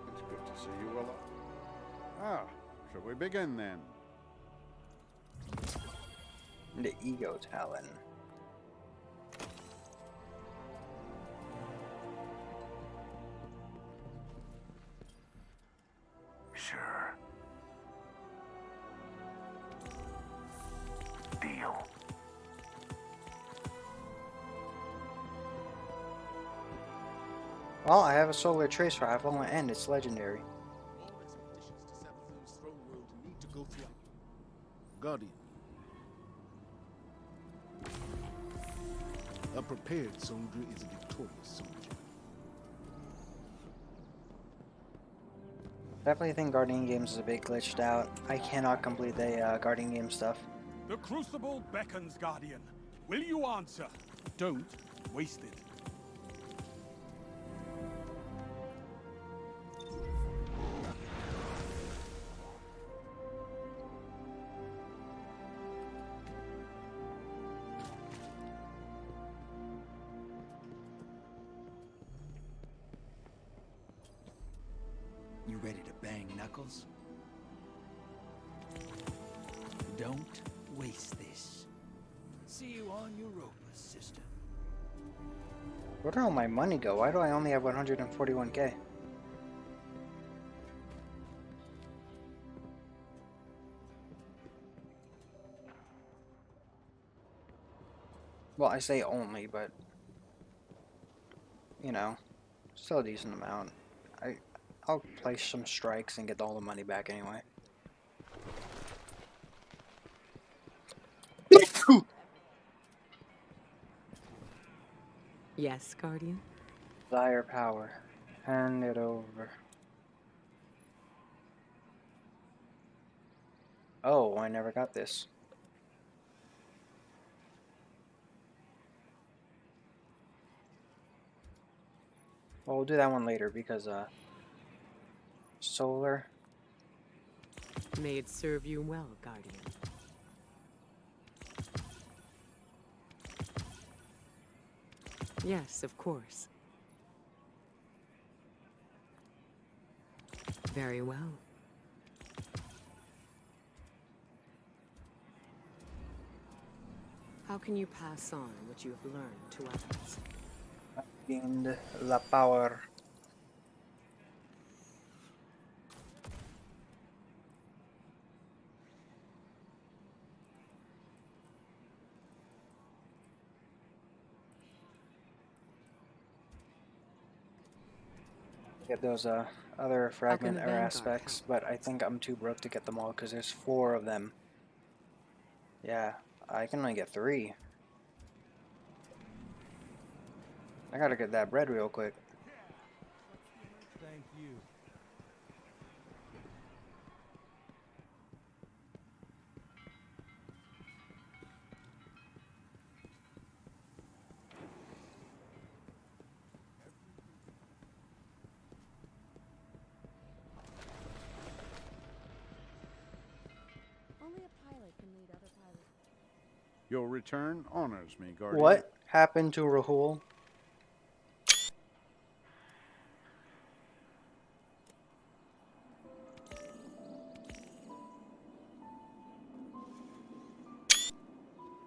It's good to see you alive. Ah, shall we begin then? The Ego Talon. Sure. Deal. Well, I have a solar trace rifle and it's legendary. All expeditions to Savathun's throne world need to go through Guardian. A prepared soldier is a victorious soldier. Definitely think Guardian Games is a bit glitched out. I cannot complete the Guardian Game stuff. The Crucible beckons, Guardian. Will you answer? Don't waste it. You ready to bang knuckles? Don't waste this. See you on Europa, sister. Where did all my money go? Why do I only have 141K? Well, I say only, but you know, still a decent amount. I'll place some strikes and get all the money back anyway. Yes, Guardian? Desire power. Hand it over. Oh, I never got this. Well, we'll do that one later because, solar. May it serve you well, Guardian. Yes, of course. Very well. How can you pass on what you have learned to others? Gained the power. Get those other fragment or aspects, but I think I'm too broke to get them all because there's 4 of them. Yeah, I can only get 3. I gotta get that bread real quick. Thank you. Your return honors me, Guardian. What happened to Rahul?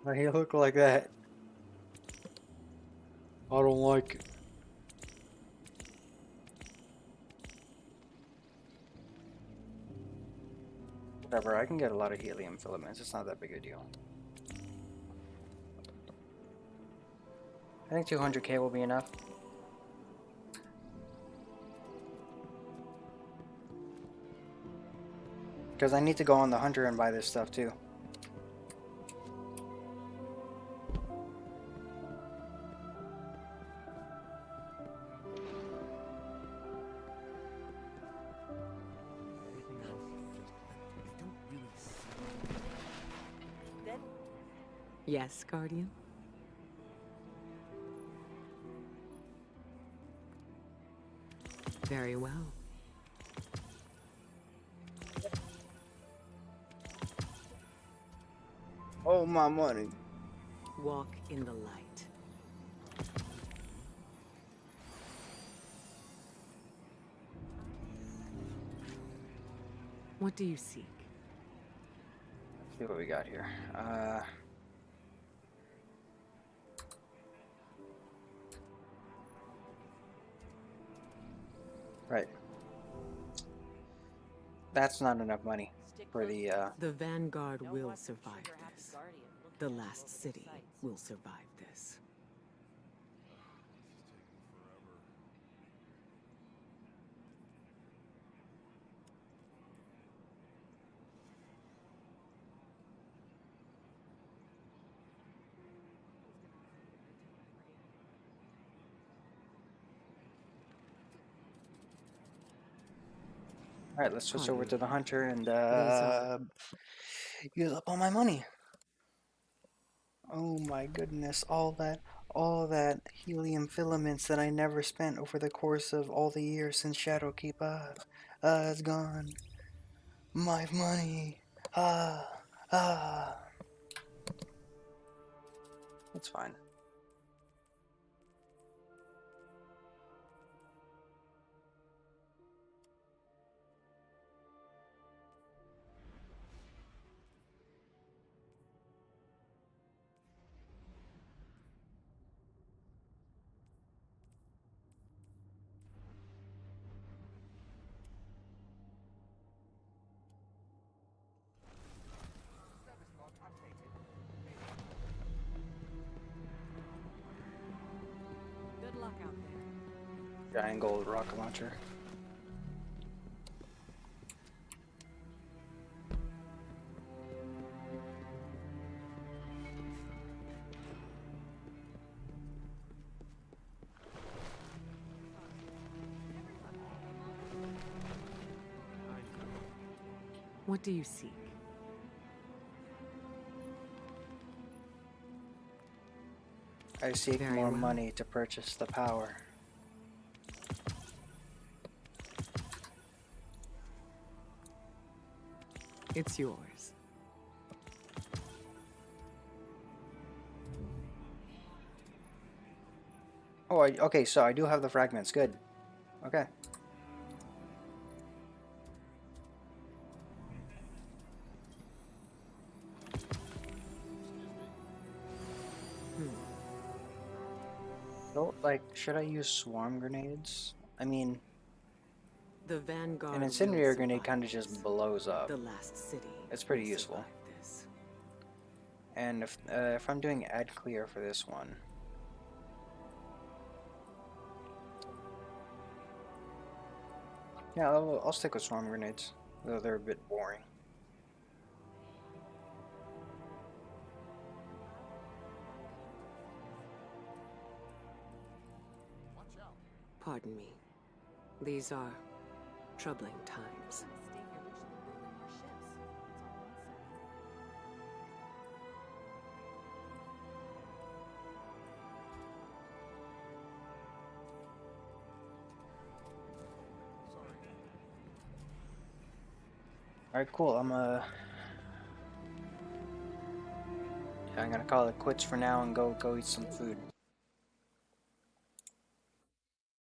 Why he look like that? I don't like it. Whatever, I can get a lot of helium filaments. It's not that big a deal. I think 200k will be enough. Because I need to go on the hunter and buy this stuff too. Yes, Guardian? Very well. Oh, my money. Walk in the light. What do you seek? Let's see what we got here. Right. That's not enough money for the, The Vanguard will survive this. The last city will survive this. Alright, let's switch over to the hunter and, are- use up all my money. Oh my goodness, all that helium filaments that I never spent over the course of all the years since Shadowkeep, is gone. My money, It's fine. Good luck out there. Giant gold rocket launcher. What do you seek? I seek Very more well. money to purchase the power. It's yours. Oh, okay, so I do have the fragments. Good. Okay. So, like, should I use swarm grenades? I mean, The Vanguard an will incendiary grenade survive kind of just this. blows up. The last city. It's pretty will useful. survive this. And if I'm doing add clear for this one, yeah, I'll stick with swarm grenades, though they're a bit boring. Pardon me. These are troubling times. Alright, cool. I'm gonna call it quits for now and go eat some food.